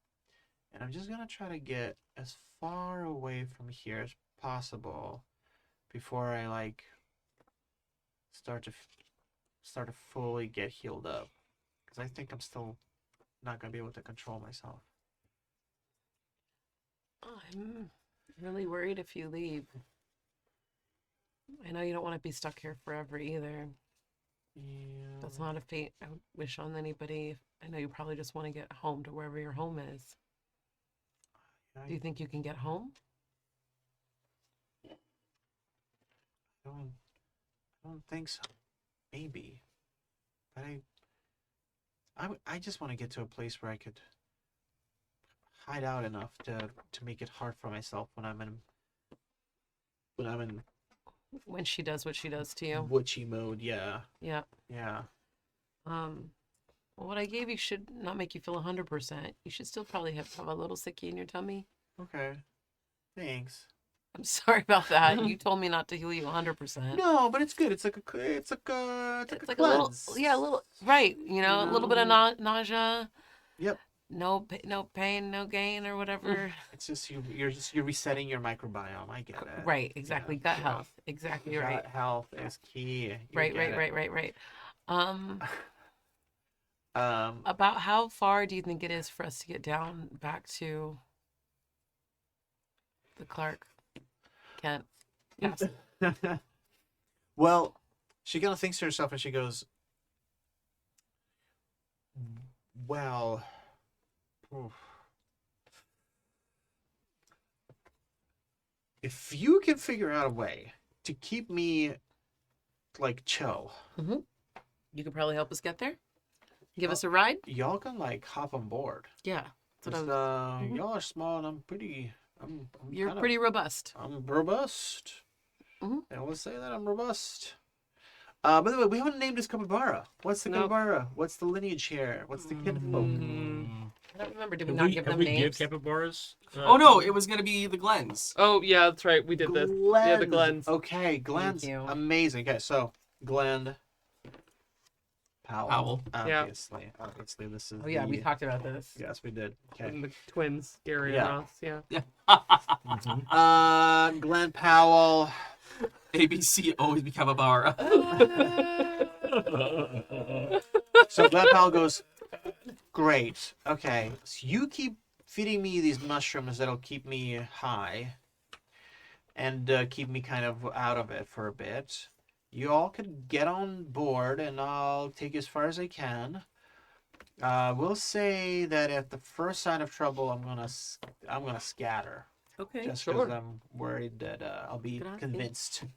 and I'm just gonna try to get as far away from here as possible before I like start to fully get healed up, because I think I'm still not gonna be able to control myself." I'm really worried if you leave. I know you don't want to be stuck here forever either. Yeah. That's not a fate I would wish on anybody. I know you probably just want to get home to wherever your home is. Do you think you can get home? I don't think so. Maybe, but I just want to get to a place where I could hide out enough to make it hard for myself when I'm in When she does what she does to you. witchy mode. Yeah. Yeah. Yeah. Well, what I gave you should not make you feel 100%. You should still probably have a little sicky in your tummy. Okay. Thanks. I'm sorry about that. You told me not to heal you 100%. No, but it's good. It's like a It's like a little, cleanse. yeah, a little, right? You know, a little bit of nausea. Yep. No pain, no gain, or whatever. It's just you're resetting your microbiome. I get it. Right, exactly. Yeah, Gut yeah. health. Exactly right. Gut health is key. You Right. get it. About how far do you think it is for us to get down back to the Clark Kent castle? Well, she kind of thinks to herself and she goes, "Well, oof. If you can figure out a way to keep me like chill, You could probably help us get there. Give us a ride. y'all can like hop on board. Yeah, that's what 'Cause, y'all are small and I'm pretty. you're kinda- pretty robust. I'm robust. Mhm. I always say that I'm robust. By the way, we haven't named this capybara. What's the Nope. capybara? What's the lineage here? What's the kinfolk? I don't remember. Did we Have not we, give have them we names? give capybaras? Oh no, it was gonna be the Glens. Oh yeah, that's right. We did this. Yeah, the Glens. Okay, Glenn's you. amazing. Okay, so Glenn Powell. Powell. Obviously, this is. Oh yeah, we talked about this. Yes, we did. Okay. And the twins, Gary Yeah. and Ross. Yeah. Glenn Powell. ABC always become a bar. So Glenn Powell goes, "Great. Okay, so you keep feeding me these mushrooms that'll keep me high, and keep me kind of out of it for a bit. You all could get on board, and I'll take you as far as I can. We'll say that at the first sign of trouble, I'm gonna scatter, Okay. just because I'm worried that I'll be Good idea. convinced to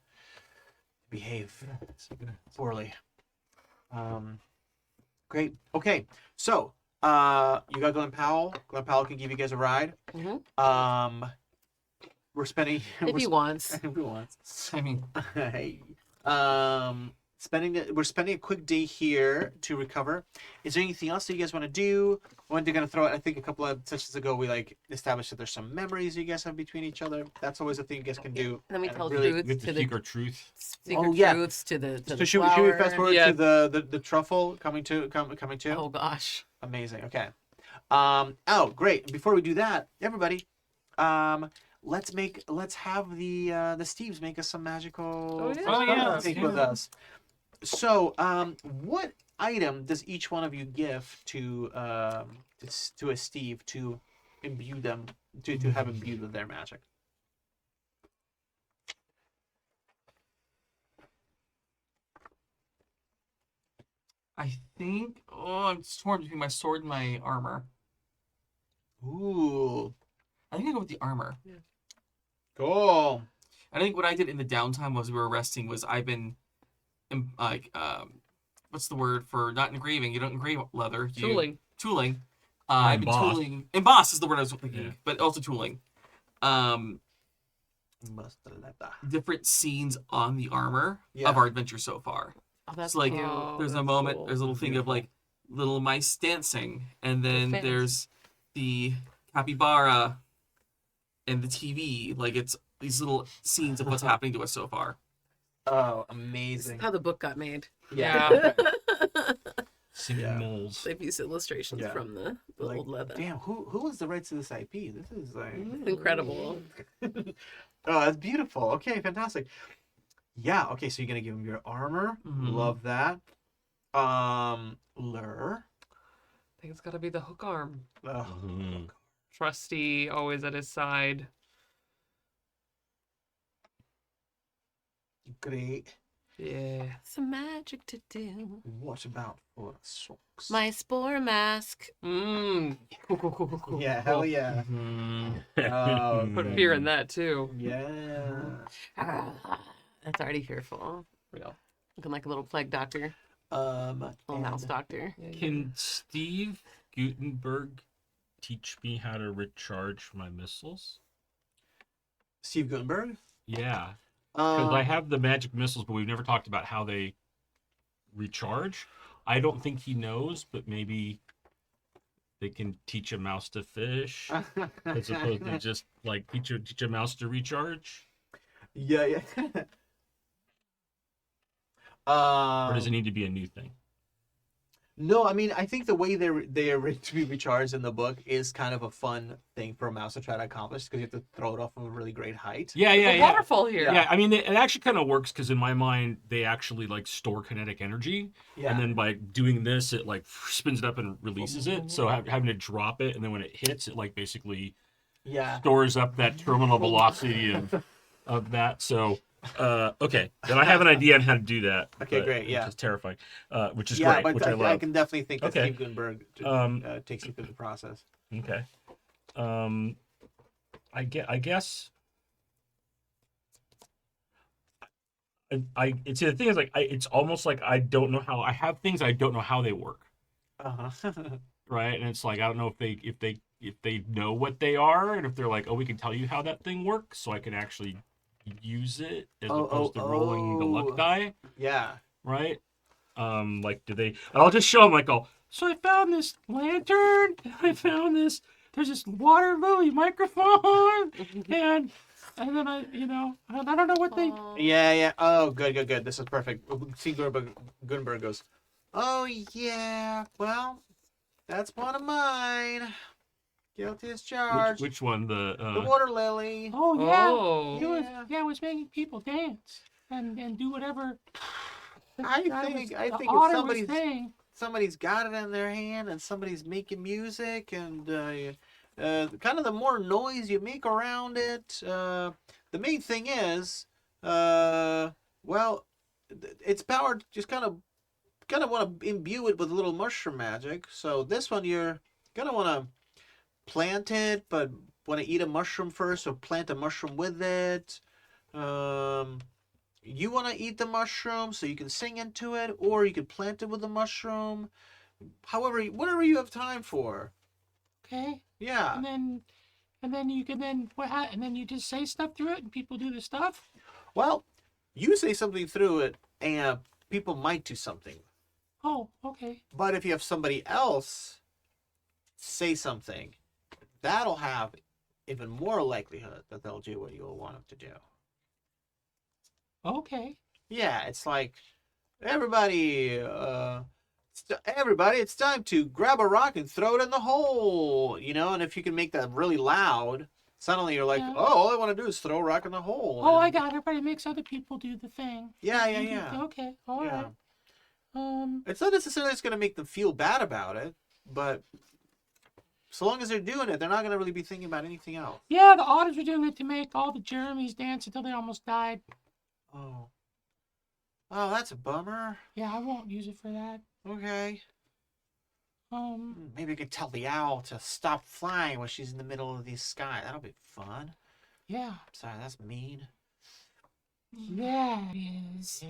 behave poorly. Great. Okay, so you got Glenn Powell. Glenn Powell can give you guys a ride. We're spending If he wants. if he wants. I mean, Hey. We're spending a quick day here to recover. Is there anything else that you guys want to do? When they're gonna throw it, I think a couple of sessions ago we like established that there's some memories you guys have between each other. That's always a thing you guys can do. Then we And tell really- truths With to the the secret truth. secret Oh, yeah. truths to the So the should we flower. fast forward Yeah. to the truffle coming to? Oh gosh. Amazing. Okay. Great. Before we do that, everybody, let's have the Steves make us some magical Oh, yeah. Oh, yeah. take with us. So, what item does each one of you give to a Steve to imbue them to have imbued with their magic? I think. Oh, I'm torn between my sword and my armor. Ooh, I think I go with the armor. cool. I think what I did in the downtime was we were resting was I've been what's the word for not engraving? You don't engrave leather. Tooling. Tooling. Or I've been emboss. tooling. Emboss is the word I was thinking, Yeah. but also tooling. Different scenes on the armor of our adventure so far. Oh, that's So, like, cute. there's a that's moment, cool. there's a little thing of like little mice dancing, and then fans. there's the capybara and the TV. Like, it's these little scenes of what's happening to us so far. Oh, This is amazing. how the book got made. Yeah. Singing Yeah. moles. They've used illustrations Yeah. from the Like, old leather. damn, who was the rights to this IP? This is like Incredible. Oh, that's beautiful. Okay, fantastic. Yeah, okay, so you're gonna give him your armor. Mhm. Love that. Lure. I think it's got to be the hook arm. Ugh. Mhm. Trusty, always at his side. Great. Yeah. Some magic to do. What about for socks? My spore mask. Mmm. Cool. Yeah, hell yeah. Oh, Put fear in that too. yeah. That's already fearful. Real. Looking like a little plague doctor. Little mouse And doctor. Can Steve Gutenberg teach me how to recharge my missiles? Steve Gutenberg? Yeah, because I have the magic missiles, but we've never talked about how they recharge. I don't think he knows, but maybe they can teach a mouse to fish as opposed to just like teach a mouse to recharge. Yeah, yeah. Or does it need to be a new thing? No, I mean, I think the way they're to be recharged in the book is kind of a fun thing for a mouse to try to accomplish because you have to throw it off of a really great height. Yeah, It's yeah, a yeah. waterfall here. Yeah, I mean, it actually kind of works because in my mind, they actually like store kinetic energy, Yeah. and then by doing this, it like spins it up and releases it. So having to drop it, and then when it hits, it like basically Yeah. stores up that terminal velocity of that. So, okay, then I have an idea on how to do that. Okay, great, yeah. which is terrifying. Which is Yeah, great, but which I I love. can definitely think that Okay. Steve Gutenberg takes you through the process. Okay. I guess. It's the thing is like it's almost like I don't know how I have things I don't know how they work, Uh-huh. right? And it's like I don't know if they know what they are and if they're like, oh, we can tell you how that thing works, so I can actually use it as opposed to rolling the luck die, Yeah. right? Like do they? And I'll just show them like, oh, so I found this lantern, and I found this. There's this water lily microphone, and then I don't know what they. Yeah, yeah. Oh, good. This is perfect. Steve Gutenberg goes, oh, yeah, well, that's one of mine. Guilty as charged. Which one? The The water lily. Oh yeah, Oh. Yeah. it was making people dance and do whatever. I the guy think the if otter was saying. somebody's got it in their hand and somebody's making music and kind of the more noise you make around it, the main thing is, well, it's powered. Just kind of want to imbue it with a little mushroom magic. So this one you're gonna want to plant it, but want to eat a mushroom first, or plant a mushroom with it. You want to eat the mushroom so you can sing into it, or you could plant it with the mushroom. However, whatever you have time for. Okay, Yeah. and then you can and then you just say stuff through it and people do the stuff. Well, you say something through it, and people might do something. Oh, okay. But if you have somebody else say something, that'll have even more likelihood that they'll do what you'll want them to do. Okay. Yeah, it's like everybody, it's time to grab a rock and throw it in the hole, and if you can make that really loud, suddenly you're like, Yeah. oh, all I want to do is throw a rock in the hole. Oh, I And- got it. Everybody makes other people do the thing. Yeah, You do- yeah. Okay. All right. Yeah. It's not necessarily it's going to make them feel bad about it, but so long as they're doing it, they're not going to really be thinking about anything else. Yeah, the otters were doing it to make all the Jeremys dance until they almost died. Oh. Oh, that's a bummer. Yeah, I won't use it for that. Okay. Um, Maybe I could tell the owl to stop flying when she's in the middle of the sky. That'll be fun. yeah. Sorry, that's mean. Yeah, it is.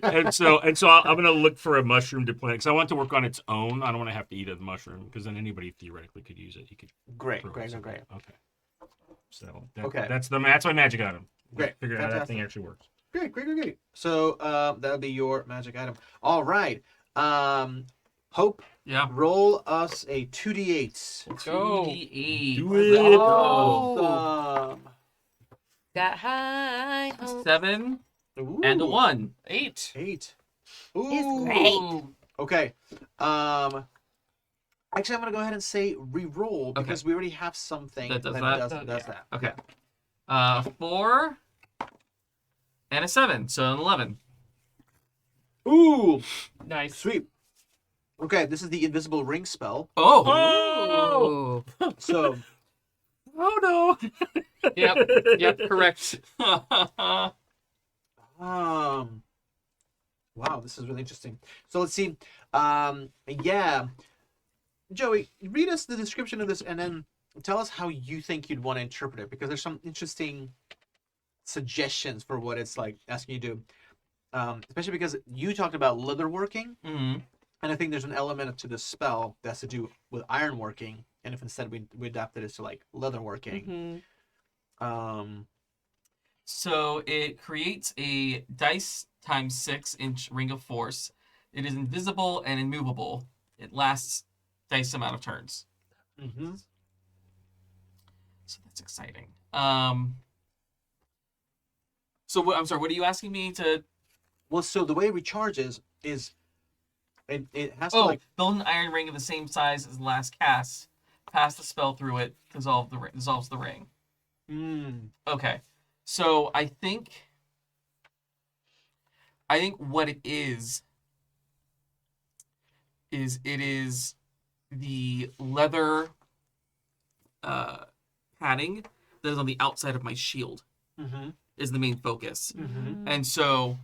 and so I'm gonna look for a mushroom to plant because I want it to work on its own. I don't want to have to eat a mushroom because then anybody theoretically could use it. You could Great, throw it great, somewhere. great. Okay. So Okay. that's my magic item. Great, Figure out how that fantastic. thing actually works. Great, great, great, great. So that would be your magic item. All right. Hope, Yeah. roll us a 2d8. Let's go. 2d8. Do Let's it. go. Awesome. Got high hopes. 7 Ooh, and a 1. 8. 8. It's Ooh. great. Okay. Actually, I'm gonna go ahead and say re-roll because we already have something That does that? does that. Okay. 4 and a 7, so an 11. Ooh, Nice. sweet. Okay, this is the invisible ring spell. Oh. Oh. So, Oh no! Yep, correct. wow, this is really interesting. So let's see. Yeah, Joey, read us the description of this and then tell us how you think you'd want to interpret it because there's some interesting suggestions for what it's like asking you to do. Especially because you talked about leatherworking, Mhm. and I think there's an element to this spell that has to do with ironworking. And if instead we adapted it to like leatherworking, Mhm. So it creates a dice times 6-inch ring of force. It is invisible and immovable. It lasts dice amount of turns. mm-hmm. So that's exciting. So I'm sorry. What are you asking me to? Well, so the way it recharges is it has to Oh, like build an iron ring of the same size as the last cast. Pass the spell through it. Dissolves the ring. Okay. So I think what it is it is the leather padding that is on the outside of my shield mm-hmm. is the main focus. Mm-hmm. And so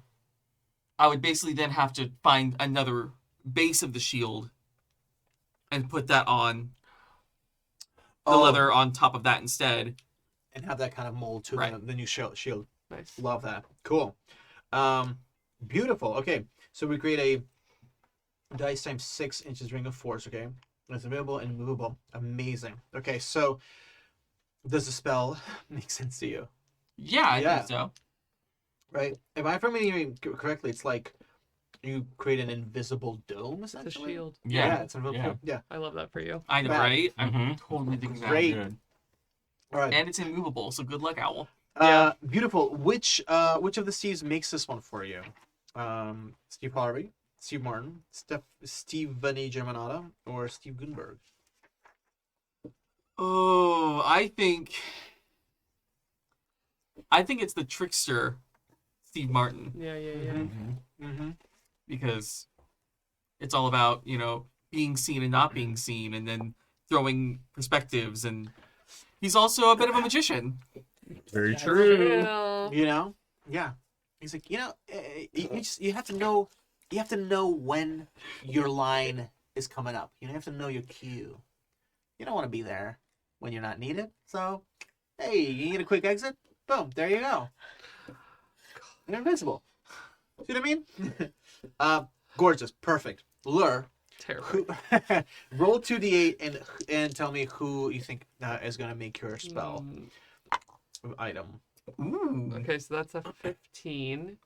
I would basically then have to find another base of the shield and put that on the leather on top of that instead. And have that kind of mold to Right. the new shield. Nice. Love that. Cool. Beautiful. Okay, so we create a dice times 6 inches ring of force. Okay, it's available and movable. Amazing. Okay, so does the spell make sense to you? Yeah, I Yeah. think so. Right. If I'm remembering correctly, it's like you create an invisible dome It's a essentially. shield. Yeah. It's an invisible Yeah. shield. Yeah. I love that for you. I know, Bad. right? I'm Mhm. totally thinking that. Great. Good. All right. And it's immovable, so good luck, Owl. Yeah. Beautiful. Which of the Steves makes this one for you? Steve Harvey, Steve Martin, Stephanie Germanata, or Steve Gunberg? Oh, I think it's the trickster, Steve Martin, Yeah. Mm-hmm. because it's all about, being seen and not being seen, and then throwing perspectives, and he's also a bit of a magician. Very true. You know, yeah. He's like, you have to know. You have to know when your line is coming up. You have to know your cue. You don't want to be there when you're not needed. So, hey, you need a quick exit? Boom, there you go. You're invincible. See what I mean? Gorgeous, perfect. Lure, Terrible. roll 2d8 and tell me who you think is going to make your spell item. Ooh. Okay, so that's a 15.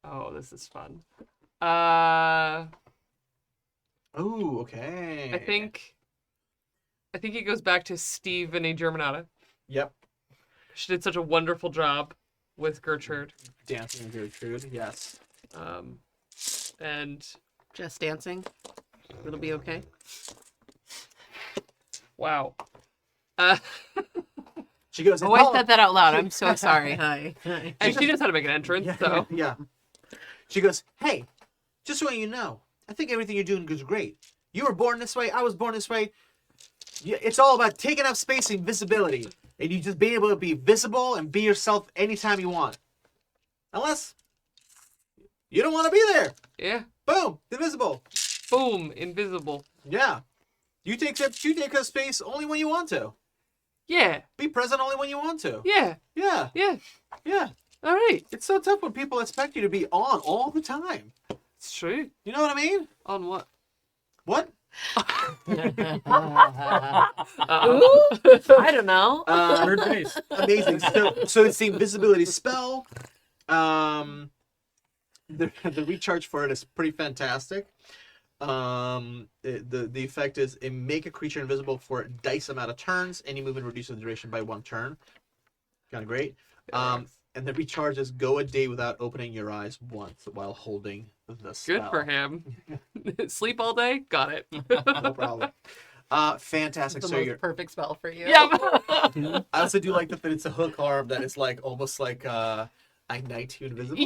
Oh, this is fun. Ooh, okay. I think it goes back to Stephanie Germanata. Yep. She did such a wonderful job with Gertrude. Dancing and Gertrude, yes. And Just dancing. It'll be okay. wow. She goes, Oh, I said that out loud. I'm so sorry. Hi. And she knows how to make an entrance, so. Yeah. She goes, hey, just so you know, I think everything you're doing is great. You were born this way. I was born this way. It's all about taking up space and visibility. And you just being able to be visible and be yourself anytime you want. Unless you don't want to be there. Yeah. Boom, invisible. Boom. Invisible. Yeah. You take up space only when you want to. Yeah. Be present only when you want to. Yeah. Yeah. Yeah. Yeah. All right. It's so tough when people expect you to be on all the time. It's true. You know what I mean? On what? What? I don't know. Third base. Amazing. So it's the invisibility spell. The recharge for it is pretty fantastic. The effect is it make a creature invisible for a dice amount of turns. Any movement reduces the duration by 1 turn. Kind of great. And the recharge is go a day without opening your eyes once while holding the spell. Good for him. Sleep all day? Got it. No problem. Fantastic. The So most you're. perfect spell for you. Yeah. I also do like that it's a hook arm that is like almost like ignite you invisible.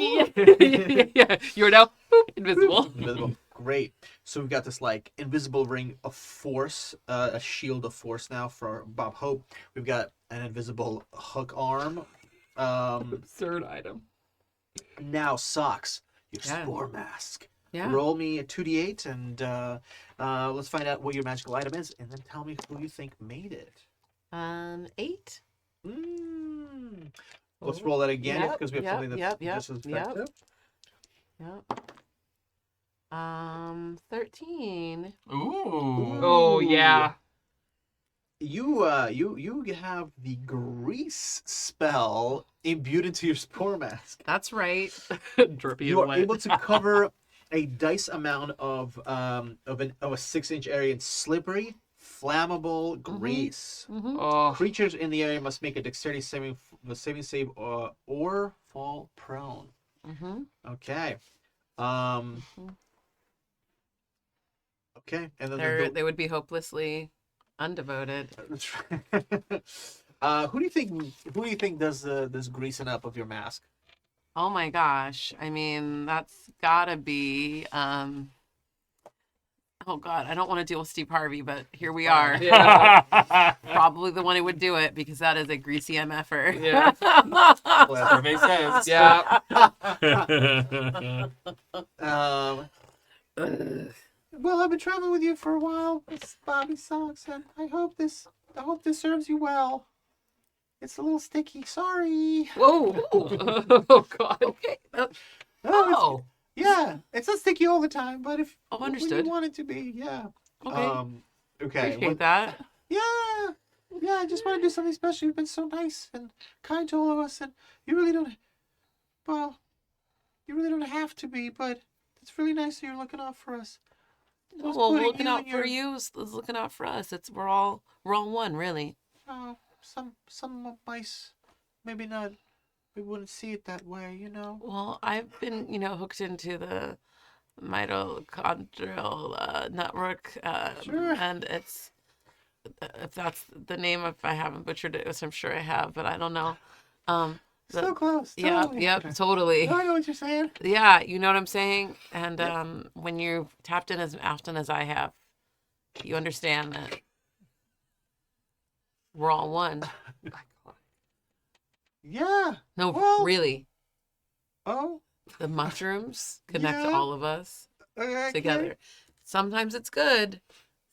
Yeah. You're now invisible. Invisible. Great. So we've got this like invisible ring of force, a shield of force now for Bob Hope. We've got an invisible hook arm. Absurd item. Now socks. Your Yeah. spore mask. Yeah. Roll me a 2d8 and let's find out what your magical item is, and then tell me who you think made it. 8. Let's roll that again Yep, because we have yep, something that's yep, just as yep. effective. Yep. 13. Ooh. Oh, yeah. You have the grease spell imbued into your spore mask. That's right. Drippy You and are wet. able to cover a dice amount of a 6-inch area in slippery, flammable grease. Oh, Creatures in the area must make a dexterity saving save or fall prone. Mm-hmm. Okay. Okay, and then They would be hopelessly undevoted. who do you think does this greasing up of your mask? Oh my gosh. I mean, that's gotta be oh god, I don't want to deal with Steve Harvey, but here we are. yeah. Probably the one who would do it because that is a greasy MFer. Yeah. Survey says. Yeah. Well, I've been traveling with you for a while, Miss Bobby Socks, and I hope this serves you well. It's a little sticky. Sorry. Whoa. Oh, God. Okay. No, Oh. yeah, it's not sticky all the time, but if Oh, when understood. you want it to be, yeah. Okay. Okay. Appreciate that. Yeah. I just want to do something special. You've been so nice and kind to all of us, and you really don't. Well, you really don't have to be, but it's really nice that you're looking out for us. Just Well, putting looking out in for your- you is looking out for us. We're all one, really. Some mice, maybe not. We wouldn't see it that way, you know. Well, I've been, hooked into the mitochondrial network, Sure. and it's if that's the name, if I haven't butchered it, which I'm sure I have, but I don't know. So close. Yeah, Totally. yep, totally. I know what you're saying. Yeah, you know what I'm saying? And when you've tapped in as often as I have, you understand that we're all one. Yeah. No, Well- really. Oh. The mushrooms connect Yeah. all of us Okay. together. Sometimes it's good.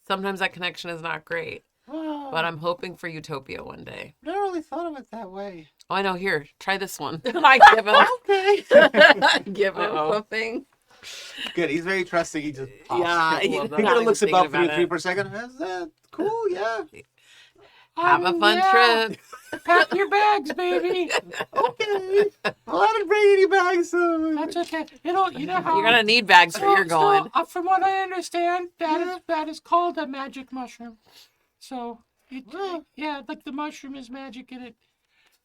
Sometimes that connection is not great. Wow. But I'm hoping for utopia one day. never really thought of it that way. Oh, I know. Here, try this one. I give him. Okay. Give him Uh-oh. something. Good. He's very trusting. He just pops. Yeah, He love that. kind not of looks even above thinking for you about for a second. Is that cool? Yeah. Have a fun Yeah. trip. Pack your bags, baby. Okay. Well, I didn't bring any bags, so That's okay. You know how You're gonna need bags where you're going. from what I understand, that is called a magic mushroom. So yeah, like the mushroom is magic, and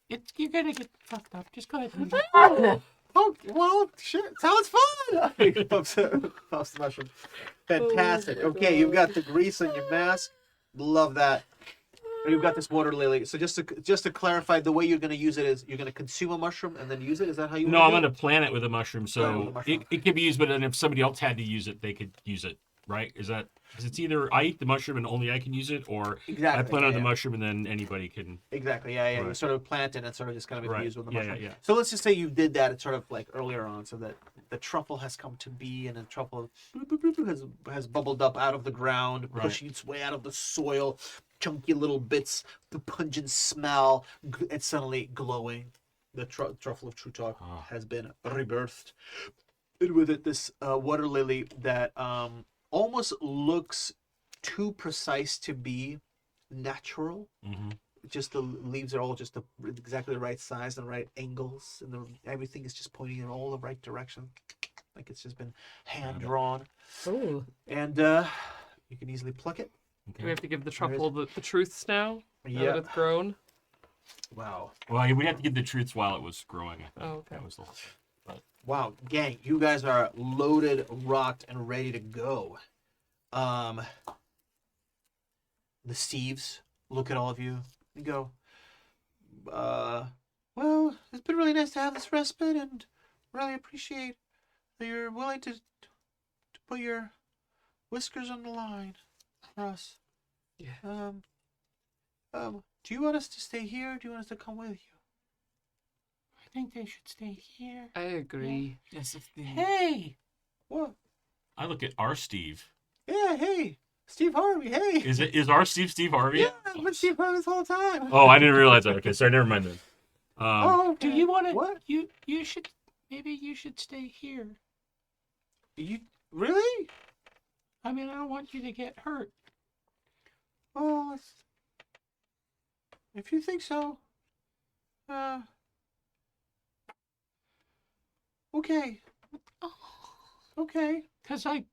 you're gonna get fucked up. Just go ahead. Oh, well, sure. Sounds fun. Pops the mushroom. Fantastic. Okay, you've got the grease on your mask. Love that. And you've got this water lily. So just to clarify, the way you're going to use it is you're going to consume a mushroom and then use it. Is that how you? No, wanna I'm do it? going to plant it with a mushroom, Plant it with so a mushroom. it can be used. But then if somebody else had to use it, they could use it, right? Is that? Because it's either I eat the mushroom and only I can use it, or Exactly. I plant on the yeah. mushroom and then anybody can. Exactly. Yeah. You Right. sort of plant it and it's sort of just kind of Right. infused with the Yeah, mushroom. yeah. So let's just say you did that. It's sort of like earlier on, so that the truffle has come to be, and the truffle has bubbled up out of the ground, Right. pushing its way out of the soil. chunky little bits, the pungent smell, it's suddenly glowing. The truffle of true talk has been rebirthed. And with it, this water lily that almost looks too precise to be natural. Just the leaves are all just exactly the right size and right angles, and everything is just pointing in all the right direction, like it's just been hand drawn. Ooh. And you can easily pluck it. Do we have to give the truffle the truths now? Now that it's grown? Wow. Well, we have to give the truths while it was growing. I think. Oh, okay. That was the Wow, gang, you guys are loaded, rocked, and ready to go. The Steves look at all of you and go, well, it's been really nice to have this respite, and really appreciate that you're willing to put your whiskers on the line for us. Yeah. Do you want us to stay here, or do you want us to come with you? I think they should stay here. I agree. Yes, if the... Hey! What? I look at our Steve. Yeah, hey, Steve Harvey, hey. Is our Steve Harvey? Yeah, I've been Steve Harvey this whole time. Oh, I didn't realize that. Okay, sorry, never mind then. Do you want to? What? You should. Maybe you should stay here. You really? I mean, I don't want you to get hurt. Well, if you think so, okay. Okay. Cause I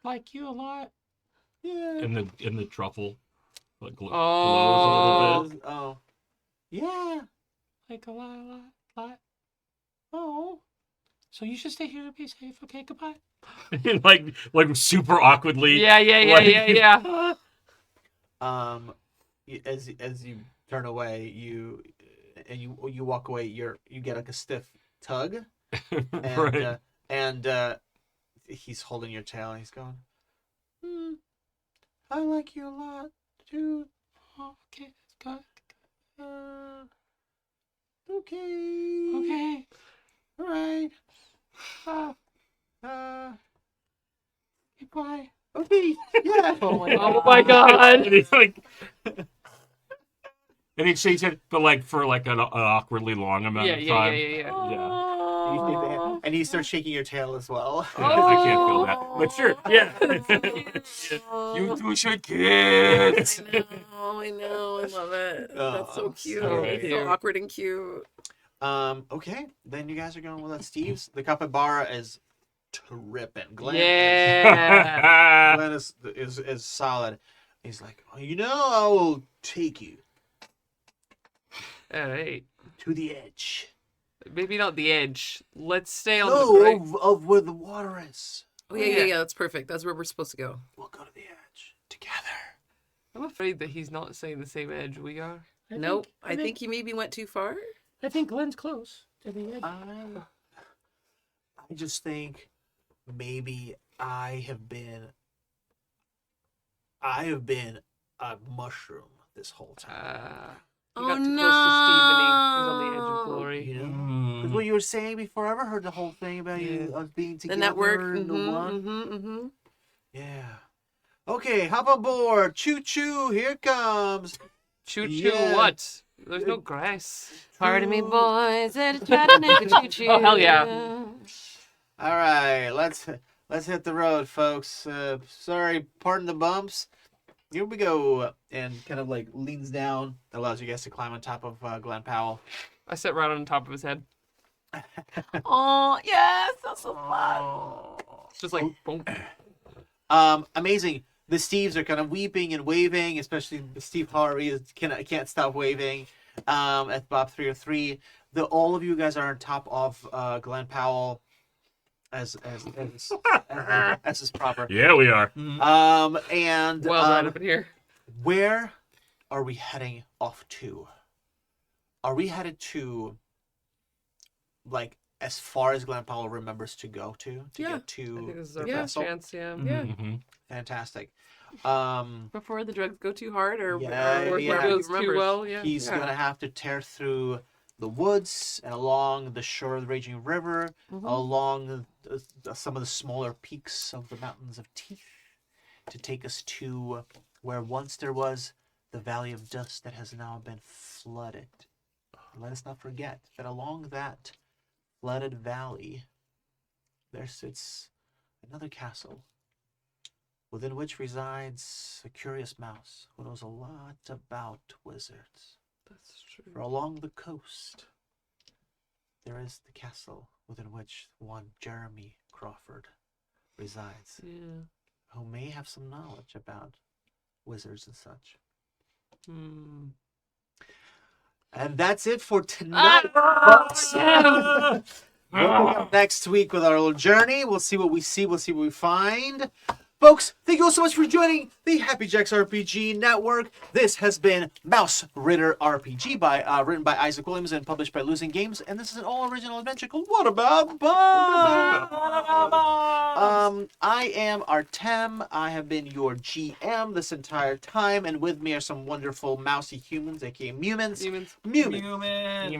like you a lot. Yeah. In the truffle, like glows Oh. a little bit. Oh. Yeah. Like a lot. Oh. So you should stay here and be safe. Okay, goodbye. like super awkwardly. Yeah. As you turn away, you walk away. You get like a stiff tug, and Right. He's holding your tail and he's going, I like you a lot too. Oh, okay, that's good. Okay. Okay. All right. Goodbye. Okay. Yeah. Oh my god. And he's like, and he shakes it, but like for like an awkwardly long amount of time. Yeah. Yeah. And he starts shaking your tail as well. I can't feel that, but sure, yeah. You two should kiss. I know. I love it. That's so cute. so It's cute. so awkward and cute. Okay. Then you guys are going with Steve's. The capybara is tripping. Glenn Yeah. Glenn is solid. He's like, oh, I will take you Alright. to the edge. Maybe not the edge. Let's stay on the right. Of where the water is. Oh, yeah. That's perfect. That's where we're supposed to go. We'll go to the edge together. I'm afraid that he's not saying the same edge we are. Nope. I think he maybe went too far. I think Glenn's close to the edge. I just think maybe I have been a mushroom this whole time. He Oh, got too no. close to Steven. He's on the edge of glory. You know, because what you were saying before, I ever heard the whole thing about you us being together. The network. and the one. Yeah. Okay, hop aboard. Choo choo. Here it comes. Choo choo Yeah. what? There's no grass. Pardon me, boys. At Chattanooga choo-choo. Oh, hell yeah. All right, let's hit the road, folks. Sorry, pardon the bumps. Here we go. And kind of like leans down, allows you guys to climb on top of Glenn Powell. I sit right on top of his head. Oh, yes. That's so fun. Just like, boom. Amazing. The Steves are kind of weeping and waving, especially Steve Harvey can't stop waving. At Bob 303, all of you guys are on top of Glenn Powell, as is proper. Yeah, we are. And Well, right up in here. where are we heading off to? Are we headed to, like, as far as Glenn Powell remembers to go to Yeah. get I think to this is our the best vessel? chance, yeah. Yeah. Mm-hmm. Fantastic. Before the drugs go too hard or Yeah, wherever yeah. he Goes too remembers. well, yeah. He's gonna have to tear through the woods and along the shore of the raging river, along some of the smaller peaks of the mountains of Teeth, to take us to where once there was the Valley of Dust that has now been flooded. Let us not forget that along that flooded valley, there sits another castle, within which resides a curious mouse who knows a lot about wizards. That's true. For along the coast, there is the castle within which one Jeremy Crawford resides, Yeah. who may have some knowledge about wizards and such. Hmm. And that's it for tonight, folks. We'll pick up next week with our little journey. We'll see what we see. We'll see what we find. Folks, thank you all so much for joining the Happy Jacks RPG Network. This has been Mausritter RPG, written by Isaac Williams and published by Losing Games. And this is an all-original adventure called What About Bob? I am Artem. I have been your GM this entire time, and with me are some wonderful mousy humans, aka Mumins. Human.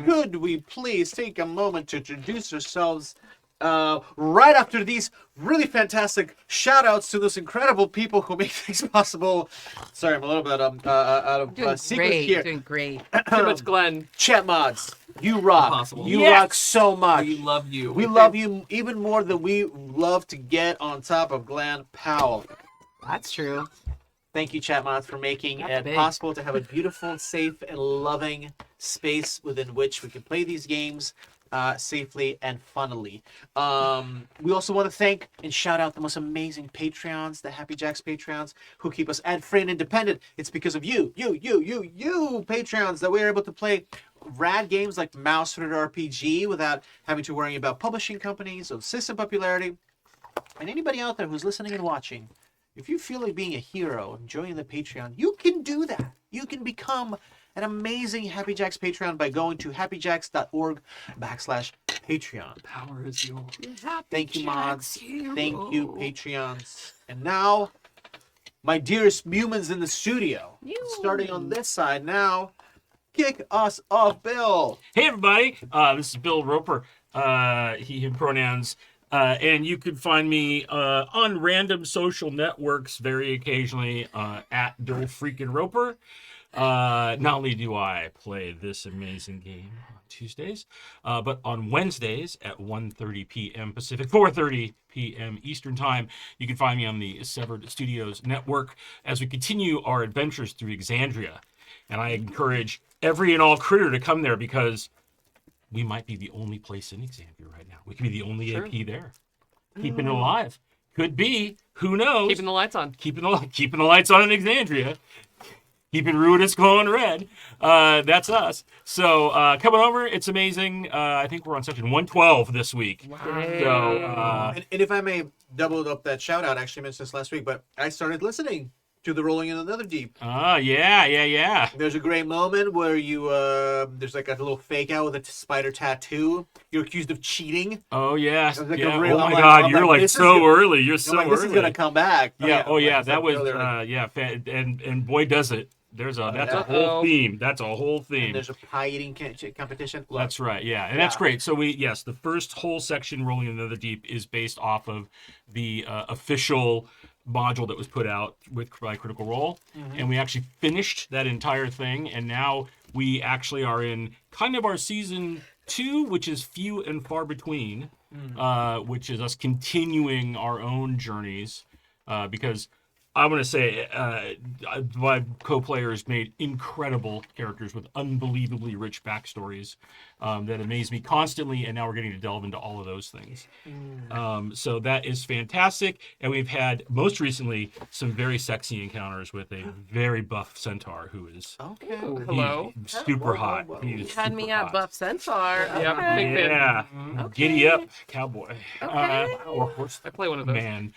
Could we please take a moment to introduce ourselves right after these really fantastic shout outs to those incredible people who make things possible. Sorry, I'm a little bit out of Doing sequence great. here. Doing great. Too much Glenn. Chat mods, you rock. Impossible. You Yes! rock so much. We love you. We love you even more than we love to get on top of Glenn Powell. That's true. Thank you, chat mods, for making That's it big. possible to have a beautiful, safe, and loving space within which we can play these games safely and funnily. We also want to thank and shout out the most amazing Patreons, the Happy Jacks Patreons, who keep us ad-free and independent. It's because of you Patreons, that we're able to play rad games like Mausritter RPG without having to worry about publishing companies or system popularity. And anybody out there who's listening and watching, if you feel like being a hero and joining the Patreon, you can do that. You can become an amazing Happy Jacks Patreon by going to happyjacks.org/Patreon. Power is yours. Thank you, mods. Thank you, Patreons. And now, my dearest humans in the studio, starting on this side now, kick us off, Bill. Hey everybody, this is Bill Roper, he, him pronouns, and you can find me on random social networks very occasionally at Bill freaking Roper. Not only do I play this amazing game on Tuesdays, but on Wednesdays at 1:30 p.m. Pacific, 4:30 p.m. Eastern Time, you can find me on the Severed Studios network as we continue our adventures through Exandria. And I encourage every and all critter to come there because we might be the only place in Exandria right now. We could be the only AP there. Keeping it alive. Could be. Who knows? Keeping the lights on. Keeping the lights on in Exandria. Keeping Ruinous glowing red. That's us. So coming over, it's amazing. I think we're on section 112 this week. Wow. So And if I may double up that shout out, I actually mentioned this last week, but I started listening to the Rolling in the Nether Deep. yeah. There's a great moment where you there's like a little fake out with a spider tattoo. You're accused of cheating. Oh yeah. It was like a Yeah. real- Oh my I'm like, God, I'm you're like, like this is so good. early. You're so I'm like, this early. is gonna come back. Yeah. Oh yeah. like, That was earlier. and boy does it. That's a yeah. whole theme. That's a whole And theme. there's a pie eating competition. Look, That's right, yeah, and that's Yeah. great. So the first whole section, Rolling in the Nether Deep, is based off of the official module that was put out by Critical Role, and we actually finished that entire thing, and now we actually are in kind of our season 2, which is few and far between, which is us continuing our own journeys, because I want to say my co-players made incredible characters with unbelievably rich backstories that amaze me constantly, and now we're getting to delve into all of those things. So that is fantastic, and we've had most recently some very sexy encounters with a very buff centaur who is Okay. Hello. super hot. whoa. He You is had me super at hot. Buff Centaur. Yep, Okay. big fan. Yeah, giddy up, cowboy, Okay. or horse. I play one of those. Man.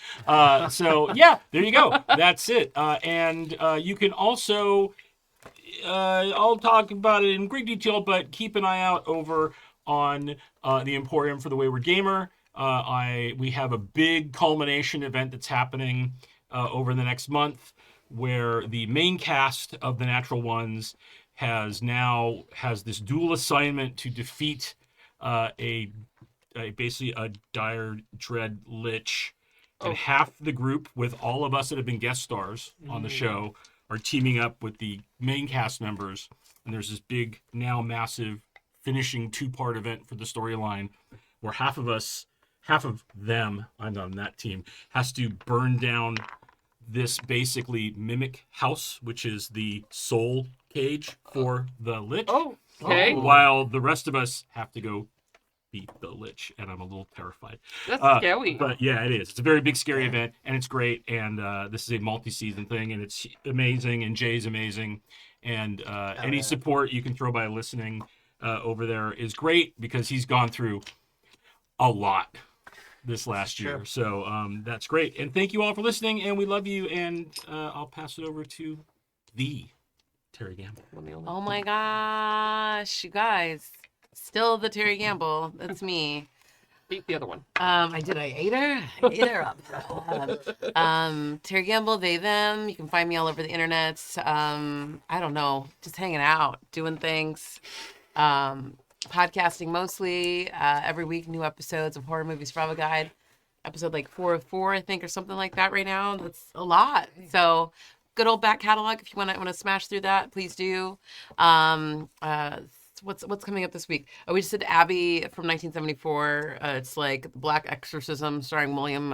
So yeah, there you go. That's it. And you can also, I'll talk about it in great detail, but keep an eye out over on the Emporium for the Wayward Gamer. We have a big culmination event that's happening over the next month, where the main cast of the Natural Ones has this dual assignment to defeat basically a dire dread lich. And half the group, with all of us that have been guest stars on the show, are teaming up with the main cast members, and there's this big, now massive, finishing 2-part event for the storyline, where half of them, I'm not on that team, has to burn down this basically mimic house, which is the soul cage for the Lich. Oh, okay. While the rest of us have to go beat the Lich, and I'm a little terrified. That's scary. But yeah, it is. It's a very big, scary event, and it's great. And this is a multi-season thing, and it's amazing. And Jay's amazing. And any support you can throw by listening over there is great, because he's gone through a lot this last year. So that's great. And thank you all for listening, and we love you. And I'll pass it over to the Terry Gamble. Oh my gosh, you guys. Still the Terry Gamble. That's me. Beat the other one. I ate her. I ate her up. Terry Gamble, they, them. You can find me all over the internet. I don't know, just hanging out, doing things. Podcasting mostly. Every week, new episodes of Horror Movies Survival Guide. Episode like 404, I think, or something like that right now. That's a lot. So good old back catalog. If you want to smash through that, please do. What's coming up this week? Oh, we just did Abby from 1974. It's like Black Exorcism starring William.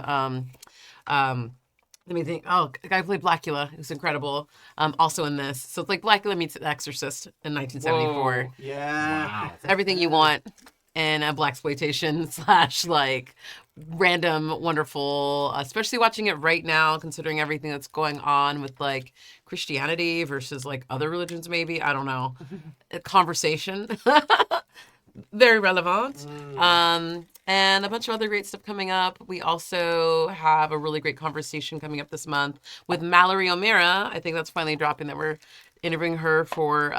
Let me think. Oh, the guy who played Blackula, who's incredible. Also in this. So it's like Blackula meets The Exorcist in 1974. Whoa. Yeah. Wow. It's everything you want in a blaxploitation / like random wonderful, especially watching it right now, considering everything that's going on with like Christianity versus like other religions, maybe. I don't know. A conversation. Very relevant. And a bunch of other great stuff coming up. We also have a really great conversation coming up this month with Mallory O'Meara. I think that's finally dropping, that we're interviewing her for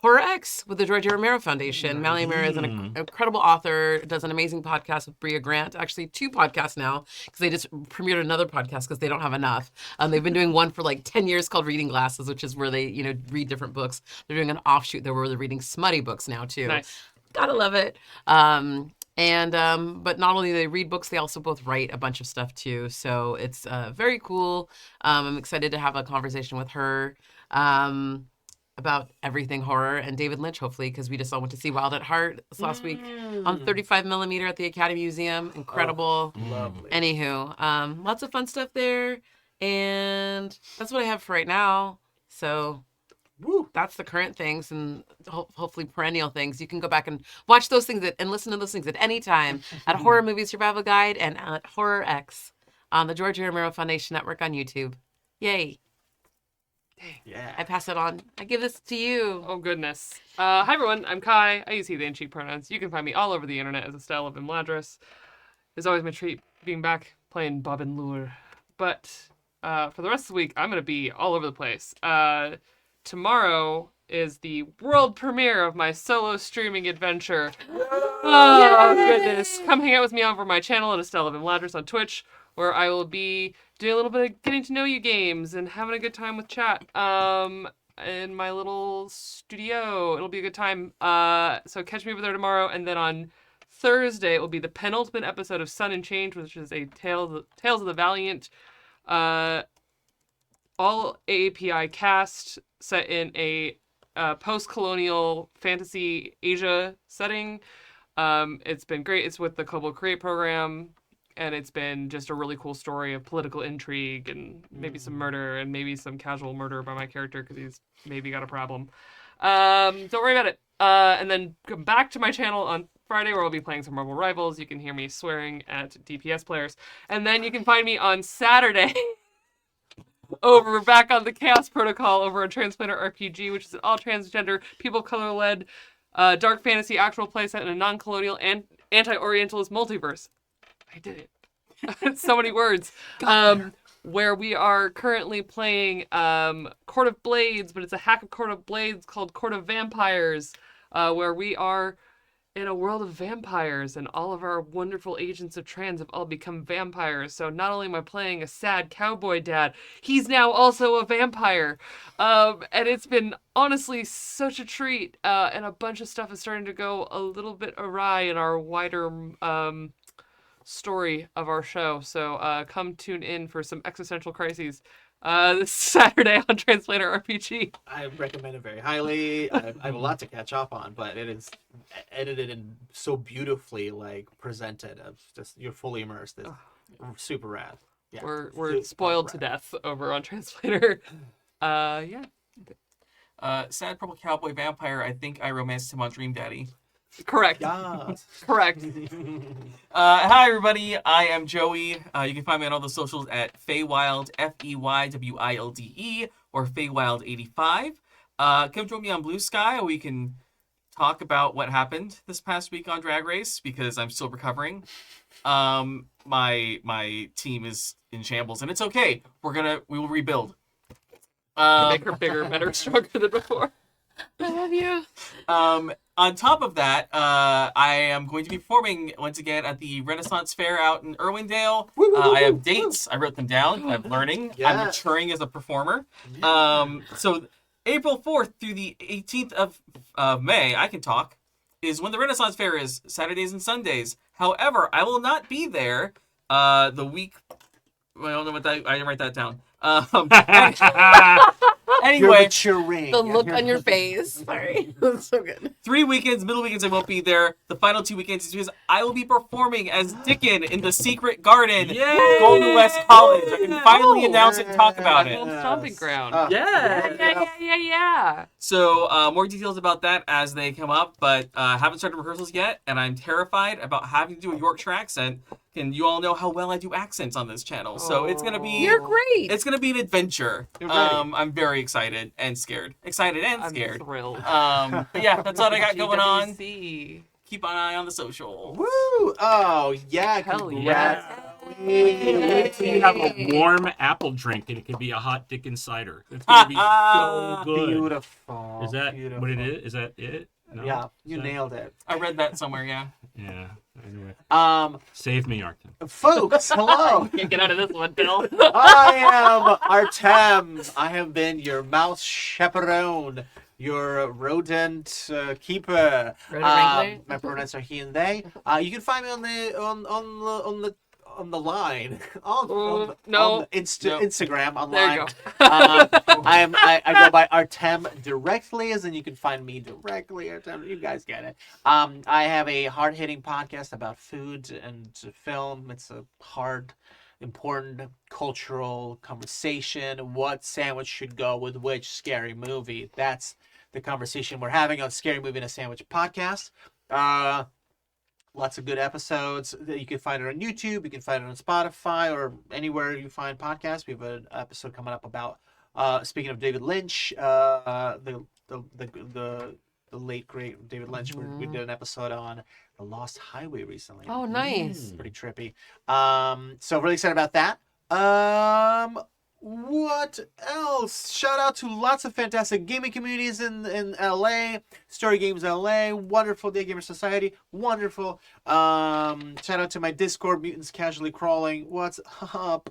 Horror X with the George A. Romero Foundation. Mallory O'Meara is an incredible author, does an amazing podcast with Bria Grant. Actually, 2 podcasts now, because they just premiered another podcast because they don't have enough. They've been doing one for like 10 years called Reading Glasses, which is where they, read different books. They're doing an offshoot there where they're reading smutty books now, too. Nice. Gotta love it. But not only do they read books, they also both write a bunch of stuff too. So it's very cool. I'm excited to have a conversation with her about everything horror, and David Lynch, hopefully, because we just all went to see Wild at Heart this last week on 35mm at the Academy Museum. Incredible. Lovely. Anywho, lots of fun stuff there. And that's what I have for right now. So that's the current things, and hopefully perennial things. You can go back and watch those things and listen to those things at any time at Horror Movie Survival Guide and at Horror X on the George A. Romero Foundation Network on YouTube. Yay. Yeah. I pass it on. I give this to you. Oh, goodness. Hi, everyone. I'm Kai. I use he, they, and she pronouns. You can find me all over the internet as Estelle of Imladris. It's always my treat being back playing Bob and Lure. But for the rest of the week, I'm going to be all over the place. Tomorrow is the world premiere of my solo streaming adventure. Oh, goodness. Come hang out with me over my channel at Estelle of Imladris on Twitch, where I will be doing a little bit of getting to know you games and having a good time with chat. In my little studio. It'll be a good time. So catch me over there tomorrow. And then on Thursday, it will be the penultimate episode of Sun and Change, which is a Tales of the Valiant, all AAPI cast set in a post-colonial fantasy Asia setting. It's been great. It's with the Global Create program. And it's been just a really cool story of political intrigue and maybe some murder and maybe some casual murder by my character because he's maybe got a problem. Don't worry about it. And then come back to my channel on Friday where I'll be playing some Marvel Rivals. You can hear me swearing at DPS players. And then you can find me on Saturday back on the Chaos Protocol over on Transplanter RPG, which is an all transgender, people of color led dark fantasy actual playset in a non-colonial and anti-Orientalist multiverse. I did it. So many words. Where we are currently playing Court of Blades, but it's a hack of Court of Blades called Court of Vampires, where we are in a world of vampires, and all of our wonderful agents of trans have all become vampires. So not only am I playing a sad cowboy dad, he's now also a vampire. And it's been honestly such a treat, and a bunch of stuff is starting to go a little bit awry in our wider story of our show. So come tune in for some existential crises this Saturday on Translator RPG. I recommend it very highly. I have a lot to catch up on, but it is edited and so beautifully like presented. It's just you're fully immersed. It's super rad. Yeah, We're super spoiled to rad. death over on Translator. Yeah. Sad Purple Cowboy Vampire, I think I romanced him on Dream Daddy. Correct. Yes. Correct. Hi, everybody. I am Joey. You can find me on all the socials at Feywild, Feywilde, or Feywild85. Come join me on Blue Sky, where we can talk about what happened this past week on Drag Race, because I'm still recovering. My team is in shambles, and it's okay. We will rebuild. Make her bigger, better, stronger than before. I love you. On top of that, I am going to be performing once again at the Renaissance Fair out in Irwindale. I have dates. I wrote them down. I'm learning. Yes. I'm maturing as a performer. So April 4th through the 18th of May, I can talk, is when the Renaissance Fair is, Saturdays and Sundays. However, I will not be there the week... I don't know what that... I didn't write that down. You're Anyway, maturing. The look on your face. Sorry. That's so good. 3 weekends, middle weekends, I won't be there. The final 2 weekends is because I will be performing as Dickon in the Secret Garden at Golden West College. I can finally announce it and talk about it. Old stomping ground. Yeah. So more details about that as they come up, but haven't started rehearsals yet, and I'm terrified about having to do a Yorkshire accent. And you all know how well I do accents on this channel, so it's gonna be You're great. it's gonna be an adventure. You're ready. I'm very excited and scared. Excited and I'm scared. thrilled. But yeah, that's all I got going on. GWC. Keep an eye on the social. Woo! Oh yeah! Hell Congrats. Wait till you have a warm apple drink and it can be a hot Dickon cider. It's gonna be so good. Beautiful. Is that beautiful. what it is? Is that it? No? Yeah, you Is that- nailed it. I read that somewhere, yeah. Yeah. Save me, Artem. Folks, hello. Can't get out of this one, Bill. I am Artem. I have been your mouse chaperone, your rodent keeper. Rodent wrangler? My pronouns are he and they. You can find me on the line on the Instagram online. There you go. I go by Artem directly, as in you can find me directly. Artem, you guys get it. I have a hard-hitting podcast about food and film. It's a hard, important cultural conversation. What sandwich should go with which scary movie? That's the conversation we're having on Scary Movie and a Sandwich podcast. Lots of good episodes that you can find it on YouTube. You can find it on Spotify or anywhere you find podcasts. We have an episode coming up about speaking of David Lynch, the late great David Lynch. We did an episode on The Lost Highway recently. Oh, nice. It's pretty trippy. So really excited about that. What else? Shout out to lots of fantastic gaming communities in LA. Story Games LA, wonderful Day Gamer Society, wonderful. Shout out to my Discord, Mutants Casually Crawling. What's up?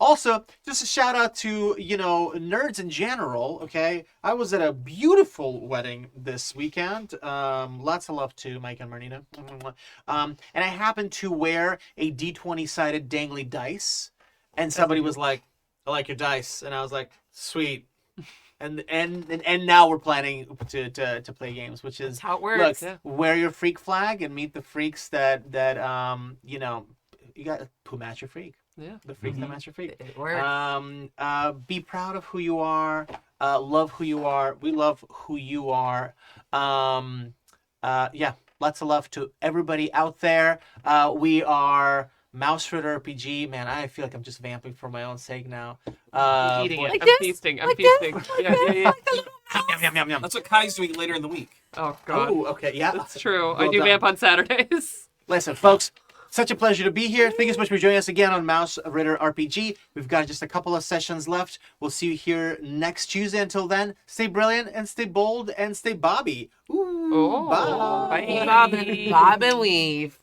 Also, just a shout out to, nerds in general, okay? I was at a beautiful wedding this weekend. Lots of love to Mike and Marnina. And I happened to wear a D20 sided dangly dice. And somebody was like, I like your dice, and I was like, sweet. And now we're planning to play games, which is That's how it works. Look, wear your freak flag and meet the freaks that you got who match your freak. Yeah. The freaks that match your freak. It works. Be proud of who you are. Love who you are. We love who you are. Yeah, lots of love to everybody out there. We are Mausritter RPG. Man, I feel like I'm just vamping for my own sake now. Eating it. Like I'm this? feasting. I'm Like feasting. this? Yeah. Yum, yum, yum. That's what Kai's doing later in the week. Oh, God. Oh, okay, yeah. That's true. I Well do done. vamp on Saturdays. Listen, folks, such a pleasure to be here. Thank you so much for joining us again on Mausritter RPG. We've got just a couple of sessions left. We'll see you here next Tuesday. Until then, stay brilliant and stay bold and stay Bobby. Ooh, Oh, bye. bye. Bob and weave.